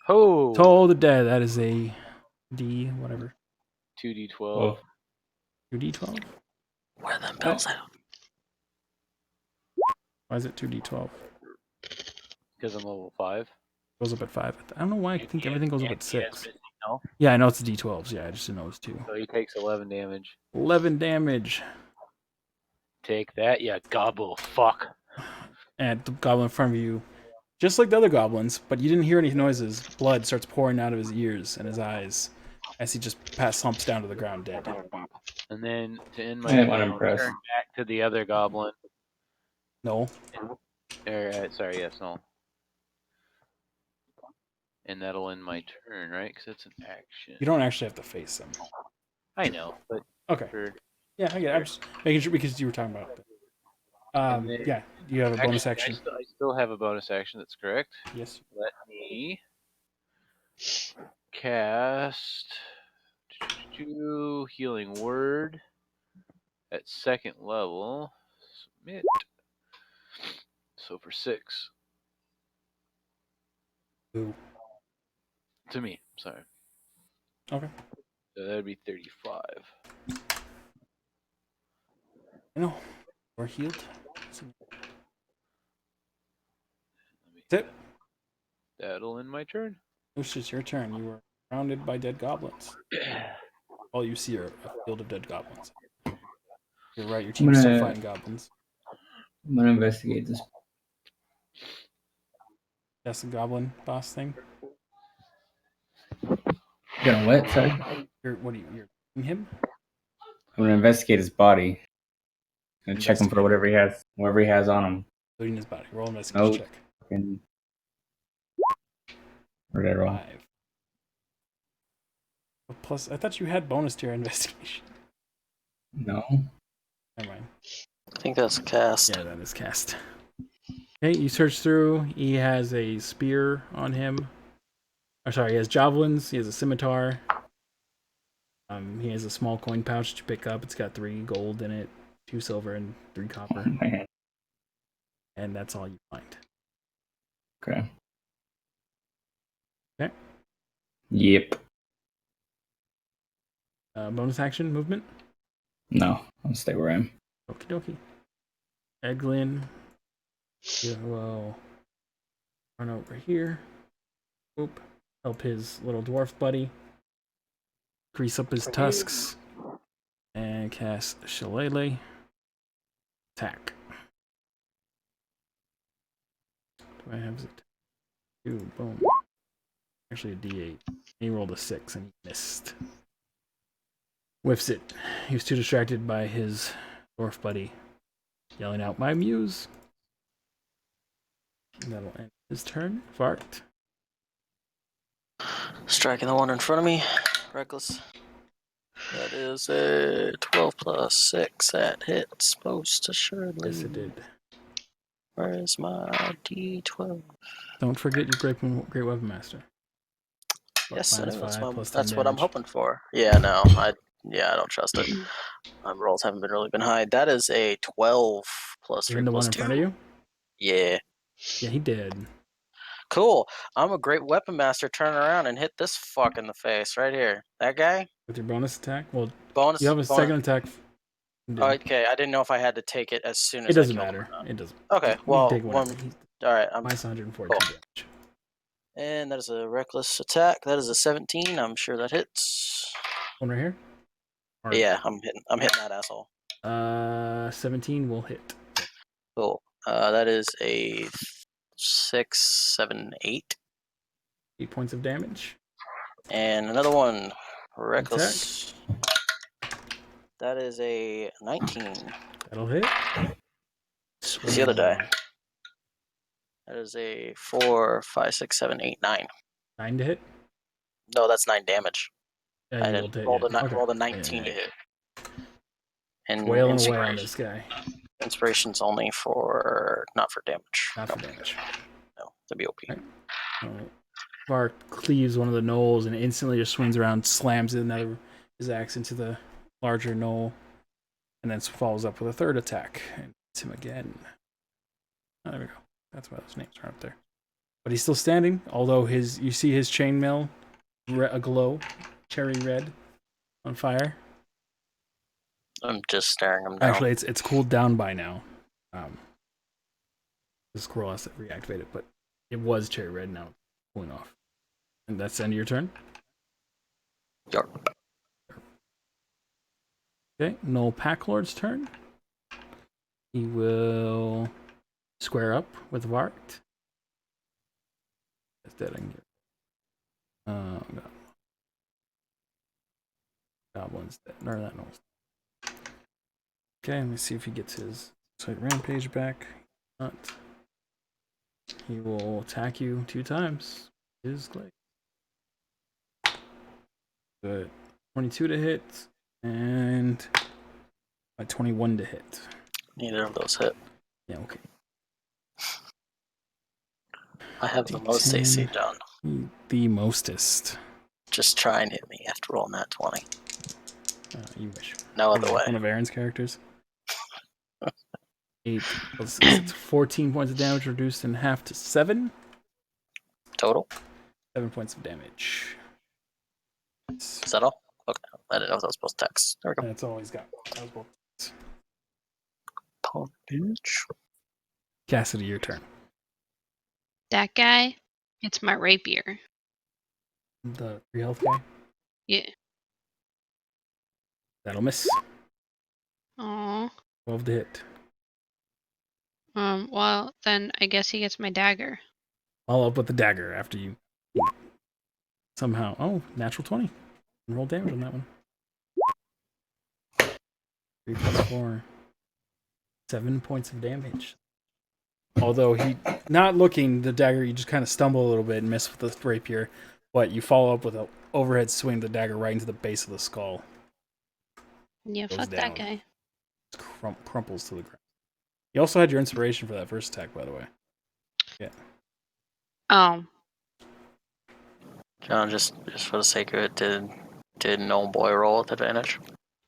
Oh. Toll the Dead. That is a D whatever. 2d12. 2d12. Wear them bells out. Why is it 2d12? Because I'm level 5. Goes up at 5. I don't know why I think everything goes up at 6. No? Yeah, I know it's D12s. Yeah, I just didn't know it was 2. So he takes 11 damage. 11 damage. Take that, you gobble fuck. And the goblin in front of you, just like the other goblins, but you didn't hear any noises. Blood starts pouring out of his ears and his eyes as he just slumps down to the ground dead. And then to end my I am turn, I'll unimpressed. turn back to the other goblin. No. Sorry, yes, no. And that'll end my turn, right? Because it's an action. You don't actually have to face him. I know, but okay. Yeah, I get it. I'm just making sure because you were talking about it. Yeah, you have a bonus action. I still have a bonus action. That's correct. Yes. Let me cast Healing Word at 2nd level. Submit. So for 6. Ooh. To me, sorry. Okay. So that'd be 35. No, we're healed. That's it. That'll end my turn. Lucius, it's your turn. You were surrounded by dead goblins. All you see are a field of dead goblins. You're right, your team's still fighting goblins. I'm gonna investigate this. That's the goblin boss thing. Gonna what? Sorry. You're him? I'm gonna investigate his body. And check him for whatever he has on him. Including his body. Roll investigation check. Where'd I roll? 5. Plus, I thought you had bonus to your investigation. No. Never mind. I think that's cast. Yeah, that is cast. Okay, you search through. He has a spear on him. Oh, sorry, he has javelins. He has a scimitar. He has a small coin pouch to pick up. It's got 3 gold in it, 2 silver, and 3 copper. Man. And that's all you find. Okay. Okay. Yep. Bonus action movement? No, I'll stay where I am. Okie dokie. Eglin, you will run over here. Oop. Help his little dwarf buddy. Grease up his tusks. And cast Shillelagh. Attack. Do I have it? 2, boom. Actually a D8. He rolled a 6 and he missed. Whiffs it. He was too distracted by his dwarf buddy yelling out, "My muse!" And that'll end his turn. Fart. Striking the one in front of me. Reckless. That is a 12 plus 6. That hits most assuredly. Yes, it did. Where is my D12? Don't forget your great weapon master. Yes, I know. -5 That's what I'm hoping for. Yeah, no, I don't trust it. My rolls haven't been really high. That is a 12 plus 3 Even the plus one in 2. front of you? Yeah. Yeah, he did. Cool. I'm a great weapon master. Turn around and hit this fuck in the face right here. That guy. With your bonus attack? Well, bonus. You have a second attack. Okay, I didn't know if I had to take it as soon as it doesn't I killed matter. him. It doesn't. Okay, well, take all right. I'm minus 142 cool. damage. And that is a reckless attack. That is a 17. I'm sure that hits. One right here? Or, yeah, I'm hitting that asshole. 17 will hit. Cool. That is a 6, 7, 8. 8 points of damage. And another one. Reckless. That is a 19. That'll hit. What's the other die? That is a 4, 5, 6, 7, 8, 9. 9 to hit? No, that's 9 damage. Yeah, I didn't roll the 19 to hit. And wailing away on this guy. Inspiration's only not for damage. Not for damage. No, the BOP. Right. Vark cleaves one of the gnolls and instantly just swings around, slams his axe into the larger gnoll, and then follows up with a third attack and hits him again. Oh, there we go. That's why those names are up there. But he's still standing, although you see his chainmail aglow, cherry red, on fire. I'm just staring him down. Actually, it's cooled down by now. The scroll has to reactivate it, but it was cherry red, now it's cooling off. And that's the end of your turn? Yep. Okay, Noel Packlord's turn. He will square up with Vart. That's dead. I can get. No. Goblins dead. Or that knows. Okay, let me see if he gets his site rampage back. Not. He will attack you 2 times. His glaive. Good. 22 to hit and 21 to hit. Neither of those hit. Yeah, okay. I have the most AC, John. The mostest. Just try and hit me after rolling that 20. You wish. No other way. One of Aaron's characters. 8 plus 6. It's 14 points of damage reduced in half to 7. Total? 7 points of damage. Is that all? Okay. I didn't know if that was both text. There we go. That's all he's got. That was both. Punch. Cassidy, your turn. That guy, it's my rapier. The 3 health guy? Yeah. That'll miss. Aw. 12 to hit. Well, then I guess he gets my dagger. Follow up with the dagger after you somehow. Oh, natural 20. Roll damage on that one. 3 plus 4. 7 points of damage. Although he, not looking, the dagger, you just kind of stumble a little bit and miss with the rapier. But you follow up with an overhead swing of the dagger right into the base of the skull. Yeah, Goes fuck down. that guy. Crumples to the ground. You also had your inspiration for that first attack, by the way. Yeah. Oh. John, just for the sake of it, did an old boy roll with advantage?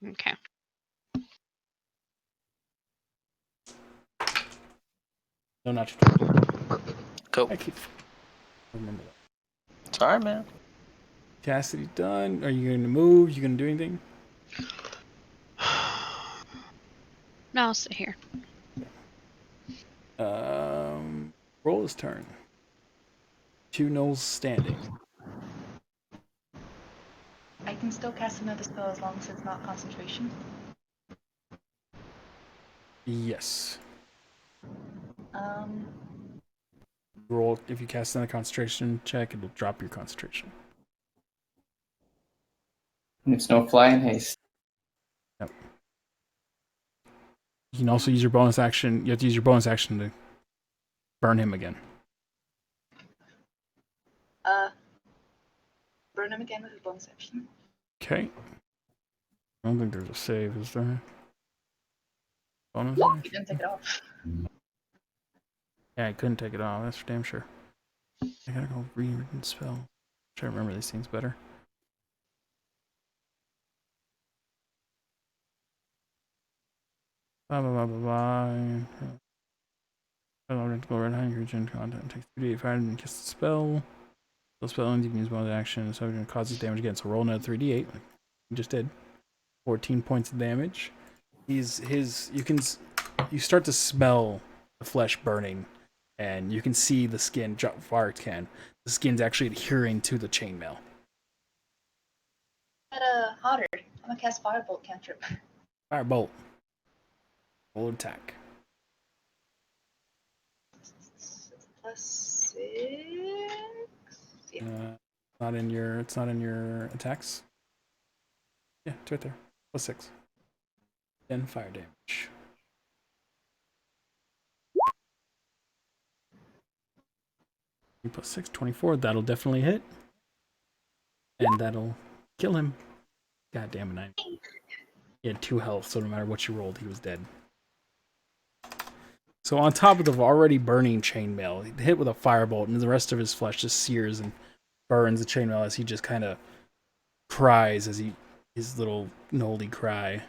Okay. No, not your turn. Cool. I keep remember that. It's alright, man. Cassidy done. Are you going to move? You going to do anything? No, I'll sit here. Roll his turn. 2 gnolls standing. I can still cast another spell as long as it's not concentration. Yes. Um, Roll, if you cast another concentration check, it'll drop your concentration. And it's no flying haste. Yep. You can also use your bonus action. You have to use your bonus action to burn him again. burn him again with his bonus action. Okay. I don't think there's a save, is there? Bonus He action? didn't take it off. Yeah, I couldn't take it off, that's for damn sure. I gotta go read and spell. Try to remember these things better. Blah blah blah blah blah. Go right behind your gen content. Take 3d8 fire and cast the spell. The spell ends, you can use bonus action, so it causes damage again. So roll another 3d8, like you just did. 14 points of damage. You start to smell the flesh burning, and you can see the skin. Vart can. The skin's actually adhering to the chainmail. Hotter. I'm gonna cast Firebolt cantrip. Firebolt. Roll attack. +6. Yeah. It's not in your attacks. Yeah, it's right there. +6. 10 fire damage. +6, 24. That'll definitely hit. And that'll kill him. God damn it. He had 2 health, so no matter what you rolled, he was dead. So on top of the already burning chainmail, hit with a firebolt, and the rest of his flesh just sears and burns the chainmail as he just kind of cries his little gnolly cry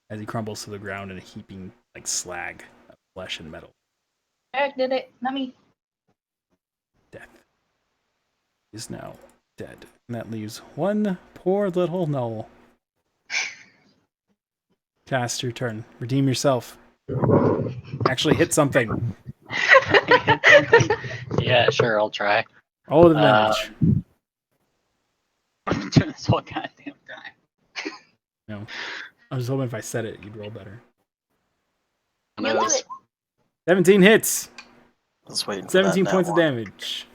as he crumbles to the ground in a heaping like slag of flesh and metal. Eric did it, not me. Death is now dead, and that leaves one poor little gnoll. Cast your turn. Redeem yourself. Actually hit something. Yeah, sure, I'll try. All advantage. I'm doing this whole goddamn time. No. I was hoping if I said it, you'd roll better. You'll do it. 17 hits. I was waiting for that 17 nat points of one. damage.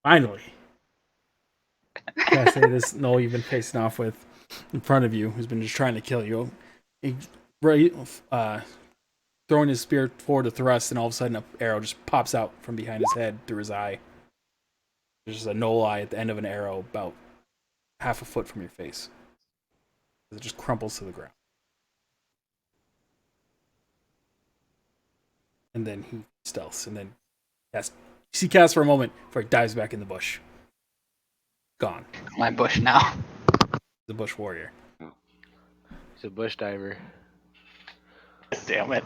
Finally. Can't say this Null you've been facing off with in front of you, who's been just trying to kill you. He, throwing his spear forward to thrust, and all of a sudden an arrow just pops out from behind his head through his eye. There's just a null eye at the end of an arrow about half a foot from your face. It just crumples to the ground. And then he stealths, and then casts. You see Cass for a moment before he dives back in the bush. Gone. My bush now. The bush warrior. He's a bush diver. Damn it.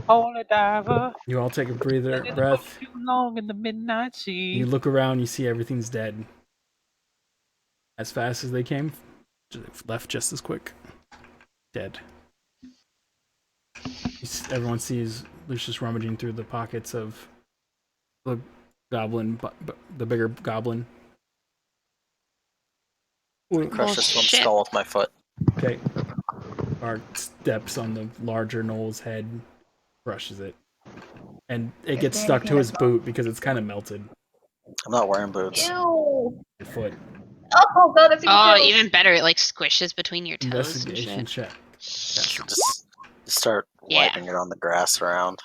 Holy diver. You all take a breath. Too long in the midnight sea. You look around, you see everything's dead. As fast as they came, left just as quick. Dead. Everyone sees Lucius rummaging through the pockets of the goblin, the bigger goblin. Crush this one's shit. skull with my foot. Okay. Bart steps on the larger Knoll's head, brushes it, and it gets stuck to his boot because it's kind of melted. I'm not wearing boots. Ew. Your foot. Oh god, that's Oh, even better. It like squishes between your toes Investigation and check. Just start Yeah. wiping it on the grass around.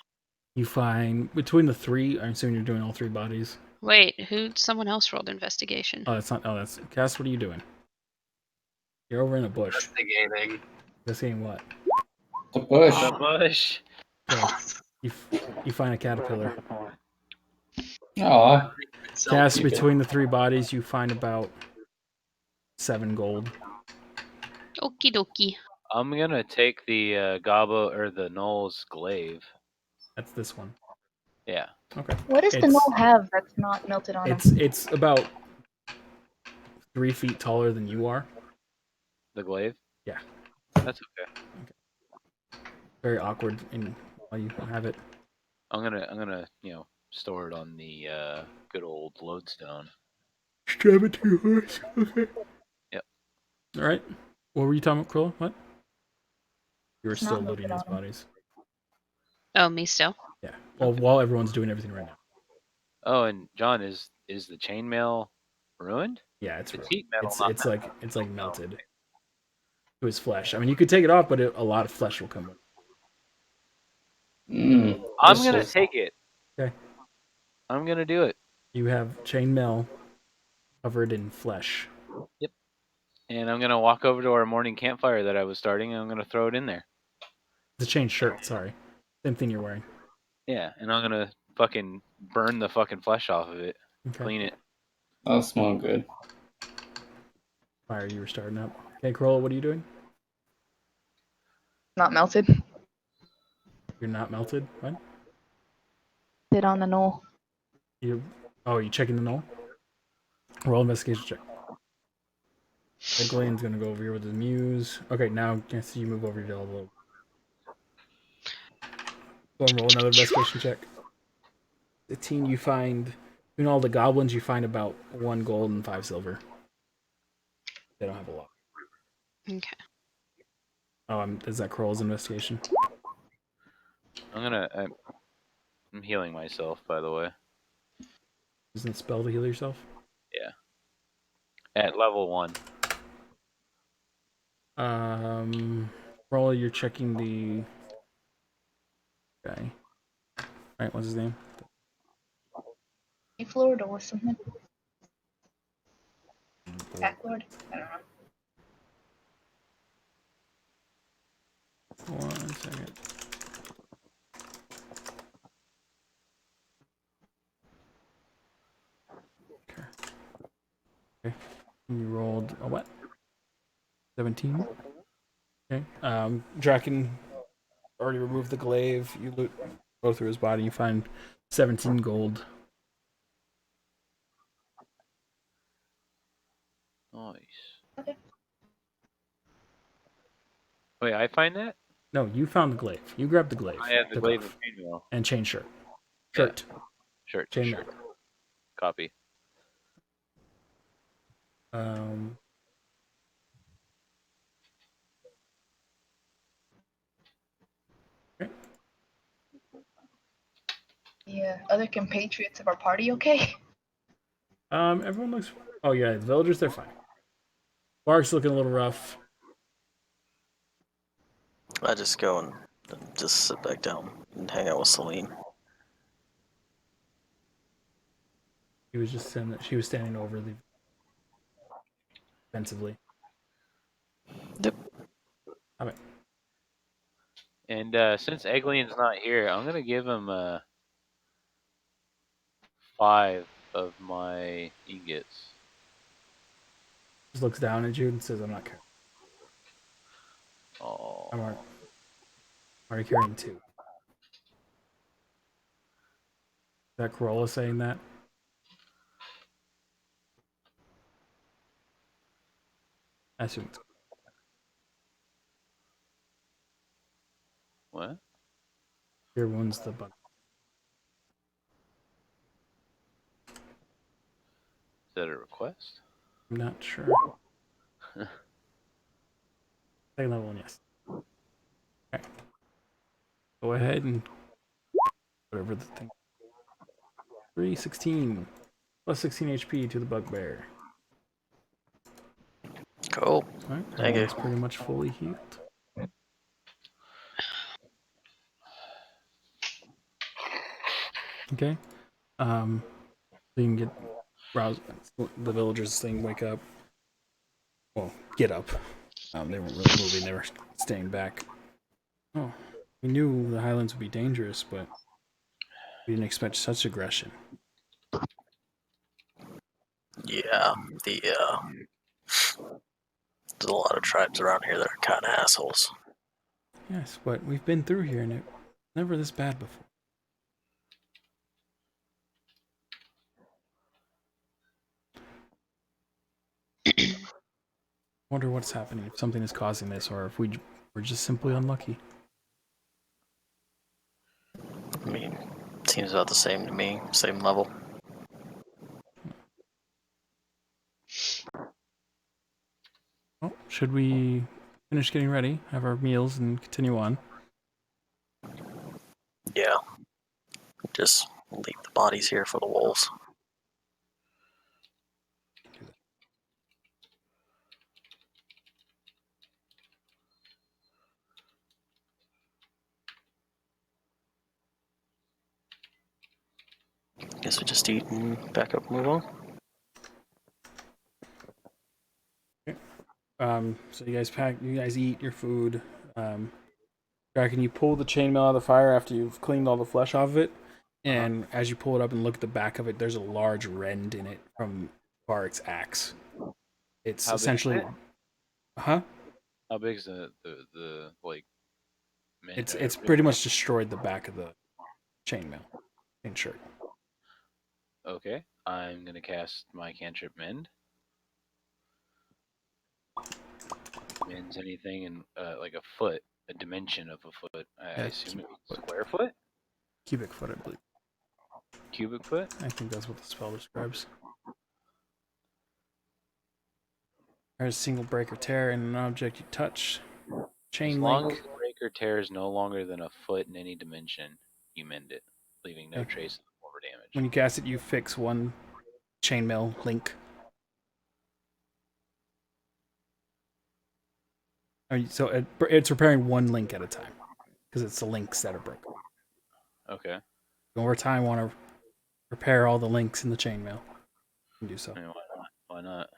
You find between the three. I'm assuming you're doing all three bodies. Wait, someone else rolled investigation. Oh, that's not. Oh, that's Cass. What are you doing? You're over in a bush. Investigating. Investigating what? The bush. The bush. Okay. You find a caterpillar. Aw. Cass, between the three bodies, you find about 7 gold. Okie dokie. I'm gonna take the gobbo or the Knoll's glaive. That's this one. Yeah. Okay. What does the It's- null have that's not melted on him? It's about 3 feet taller than you are. The glaive? Yeah. That's okay. Very awkward while you have it. I'm gonna store it on the good old lodestone. Strap it to your horse. Okay. Yep. All right. What were you talking about, Krilla? What? You were It's still not loading melted these on him. bodies. Oh, me still. Yeah. Well, while everyone's doing everything right now. Oh, and John, is the chainmail ruined? Yeah, it's It's real. heat metal. not It's metal. like melted to his flesh. I mean, you could take it off, but a lot of flesh will come with it. I'm gonna take it. Okay. I'm gonna do it. You have chainmail covered in flesh. Yep. And I'm gonna walk over to our morning campfire that I was starting, and I'm gonna throw it in there. It's a chain shirt. Sorry, same thing you're wearing. Yeah, and I'm gonna fucking burn the fucking flesh off of it. Okay. Clean it. That'll smell good. Fire, you were starting up. Okay, Kroll, what are you doing? Not melted. You're not melted. What? Sit on the null. You checking the null? Roll investigation check. Eglane's gonna go over here with his muse. Okay, now I see you move over to the elbow. Go and roll another investigation check. 15, you find between all the goblins, you find about 1 gold and 5 silver. They don't have a lot. Okay. Oh, is that Kroll's investigation? I'm healing myself, by the way. Isn't it spell to heal yourself? Yeah. At level 1. Kroll, you're checking the guy. Right, what's his name? Florida or something. Backlord? I don't know. 1 second. Okay. You rolled a what? 17. Okay. Draken already removed the glaive. You go through his body. You find 17 gold. Nice. Okay. Wait, I find that? No, you found the glaive. You grabbed the glaive. I have the took glaive off, and chainmail. and chain shirt. Yeah. Shirt. Shirt. Chainmail. Shirt. Copy. the other compatriots of our party okay? Everyone looks. Oh yeah, the villagers, they're fine. Bark's looking a little rough. I just go and just sit back down and hang out with Celine. She was just saying that she was standing over the defensively. Yep. All right. And since Eglian's not here, I'm gonna give him 5 of my ingots. Just looks down at you and says, "I'm not carrying. Oh. I'm already carrying 2." Is that Corolla saying that? I assume it's. What? Your wound's the bug. Is that a request? I'm not sure. Second level one, yes. Okay. Go ahead and whatever the thing. 316 plus 16 HP to the bugbear. Cool. All right, Thank you. everyone's pretty much fully healed. Okay. So you can get roused. The villagers thing wake up. Well, get up. They weren't really moving. They were staying back. Oh, we knew the Highlands would be dangerous, but we didn't expect such aggression. Yeah, there's a lot of tribes around here that are kind of assholes. Yes, but we've been through here, and it never this bad before. Wonder what's happening, if something is causing this, or if we're just simply unlucky. I mean, seems about the same to me, same level. Well, should we finish getting ready, have our meals, and continue on? Yeah. Just leave the bodies here for the wolves. Guess we just eat and back up and move on. So you guys eat your food. Draken, you pull the chainmail out of the fire after you've cleaned all the flesh off of it, and as you pull it up and look at the back of it, there's a large rend in it from Barak's axe. It's How big is essentially, it? huh? How big is the like? It's pretty much destroyed the back of the chainmail and shirt. Okay, I'm gonna cast my cantrip mend. Mends anything in like a foot, a dimension of a foot. I assume it's square foot, cubic foot, I believe. Cubic foot. I think that's what the spell describes. There's a single break or tear in an object you touch. Chain As long link. as the break or tear is no longer than a foot in any dimension, you mend it, leaving no Okay. trace of mortal damage. When you cast it, you fix one chainmail link. So it's repairing one link at a time because it's the links that are broken. Okay. Over time, want to repair all the links in the chainmail. You can do so. I mean, why not? Why not?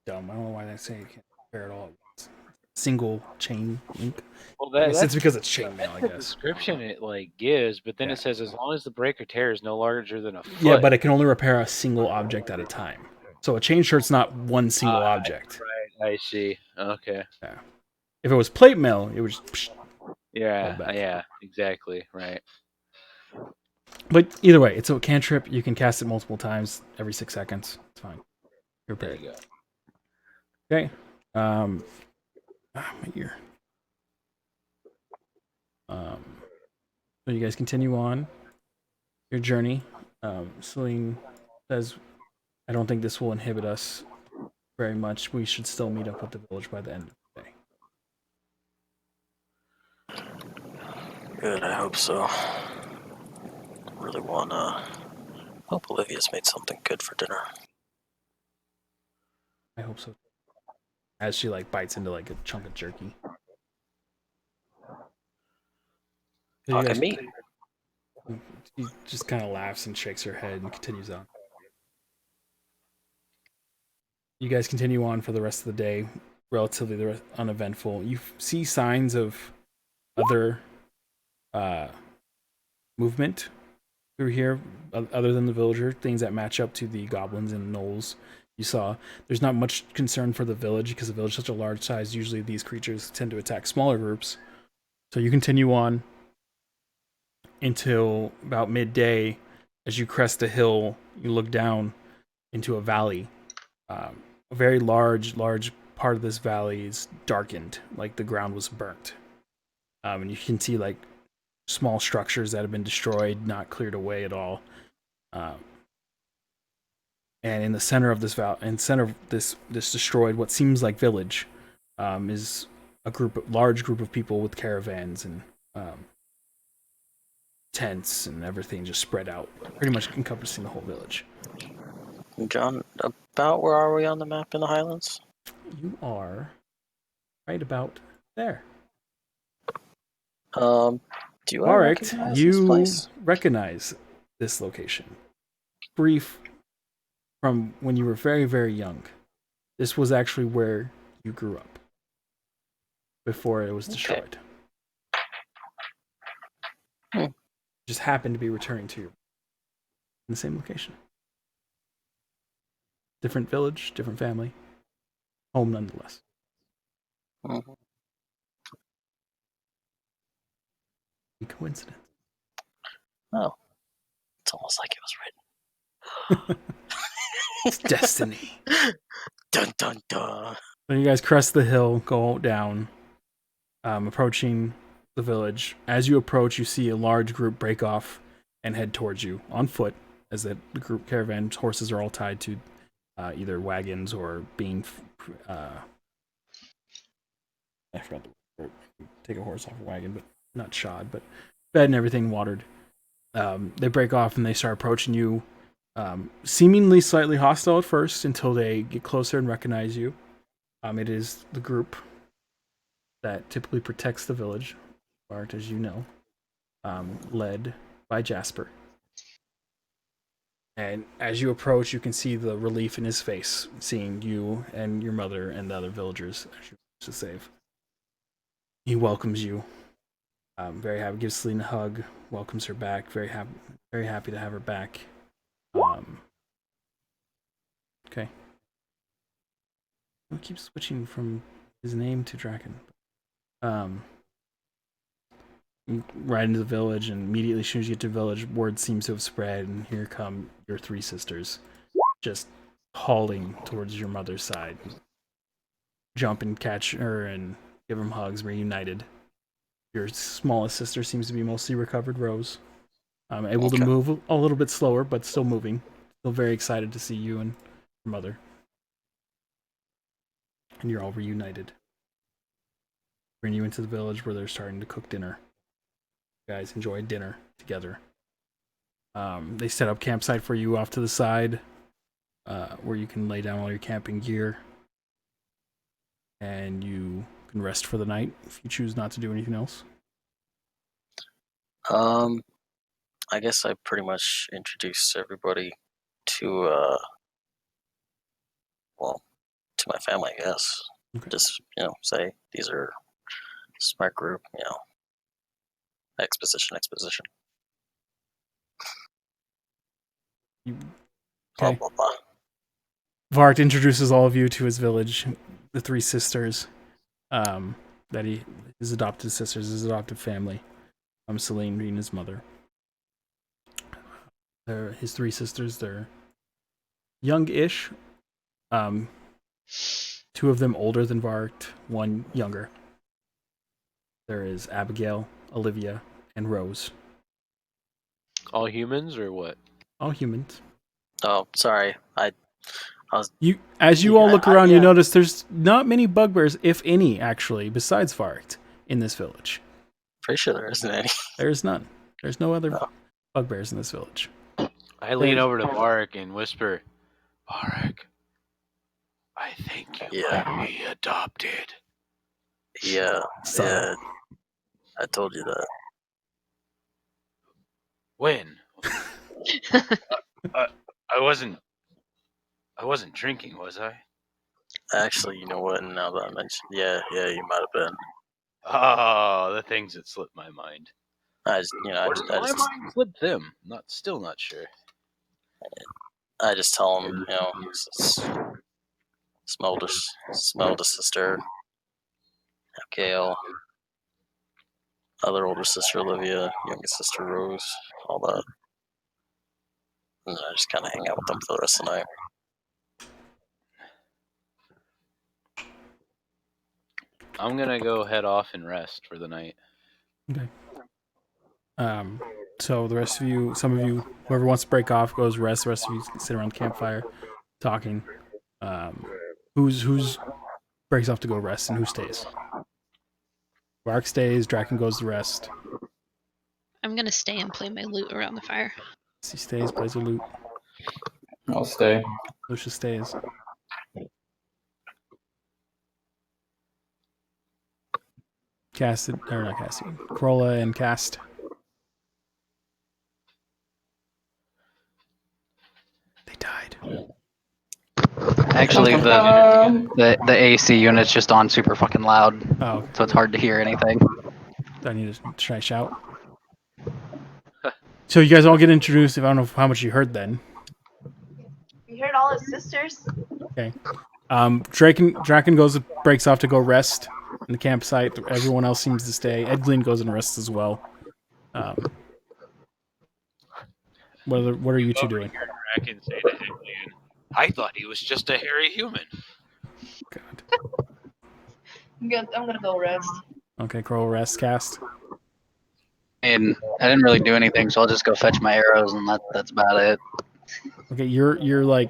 Dumb. I don't know why they say you can't repair it all at once. Single chain link. Well, It's because it's chainmail, I the guess. description it like gives, but then it says as long as the break or tear is no larger than a foot. Yeah, but it can only repair a single object at a time. So a chain shirt's not one single object. Right, I see. Okay. Yeah. If it was plate mail, it would just. Yeah, exactly. Right. But either way, it's a cantrip. You can cast it multiple times every 6 seconds. It's fine. You're There prepared. you go. Okay. My ear. So you guys continue on your journey. Celine says, I don't think this will inhibit us very much. We should still meet up with the village by the end of the day. Good, I hope so. Really wanna hope Olivia's made something good for dinner. I hope so. As she like bites into like a chunk of jerky. Talking meat. She just kind of laughs and shakes her head and continues on. You guys continue on for the rest of the day, relatively uneventful. You see signs of other movement through here, other than the villager, things that match up to the goblins and gnolls you saw. There's not much concern for the village because the village is such a large size. Usually these creatures tend to attack smaller groups. So you continue on until about midday. As you crest a hill, you look down into a valley. A very large part of this valley is darkened, like the ground was burnt. And you can see like small structures that have been destroyed, not cleared away at all. And in the center of this this destroyed, what seems like village, is a large group of people with caravans and tents and everything just spread out, pretty much encompassing the whole village. John, about where are we on the map in the Highlands? You are right about there. Do you recognize this place? Recognize this location. Brief from when you were very, very young. This was actually where you grew up before it was destroyed. Okay. Just happened to be returning to you in the same location. Different village, different family, home nonetheless. Mm-hmm. Coincidence. Oh, it's almost like it was written. It's destiny. Dun dun dun. So you guys crest the hill, go down, approaching the village. As you approach, you see a large group break off and head towards you on foot, as the group caravan horses are all tied to either wagons or being I forgot the word. Take a horse off a wagon, but not shod, but fed and everything, watered. They break off and they start approaching you, seemingly slightly hostile at first until they get closer and recognize you. It is the group that typically protects the village, Bart, as you know, led by Jasper. And as you approach, you can see the relief in his face, seeing you and your mother and the other villagers to save. He welcomes you. Very happy, gives Celine a hug, welcomes her back. Very happy to have her back. Okay. I'll keep switching from his name to Draken. You ride into the village, and immediately as soon as you get to the village, word seems to have spread, and here come your three sisters, just hauling towards your mother's side. Jump and catch her and give them hugs, reunited. Your smallest sister seems to be mostly recovered, Rose. Able to move a little bit slower, but still moving. Still very excited to see you and your mother. And you're all reunited. Bring you into the village where they're starting to cook dinner. You guys enjoy dinner together. They set up campsite for you off to the side, where you can lay down all your camping gear. And you can rest for the night if you choose not to do anything else. I guess I pretty much introduced everybody to to my family, I guess. Okay. Just, say this is my group, exposition. Okay. Blah, blah, blah. Vart introduces all of you to his village, the three sisters, his adopted sisters, his adopted family. Celine being his mother. They're his three sisters. They're young-ish. Two of them older than Vart, one younger. There is Abigail, Olivia, and Rose. All humans or what? All humans. Oh, sorry. I As you all look around, yeah. you notice there's not many bugbears, if any, actually, besides Varkt in this village. Pretty sure there isn't any. There's none. There's no other bugbears in this village. I lean over to Varric and whisper, Varric, I think you might be adopted. Yeah, yeah. I told you that. When? I wasn't drinking, was I? Actually, you know what? Now that I mentioned, yeah, you might have been. Oh, the things that slipped my mind. I just slipped them. Still not sure. I just tell him, smell the sister, Gail, other older sister Olivia, youngest sister Rose, all that. And I just kind of hang out with them for the rest of the night. I'm gonna go head off and rest for the night. Okay. So the rest of you, some of you, whoever wants to break off goes rest. The rest of you sit around the campfire, talking. Who's breaks off to go rest and who stays? Vark stays. Draken goes to rest. I'm gonna stay and play my lute around the fire. He stays, plays a lute. I'll stay. Lucia stays. Corolla and Cast. They died. Actually, the AC unit's just on super fucking loud. Oh, okay. So it's hard to hear anything. Should I shout? So you guys all get introduced. I don't know how much you heard then. We heard all his sisters. Okay. Draken breaks off to go rest in the campsite. Everyone else seems to stay. Edglin goes and rests as well. What are you two doing? Draken say to Edglian, I thought he was just a hairy human. God. I'm gonna go rest. Okay, Crow rest. Cast. And I didn't really do anything, so I'll just go fetch my arrows, and that's about it. Okay, you're gonna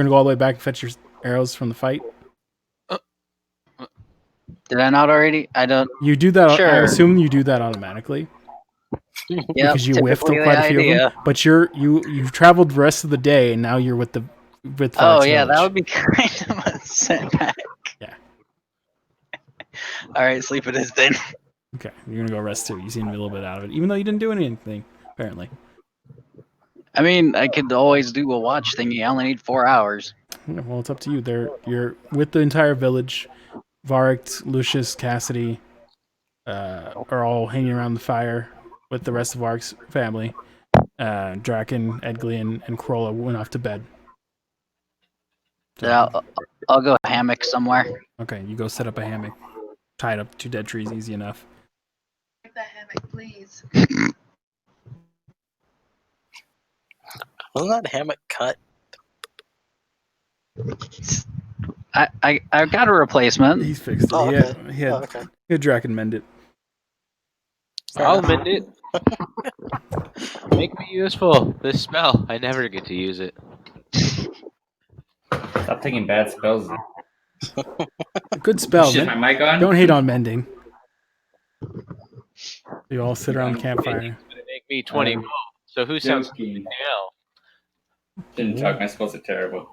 go all the way back and fetch your arrows from the fight. Did I not already? I don't. You do that. Sure. I assume you do that automatically. Yep, Because you whiffed quite a few of them. But you've traveled the rest of the day, and now you're with Oh yeah, village. that would be kind of a setback. Yeah. All right, sleep it is then. Okay, you're gonna go rest too. You seem to be a little bit out of it, even though you didn't do anything apparently. I mean, I could always do a watch thingy. I only need 4 hours. Well, it's up to you. You're with the entire village. Varric, Lucius, Cassidy are all hanging around the fire with the rest of Varric's family. Draken, Edglian, and Corolla went off to bed. So, Yeah, I'll go hammock somewhere. Okay, you go set up a hammock. Tied up 2 dead trees, easy enough. Take that hammock, please. Wasn't that hammock cut? I got a replacement. He's fixed it. Oh, okay. He had Okay. Draken mend it. I'll mend it. Make me useful. This spell. I never get to use it. Stop taking bad spells. Good spell. Shit, my mic on? Don't hate on mending. You all sit around the campfire. It's gonna make me 20 gold. So who sounds Joking. hell? Didn't talk. My spells are terrible.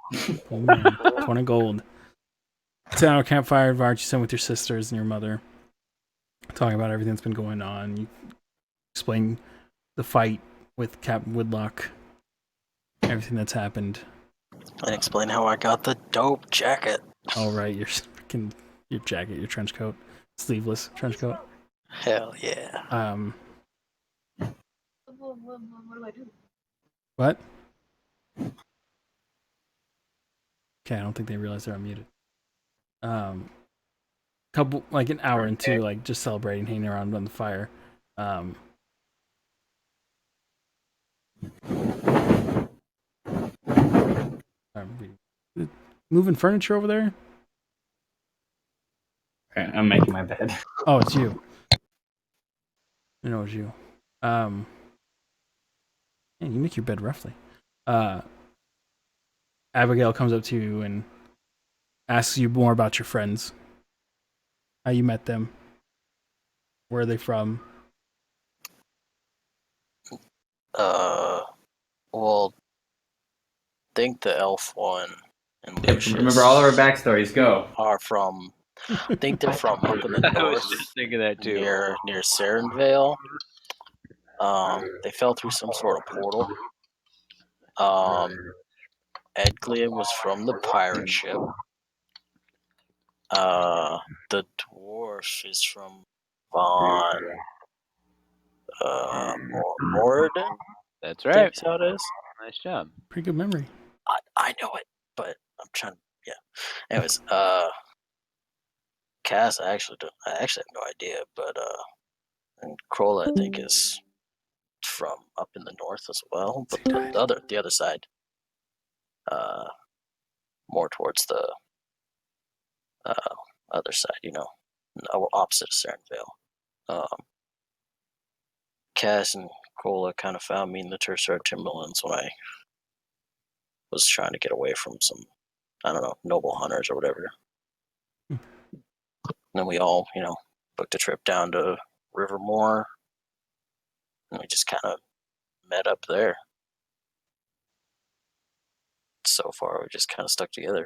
Oh, man. 20 gold. Sit down at a campfire, Varch, you sit with your sisters and your mother. Talking about everything that's been going on. You explain the fight with Captain Woodlock. Everything that's happened. And explain how I got the dope jacket. All right, your jacket, your trench coat, sleeveless trench coat. Hell yeah. What do I do? What? Okay, I don't think they realize they're unmuted. Couple like an hour into like just celebrating, hanging around on the fire. Moving furniture over there? Okay, I'm making my bed. Oh, it's you. I know it's you. Man, you make your bed roughly. Abigail comes up to you and asks you more about your friends, how you met them, where are they from. Well, think the elf one and Yep, Lucius remember all of our backstories. Go. are from. I think they're from up in the I was north, just thinking that too. near Sarenvale. They fell through some sort of portal. Edglian was from the pirate ship. The dwarf is from Von Moradin. That's I right. think is how it is. Nice job. Pretty good memory. I know it, but I'm trying. Yeah. Anyways, Cass, I actually have no idea, but and Krola, I think, is from up in the north as well, but the other side, more towards the other side, opposite of Sarenvale. Cass and Krola kind of found me in the Tertiary Timberlands when I was trying to get away from some, I don't know, noble hunters or whatever. And then we all, booked a trip down to Rivermore, and we just kind of met up there. So far, we just kind of stuck together.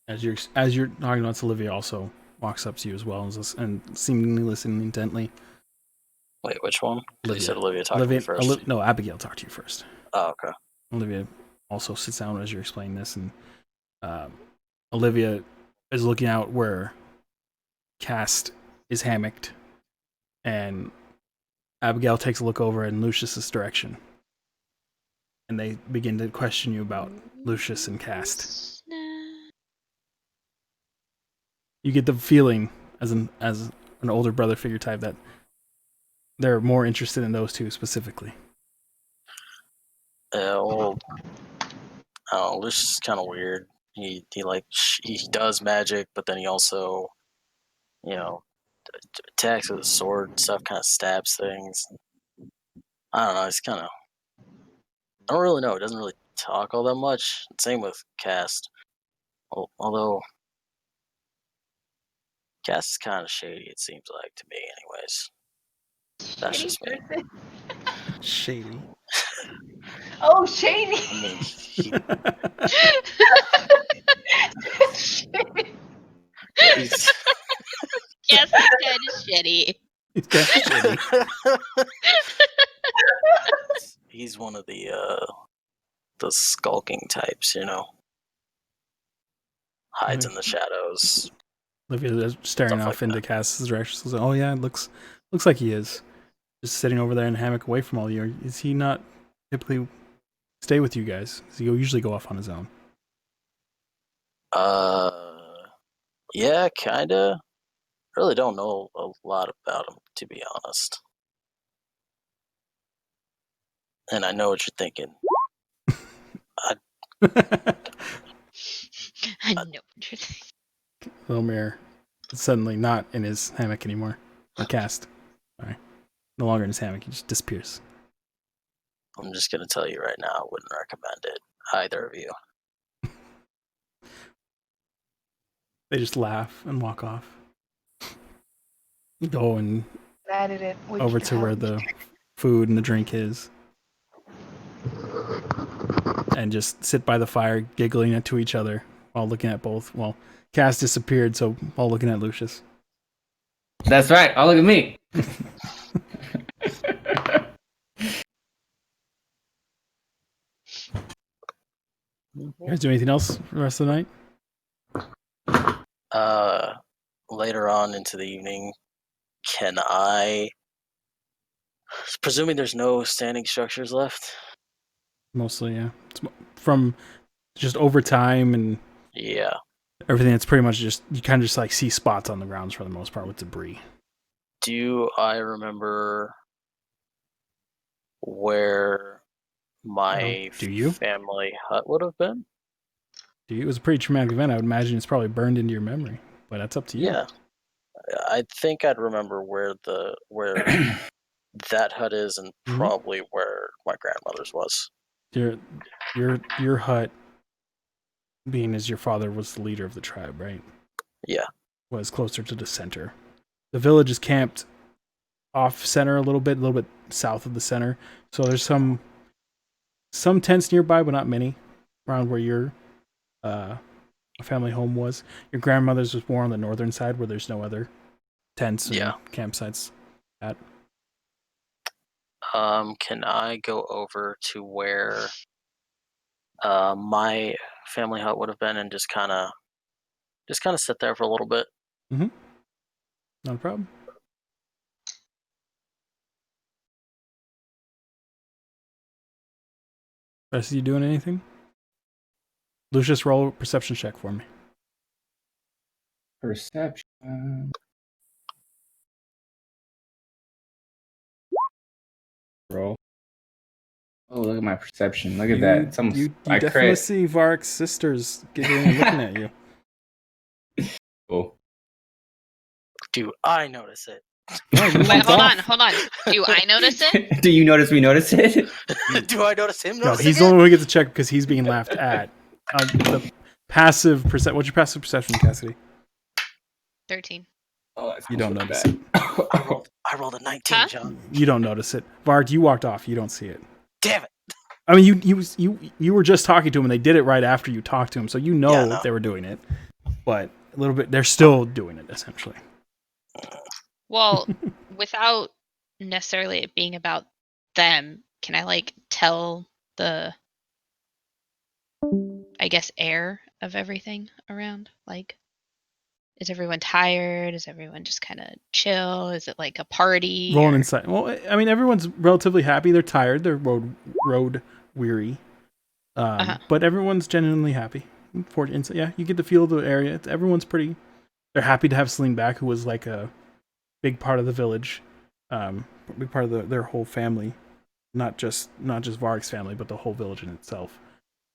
As you're talking about, Olivia also walks up to you as well and seemingly listening intently. Wait, which one? Olivia. You said Olivia talked to me first. No, Abigail talked to you first. Oh, okay. Olivia also sits down as you're explaining this, and Olivia is looking out where Cast is hammocked, and Abigail takes a look over in Lucius's direction, and they begin to question you about Lucius and Cast. You get the feeling, as an older brother figure type, that they're more interested in those two specifically. Well, I don't know, Lucius is kind of weird. He does magic, but then he also, attacks with a sword and stuff, kind of stabs things. I don't know. It's kind of, I don't really know. He doesn't really talk all that much. Same with Cast. Although Cast is kind of shady, it seems like to me, anyways. That's just me. Shady. Oh, shady. I mean, he's Yes, it's kind of shitty. It's kind of shitty. He's one of the skulking types, hides in the shadows. Olivia is staring off into Cass's direction. Says, "Oh yeah, it looks like he is just sitting over there in a hammock away from all you. Is he not typically stay with you guys? Does he usually go off on his own?" Yeah, kinda. Really don't know a lot about him, to be honest. And I know what you're thinking. I know what you're thinking. Lomir is suddenly not in his hammock anymore. Or Cast. Sorry. No longer in his hammock, he just disappears. I'm just gonna tell you right now, I wouldn't recommend it. Either of you. They just laugh and walk off. Go and over to where the food and the drink is. And just sit by the fire, giggling to each other while looking at both. Well, Cass disappeared, so while looking at Lucius. That's right. Oh, look at me. You guys do anything else for the rest of the night? Later on into the evening, can I, presuming there's no standing structures left? Mostly, yeah. It's from just over time and yeah, everything. It's pretty much just, you kind of just like see spots on the grounds for the most part with debris. Do I remember where my family hut would have been? It was a pretty traumatic event. I would imagine it's probably burned into your memory, but that's up to you. Yeah, I think I'd remember where that hut is, and probably where my grandmother's was. your hut, being as your father was the leader of the tribe, right? Yeah. Was closer to the center. The village is camped off center a little bit south of the center. So there's some tents nearby, but not many, around where your family home was. Your grandmother's was more on the northern side, where there's no other tents and campsites at. Can I go over to where my family hut would have been and just kind of sit there for a little bit? Mm-hmm. Not a problem. Rest of you doing anything? Lucius, roll a perception check for me. Perception. Roll. Oh, look at my perception. Look at that. It's almost, you I definitely crit. see Vark's sisters giggling and looking at you. Cool. Do I notice it? No, Wait, hold on. Do I notice it? Do you notice we notice it? Do I notice him? No, he's the only one who gets a check because he's being laughed at. The passive perception. What's your passive perception, Cassidy? 13. Oh, you don't notice it. I rolled a 19, huh? John. You don't notice it. Vark, you walked off. You don't see it. Damn it. I mean, you were just talking to him, and they did it right after you talked to him, so you know they were doing it. But a little bit, they're still doing it, essentially. Well, without necessarily it being about them, can I, like, tell the, I guess, air of everything around? Like, is everyone tired? Is everyone just kind of chill? Is it like a party? Rolling inside. Well, I mean, everyone's relatively happy. They're tired. They're road weary. But everyone's genuinely happy. Yeah, you get the feel of the area. Everyone's pretty. They're happy to have Celine back, who was like a big part of the village, big part of their whole family, not just Varg's family, but the whole village in itself.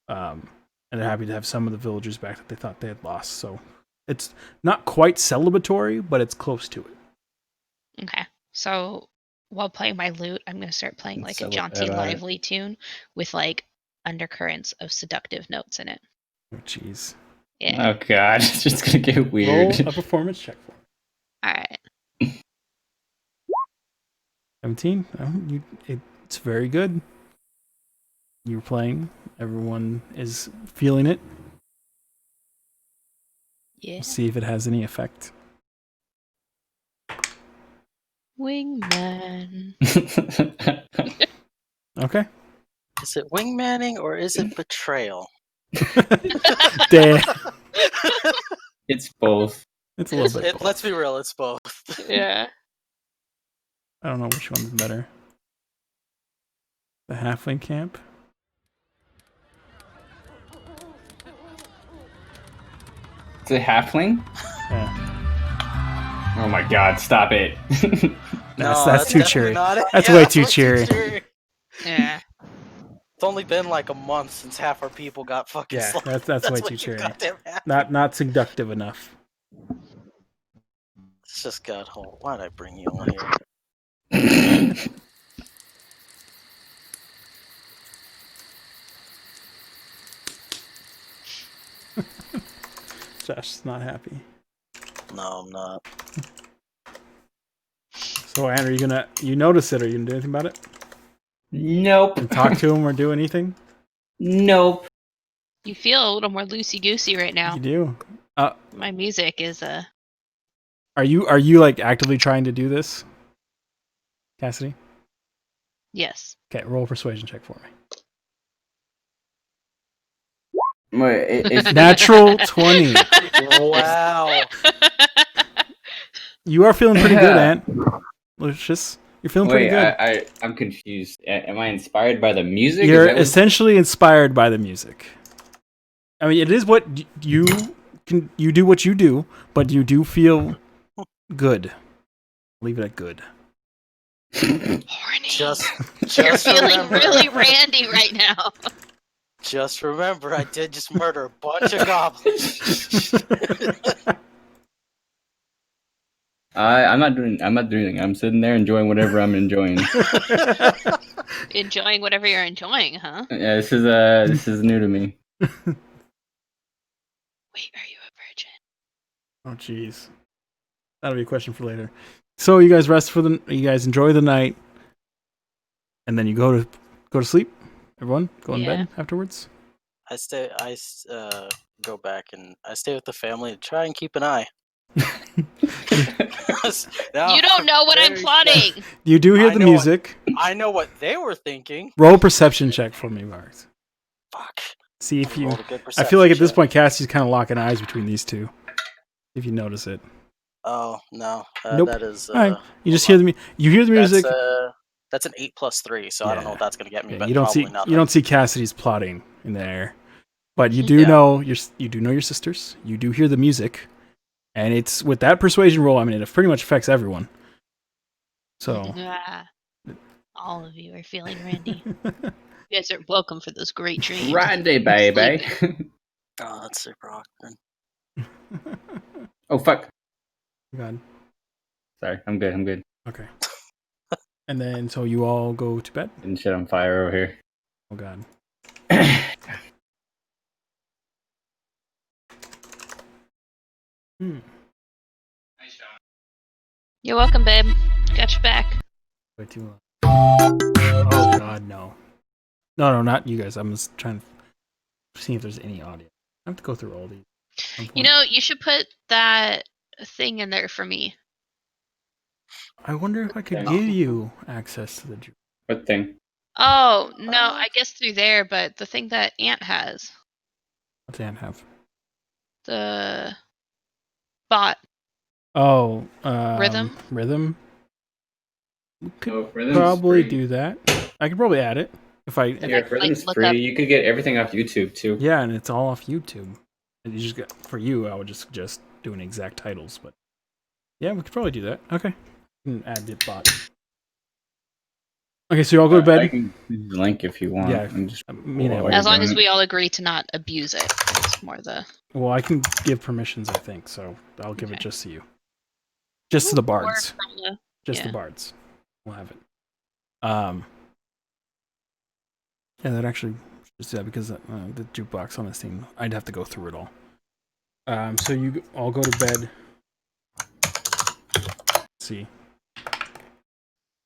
And they're happy to have some of the villagers back that they thought they had lost. So it's not quite celebratory, but it's close to it. Okay, so while playing my lute, I'm going to start playing like a jaunty, lively tune with like undercurrents of seductive notes in it. Oh, jeez. Yeah. Oh, God. It's just going to get weird. Roll a performance check for me. All right. 17? Oh, it's very good. You're playing. Everyone is feeling it. Yeah. Let's see if it has any effect. Wingman. Okay. Is it wingmanning or is it betrayal? Damn. It's both. It's a little bit both. Let's be real, it's both. Yeah. I don't know which one's better. The halfling camp? It's a halfling? Yeah. Oh my God, stop it. That's too cheery. That's way too cheery. Yeah. It's only been like a month since half our people got fucking slaughtered. That's way too cheery. Not seductive enough. It's just got whole. Why'd I bring you on here? Josh's not happy. No, I'm not. So, Andrew, you notice it? Are you gonna do anything about it? Nope. And talk to him or do anything? Nope. You feel a little more loosey-goosey right now. You do. My music is Are you like actively trying to do this, Cassidy? Yes. Okay, roll a persuasion check for me. It's Natural 20. Wow. You are feeling pretty good, Ant. Lucius, you're feeling pretty good. I'm confused. Am I inspired by the music? You're essentially inspired by the music. I mean, it is what you do what you do, but you do feel good. Leave it at good. Horny. Just You're feeling remember, really randy right now. Just remember, I did just murder a bunch of goblins. I'm not doing anything. I'm sitting there enjoying whatever I'm enjoying. Enjoying whatever you're enjoying, huh? Yeah, this is new to me. Wait, are you a virgin? Oh, jeez. That'll be a question for later. So you guys rest you guys enjoy the night, and then you go to sleep. Everyone go in bed afterwards. I go back and I stay with the family and try and keep an eye. You don't know what I'm plotting. You do hear the music. I know what they were thinking. Roll a perception check for me, Mark. Fuck. See if you. Rolled a good I feel like at this perception point, Cassie's kind of locking eyes between these two. If you notice it. Oh no, Nope. that is. All right. You just hear you hear the music. That's an 8 plus 3, so I don't know what that's gonna get me. Yeah, but you don't probably see nothing. you don't see Cassidy's plotting in there, but you do know your sisters. You do hear the music, and it's with that persuasion roll. I mean, it pretty much affects everyone. So all of you are feeling Randy. You guys are welcome for those great dreams. Randy, baby. Oh, that's super awkward. Oh fuck. God. Sorry, I'm good. Okay. And then so you all go to bed. And shit on fire over here. Oh god. You're welcome, babe. Got your back. Way too long. Oh god, no. No, not you guys. I'm just trying to see if there's any audio. I have to go through all these. You know, you should put that thing in there for me. I wonder if I could give you access to the juke. What thing? Oh, no, I guess through there, but the thing that Ant has. What's Ant have? The bot. Oh, Rhythm? Rhythm? We could Rhythm's probably free. do that. I could probably add it. If Rhythm's free, you could get everything off YouTube too. Yeah, and it's all off YouTube. And you just for you, I would just suggest doing exact titles, but yeah, we could probably do that. Okay. Add the bot. Okay, so you all go to bed. I can use the link if you want. Yeah, as long as we all agree to not abuse it. It's more the. Well, I can give permissions, I think, so I'll give it just to you. Just to the bards. Just the bards. We'll have it. Yeah, that actually just do that because the jukebox on this thing, I'd have to go through it all. So you all go to bed. Let's see.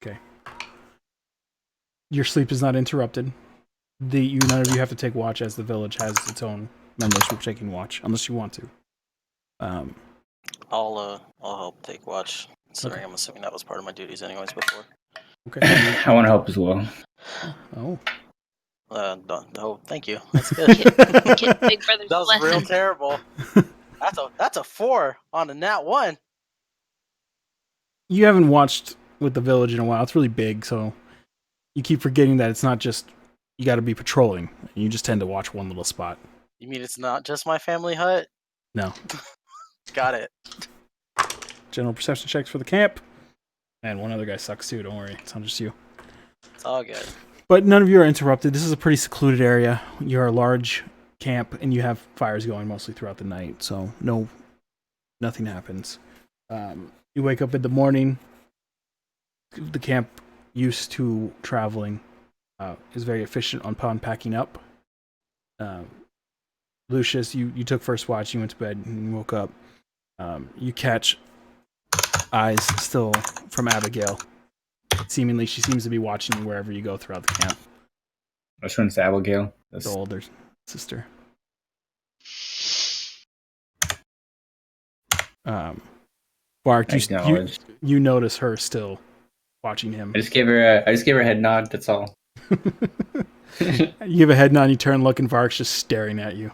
Okay. Your sleep is not interrupted. None of you have to take watch, as the village has its own members who are taking watch, unless you want to. I'll help take watch. Considering I'm assuming that was part of my duties anyways before. Okay. I want to help as well. Oh. No, thank you. That's good. Big Brother's that was lesson. real terrible. That's a 4 on a nat 1. You haven't watched with the village in a while. It's really big, so you keep forgetting that it's not just you got to be patrolling. You just tend to watch one little spot. You mean it's not just my family hut? No. Got it. General perception checks for the camp. And one other guy sucks too, don't worry. It's not just you. It's all good. But none of you are interrupted. This is a pretty secluded area. You're a large camp, and you have fires going mostly throughout the night, so nothing happens. You wake up in the morning. The camp, used to traveling, is very efficient upon packing up. Lucius, you took first watch. You went to bed and you woke up. You catch eyes still from Abigail. Seemingly, she seems to be watching you wherever you go throughout the camp. Which one's Abigail? The older sister. Bart, you notice her still watching him. I just gave her a head nod. That's all. You give a head nod. You turn, look, and Vark's just staring at you.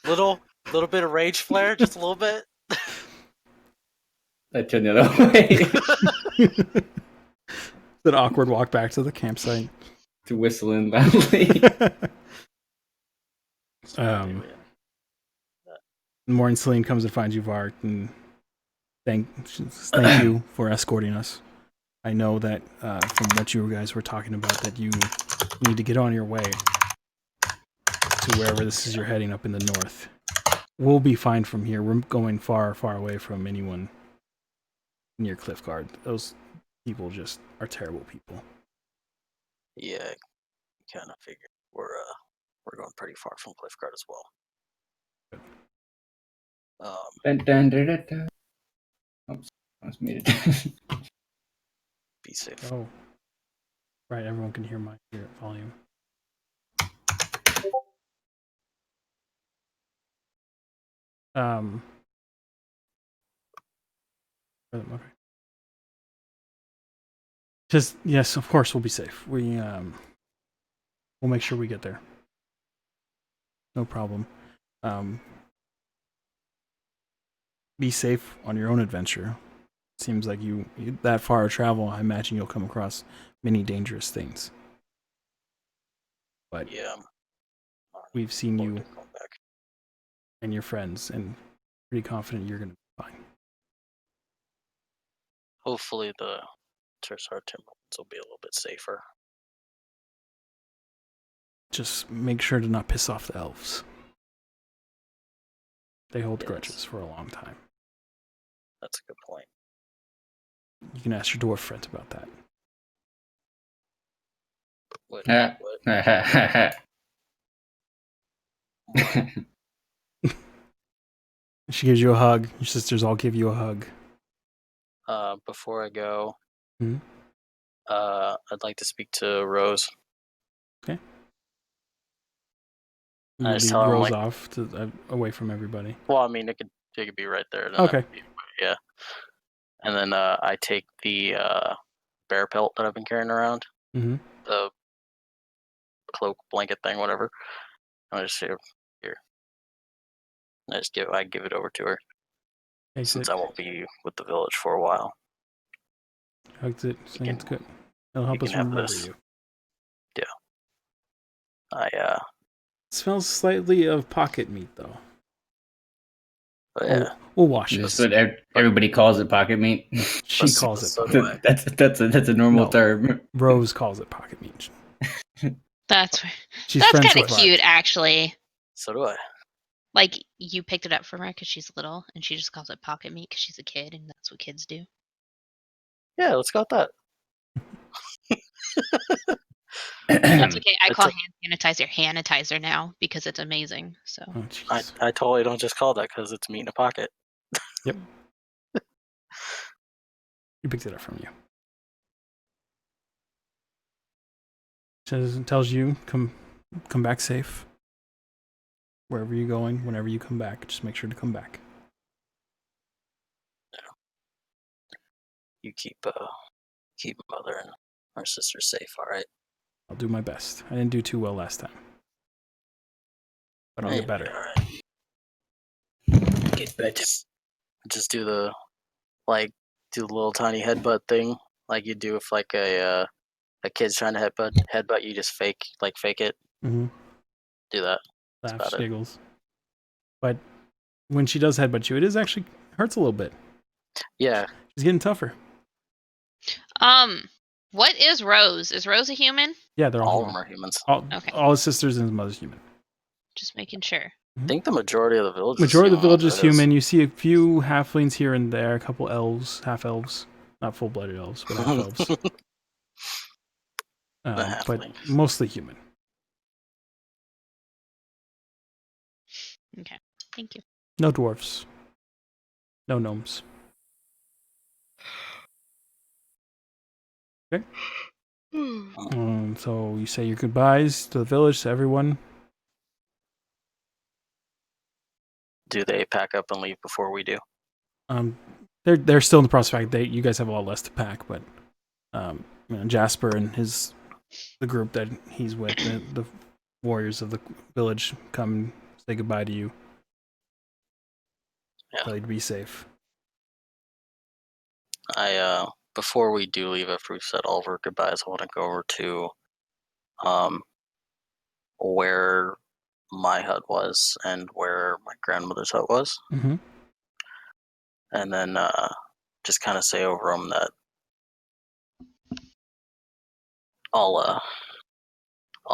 little bit of rage flare, just a little bit. I turn the other way. That awkward walk back to the campsite. To whistling loudly. In the morning, Celine comes and finds you, Vark, and thank you for escorting us. I know that from what you guys were talking about, that you need to get on your way to wherever this is you're heading up in the north. We'll be fine from here. We're going far, far away from anyone near Cliffguard. people just are terrible people. Yeah, kind of figured we're going pretty far from Cliffguard as well. Dun, dun, dun, dun, dun. Oops, I was muted. Be safe. Oh, right. Everyone can hear my volume. Okay. Just yes, of course we'll be safe. We'll make sure we get there. No problem. Be safe on your own adventure. Seems like you that far to travel. I imagine you'll come across many dangerous things. But yeah, we've seen you and your friends, and pretty confident you're going to be fine. Hopefully the Tersar Timberlands will be a little bit safer. Just make sure to not piss off the elves. They hold grudges for a long time. That's a good point. You can ask your dwarf friends about that. What? She gives you a hug. Your sisters all give you a hug. Before I go, Mm-hmm. I'd like to speak to Rose. Okay. I You just lead tell him, Rose like, off to away from everybody. well, I mean, it could be right there. Okay. Yeah. And then I take the bear pelt that I've been carrying around, Mm-hmm. the cloak blanket thing, whatever. I just say, here. I give it over to her. Since I won't be with the village for a while. Hugs it. Saying it's good. It'll help us remember you. Yeah. It smells slightly of pocket meat, though. Yeah. We'll wash it. That's what everybody calls it, pocket meat. She calls it pocket meat. That's a normal term. Rose calls it pocket meat. That's She's that's friends kind of with cute, Vlad. actually. So do I. Like, you picked it up from her because she's little, and she just calls it pocket meat because she's a kid, and that's what kids do. Yeah, let's go with that. That's okay. I call hand sanitizer now because it's amazing. So I totally don't just call that because it's meat in a pocket. Yep. He picked it up from you. Tells you come back safe. Wherever you're going, whenever you come back, just make sure to come back. You keep mother and our sister safe, all right? I'll do my best. I didn't do too well last time, but I'll get better. Get better. Just do the little tiny headbutt thing, like you do if like a kid's trying to headbutt. You just fake it. Mm-hmm. Do that. Laughs, giggles. But when she does headbutt you, it is actually hurts a little bit. Yeah. She's getting tougher. What is Rose? Is Rose a human? Yeah, they're all of them are humans. All his sisters and his mother's human. Just making sure. I think the majority of the village. Majority of the village is human. You see a few halflings here and there, a couple elves, half elves, not full-blooded elves, but half elves. But mostly human. Okay, thank you. No dwarfs. No gnomes. Okay. So you say your goodbyes to the village, to everyone. Do they pack up and leave before we do? They're still in the process. You guys have a lot less to pack, but Jasper and the group that he's with, the warriors of the village, come and say goodbye to you. Yeah. Tell you to be safe. Before we do leave, after we've said all of our goodbyes, I want to go over to where my hut was and where my grandmother's hut was. Mm-hmm. And then just kind of say over them that I'll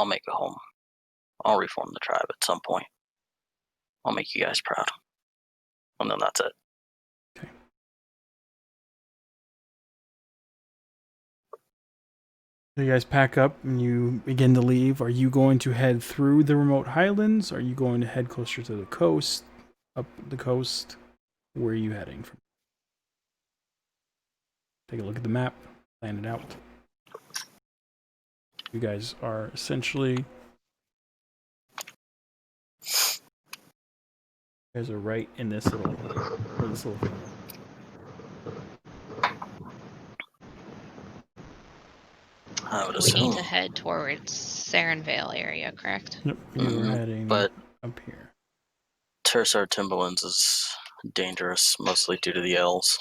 make a home. I'll reform the tribe at some point. I'll make you guys proud. And then that's it. So you guys pack up and you begin to leave. Are you going to head through the remote highlands? Are you going to head closer to the coast? Up the coast? Where are you heading from? Take a look at the map. Plan it out. You guys are essentially... You guys are right in this little thing. I would We need assume. to head towards Sarenvale area, correct? Yep, you're heading But up here. Tersar Timberlands is dangerous, mostly due to the elves.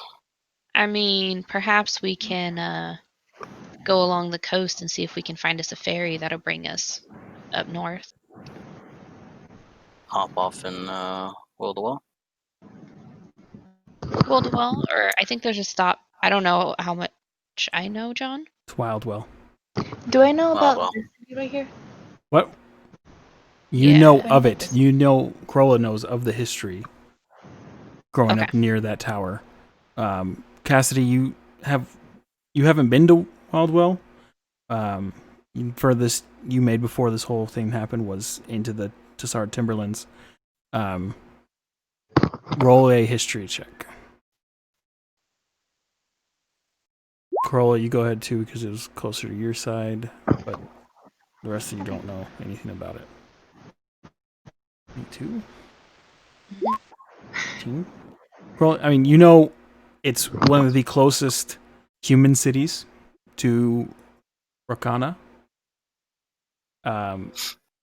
I mean, perhaps we can go along the coast and see if we can find us a ferry that'll bring us up north. Hop off in Will-to-Well. Well, or I think there's a stop. I don't know how much I know, John. It's Wildwell. Do I know about Well. this city right here? What? You Yeah. know Do I know of about it. this? You know, Krolla knows of the history growing Okay. up near that tower. Cassidy, you haven't been to Wildwell. Furthest you made before this whole thing happened was into the Tassard Timberlands. Roll a history check. Corolla, you go ahead too because it was closer to your side, but the rest of you don't know anything about it. Me too. Team. Corolla, I mean, you know, it's one of the closest human cities to Rakana.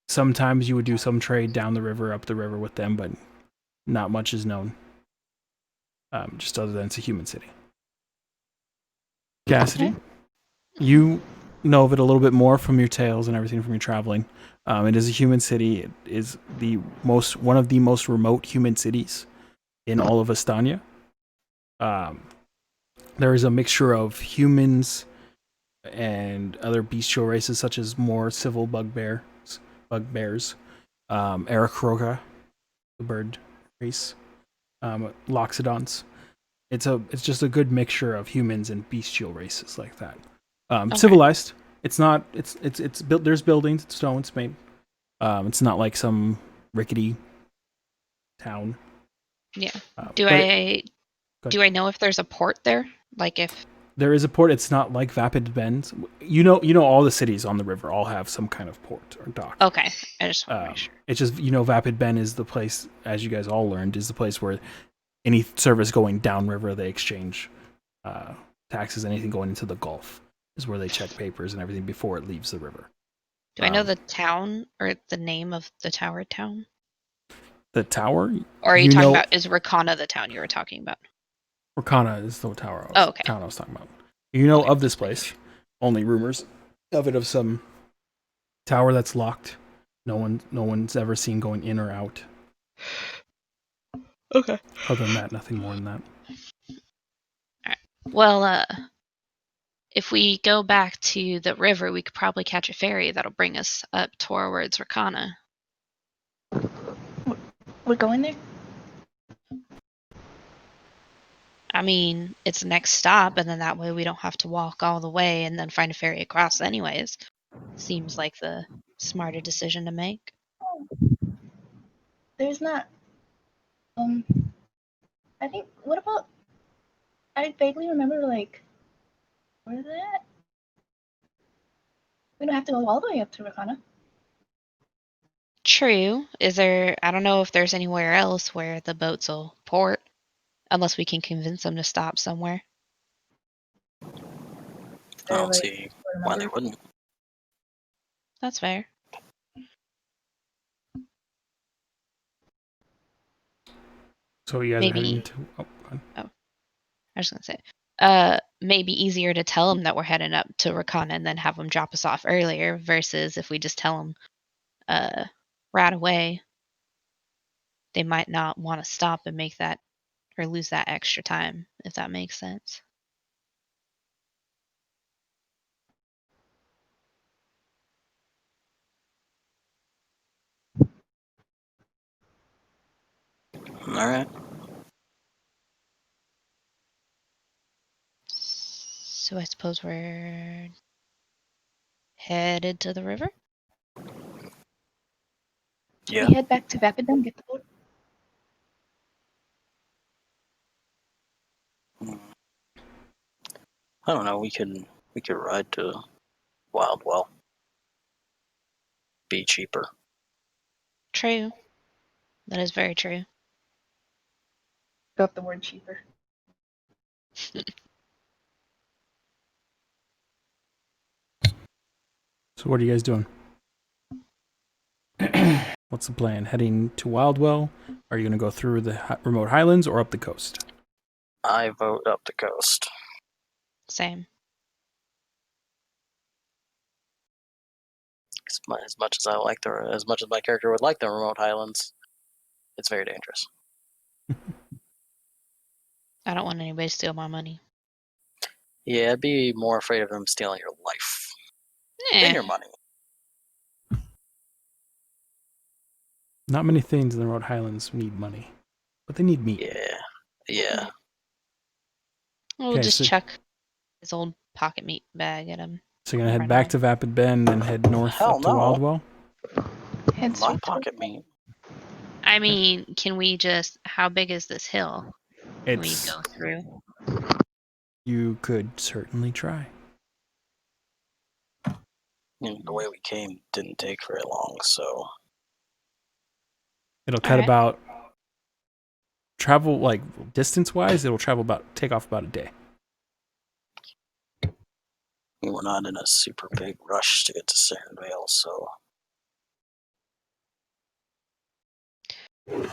Sometimes you would do some trade down the river, up the river with them, but not much is known. Just other than it's a human city. Cassidy, Okay. you know of it a little bit more from your tales and everything from your traveling. It is a human city. It is one of the most remote human cities in all of Astania. There is a mixture of humans and other bestial races, such as more civil bugbears, Aarakocra, the bird race, Loxodons. It's just a good mixture of humans and bestial races like that. Okay. Civilized. It's not. It's built. There's buildings. It's stone. It's made. It's not like some rickety town. Yeah. Do I know if there's a port there? Like if there is a port, it's not like Vapid Bend. You know all the cities on the river all have some kind of port or dock. Okay, I just want to make sure. It's just Vapid Bend is the place, as you guys all learned, is the place where any service going downriver they exchange taxes. Anything going into the Gulf is where they check papers and everything before it leaves the river. Do I know the town or the name of the tower town? The tower? Or are you talking about, is Rakana the town you were talking about? Rakana is the tower town I was talking about. You know of this place. Only rumors of it, of some tower that's locked. No one's ever seen going in or out. Okay. Other than that, nothing more than that. Alright. Well, if we go back to the river, we could probably catch a ferry that'll bring us up towards Rakana. We're going there? I mean, it's the next stop, and then that way we don't have to walk all the way and then find a ferry across anyways. Seems like the smarter decision to make. There's not. I think. What about? I vaguely remember where is it at? We don't have to go all the way up to Rakana. True. I don't know if there's anywhere else where the boats will port, unless we can convince them to stop somewhere. I don't see why they wouldn't. That's fair. So you guys are heading to... I was going to say, maybe easier to tell them that we're heading up to Rakana and then have them drop us off earlier versus if we just tell them right away, they might not want to stop and make that or lose that extra time, if that makes sense. All right. So I suppose we're headed to the river? Yeah. We head back to Vapidum, get the boat. I don't know. We could ride to Wildwell. Be cheaper. True. That is very true. Got the word cheaper. So what are you guys doing? What's the plan? Heading to Wildwell? Are you going to go through the remote highlands or up the coast? I vote up the coast. Same. As much as as much as my character would like the remote highlands, it's very dangerous. I don't want anybody to steal my money. Yeah, I'd be more afraid of them stealing your life than your money. Not many things in the remote highlands need money, but they need meat. Yeah. We'll just chuck his old pocket meat bag at him. So you're going to head back to Vapid Bend and head north up to Wildwell? My pocket meat. I mean, can we just... How big is this hill? Can we It's... go through? You could certainly try. The way we came didn't take very long, so... It'll cut about... Travel, like, distance-wise, it'll take off about a day. We're not in a super big rush to get to Sandvale, so...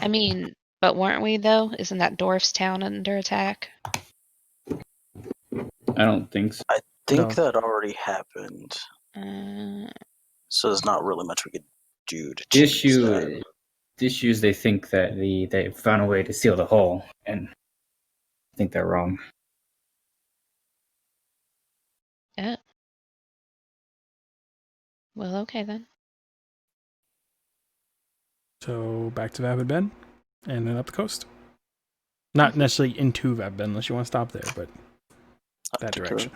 I mean, but weren't we, though? Isn't that Dwarf's Town under attack? I don't think so. I think that already happened. So there's not really much we could do to change that. The issue is they think that they found a way to seal the hole, and I think they're wrong. Yeah. Well, okay then. So back to Vapid Bend and then up the coast. Not necessarily into Vapid Bend unless you want to stop there, but that direction.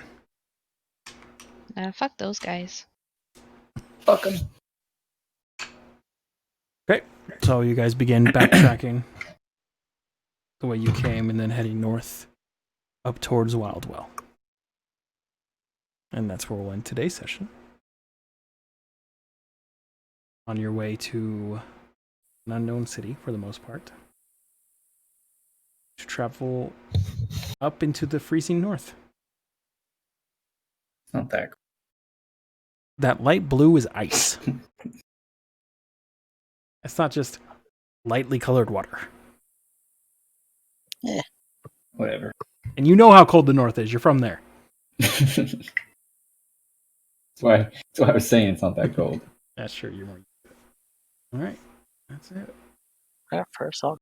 Fuck those guys. Fuck them. Okay, so you guys begin backtracking the way you came and then heading north up towards Wildwell. And that's where we'll end today's session. On your way to an unknown city, for the most part, to travel up into the freezing north. It's not that. That light blue is ice. It's not just lightly colored water. Yeah. Whatever. And you know how cold the north is. You're from there. That's why I was saying it's not that cold. That's true. You're more. All right. That's it. Yeah, first I'll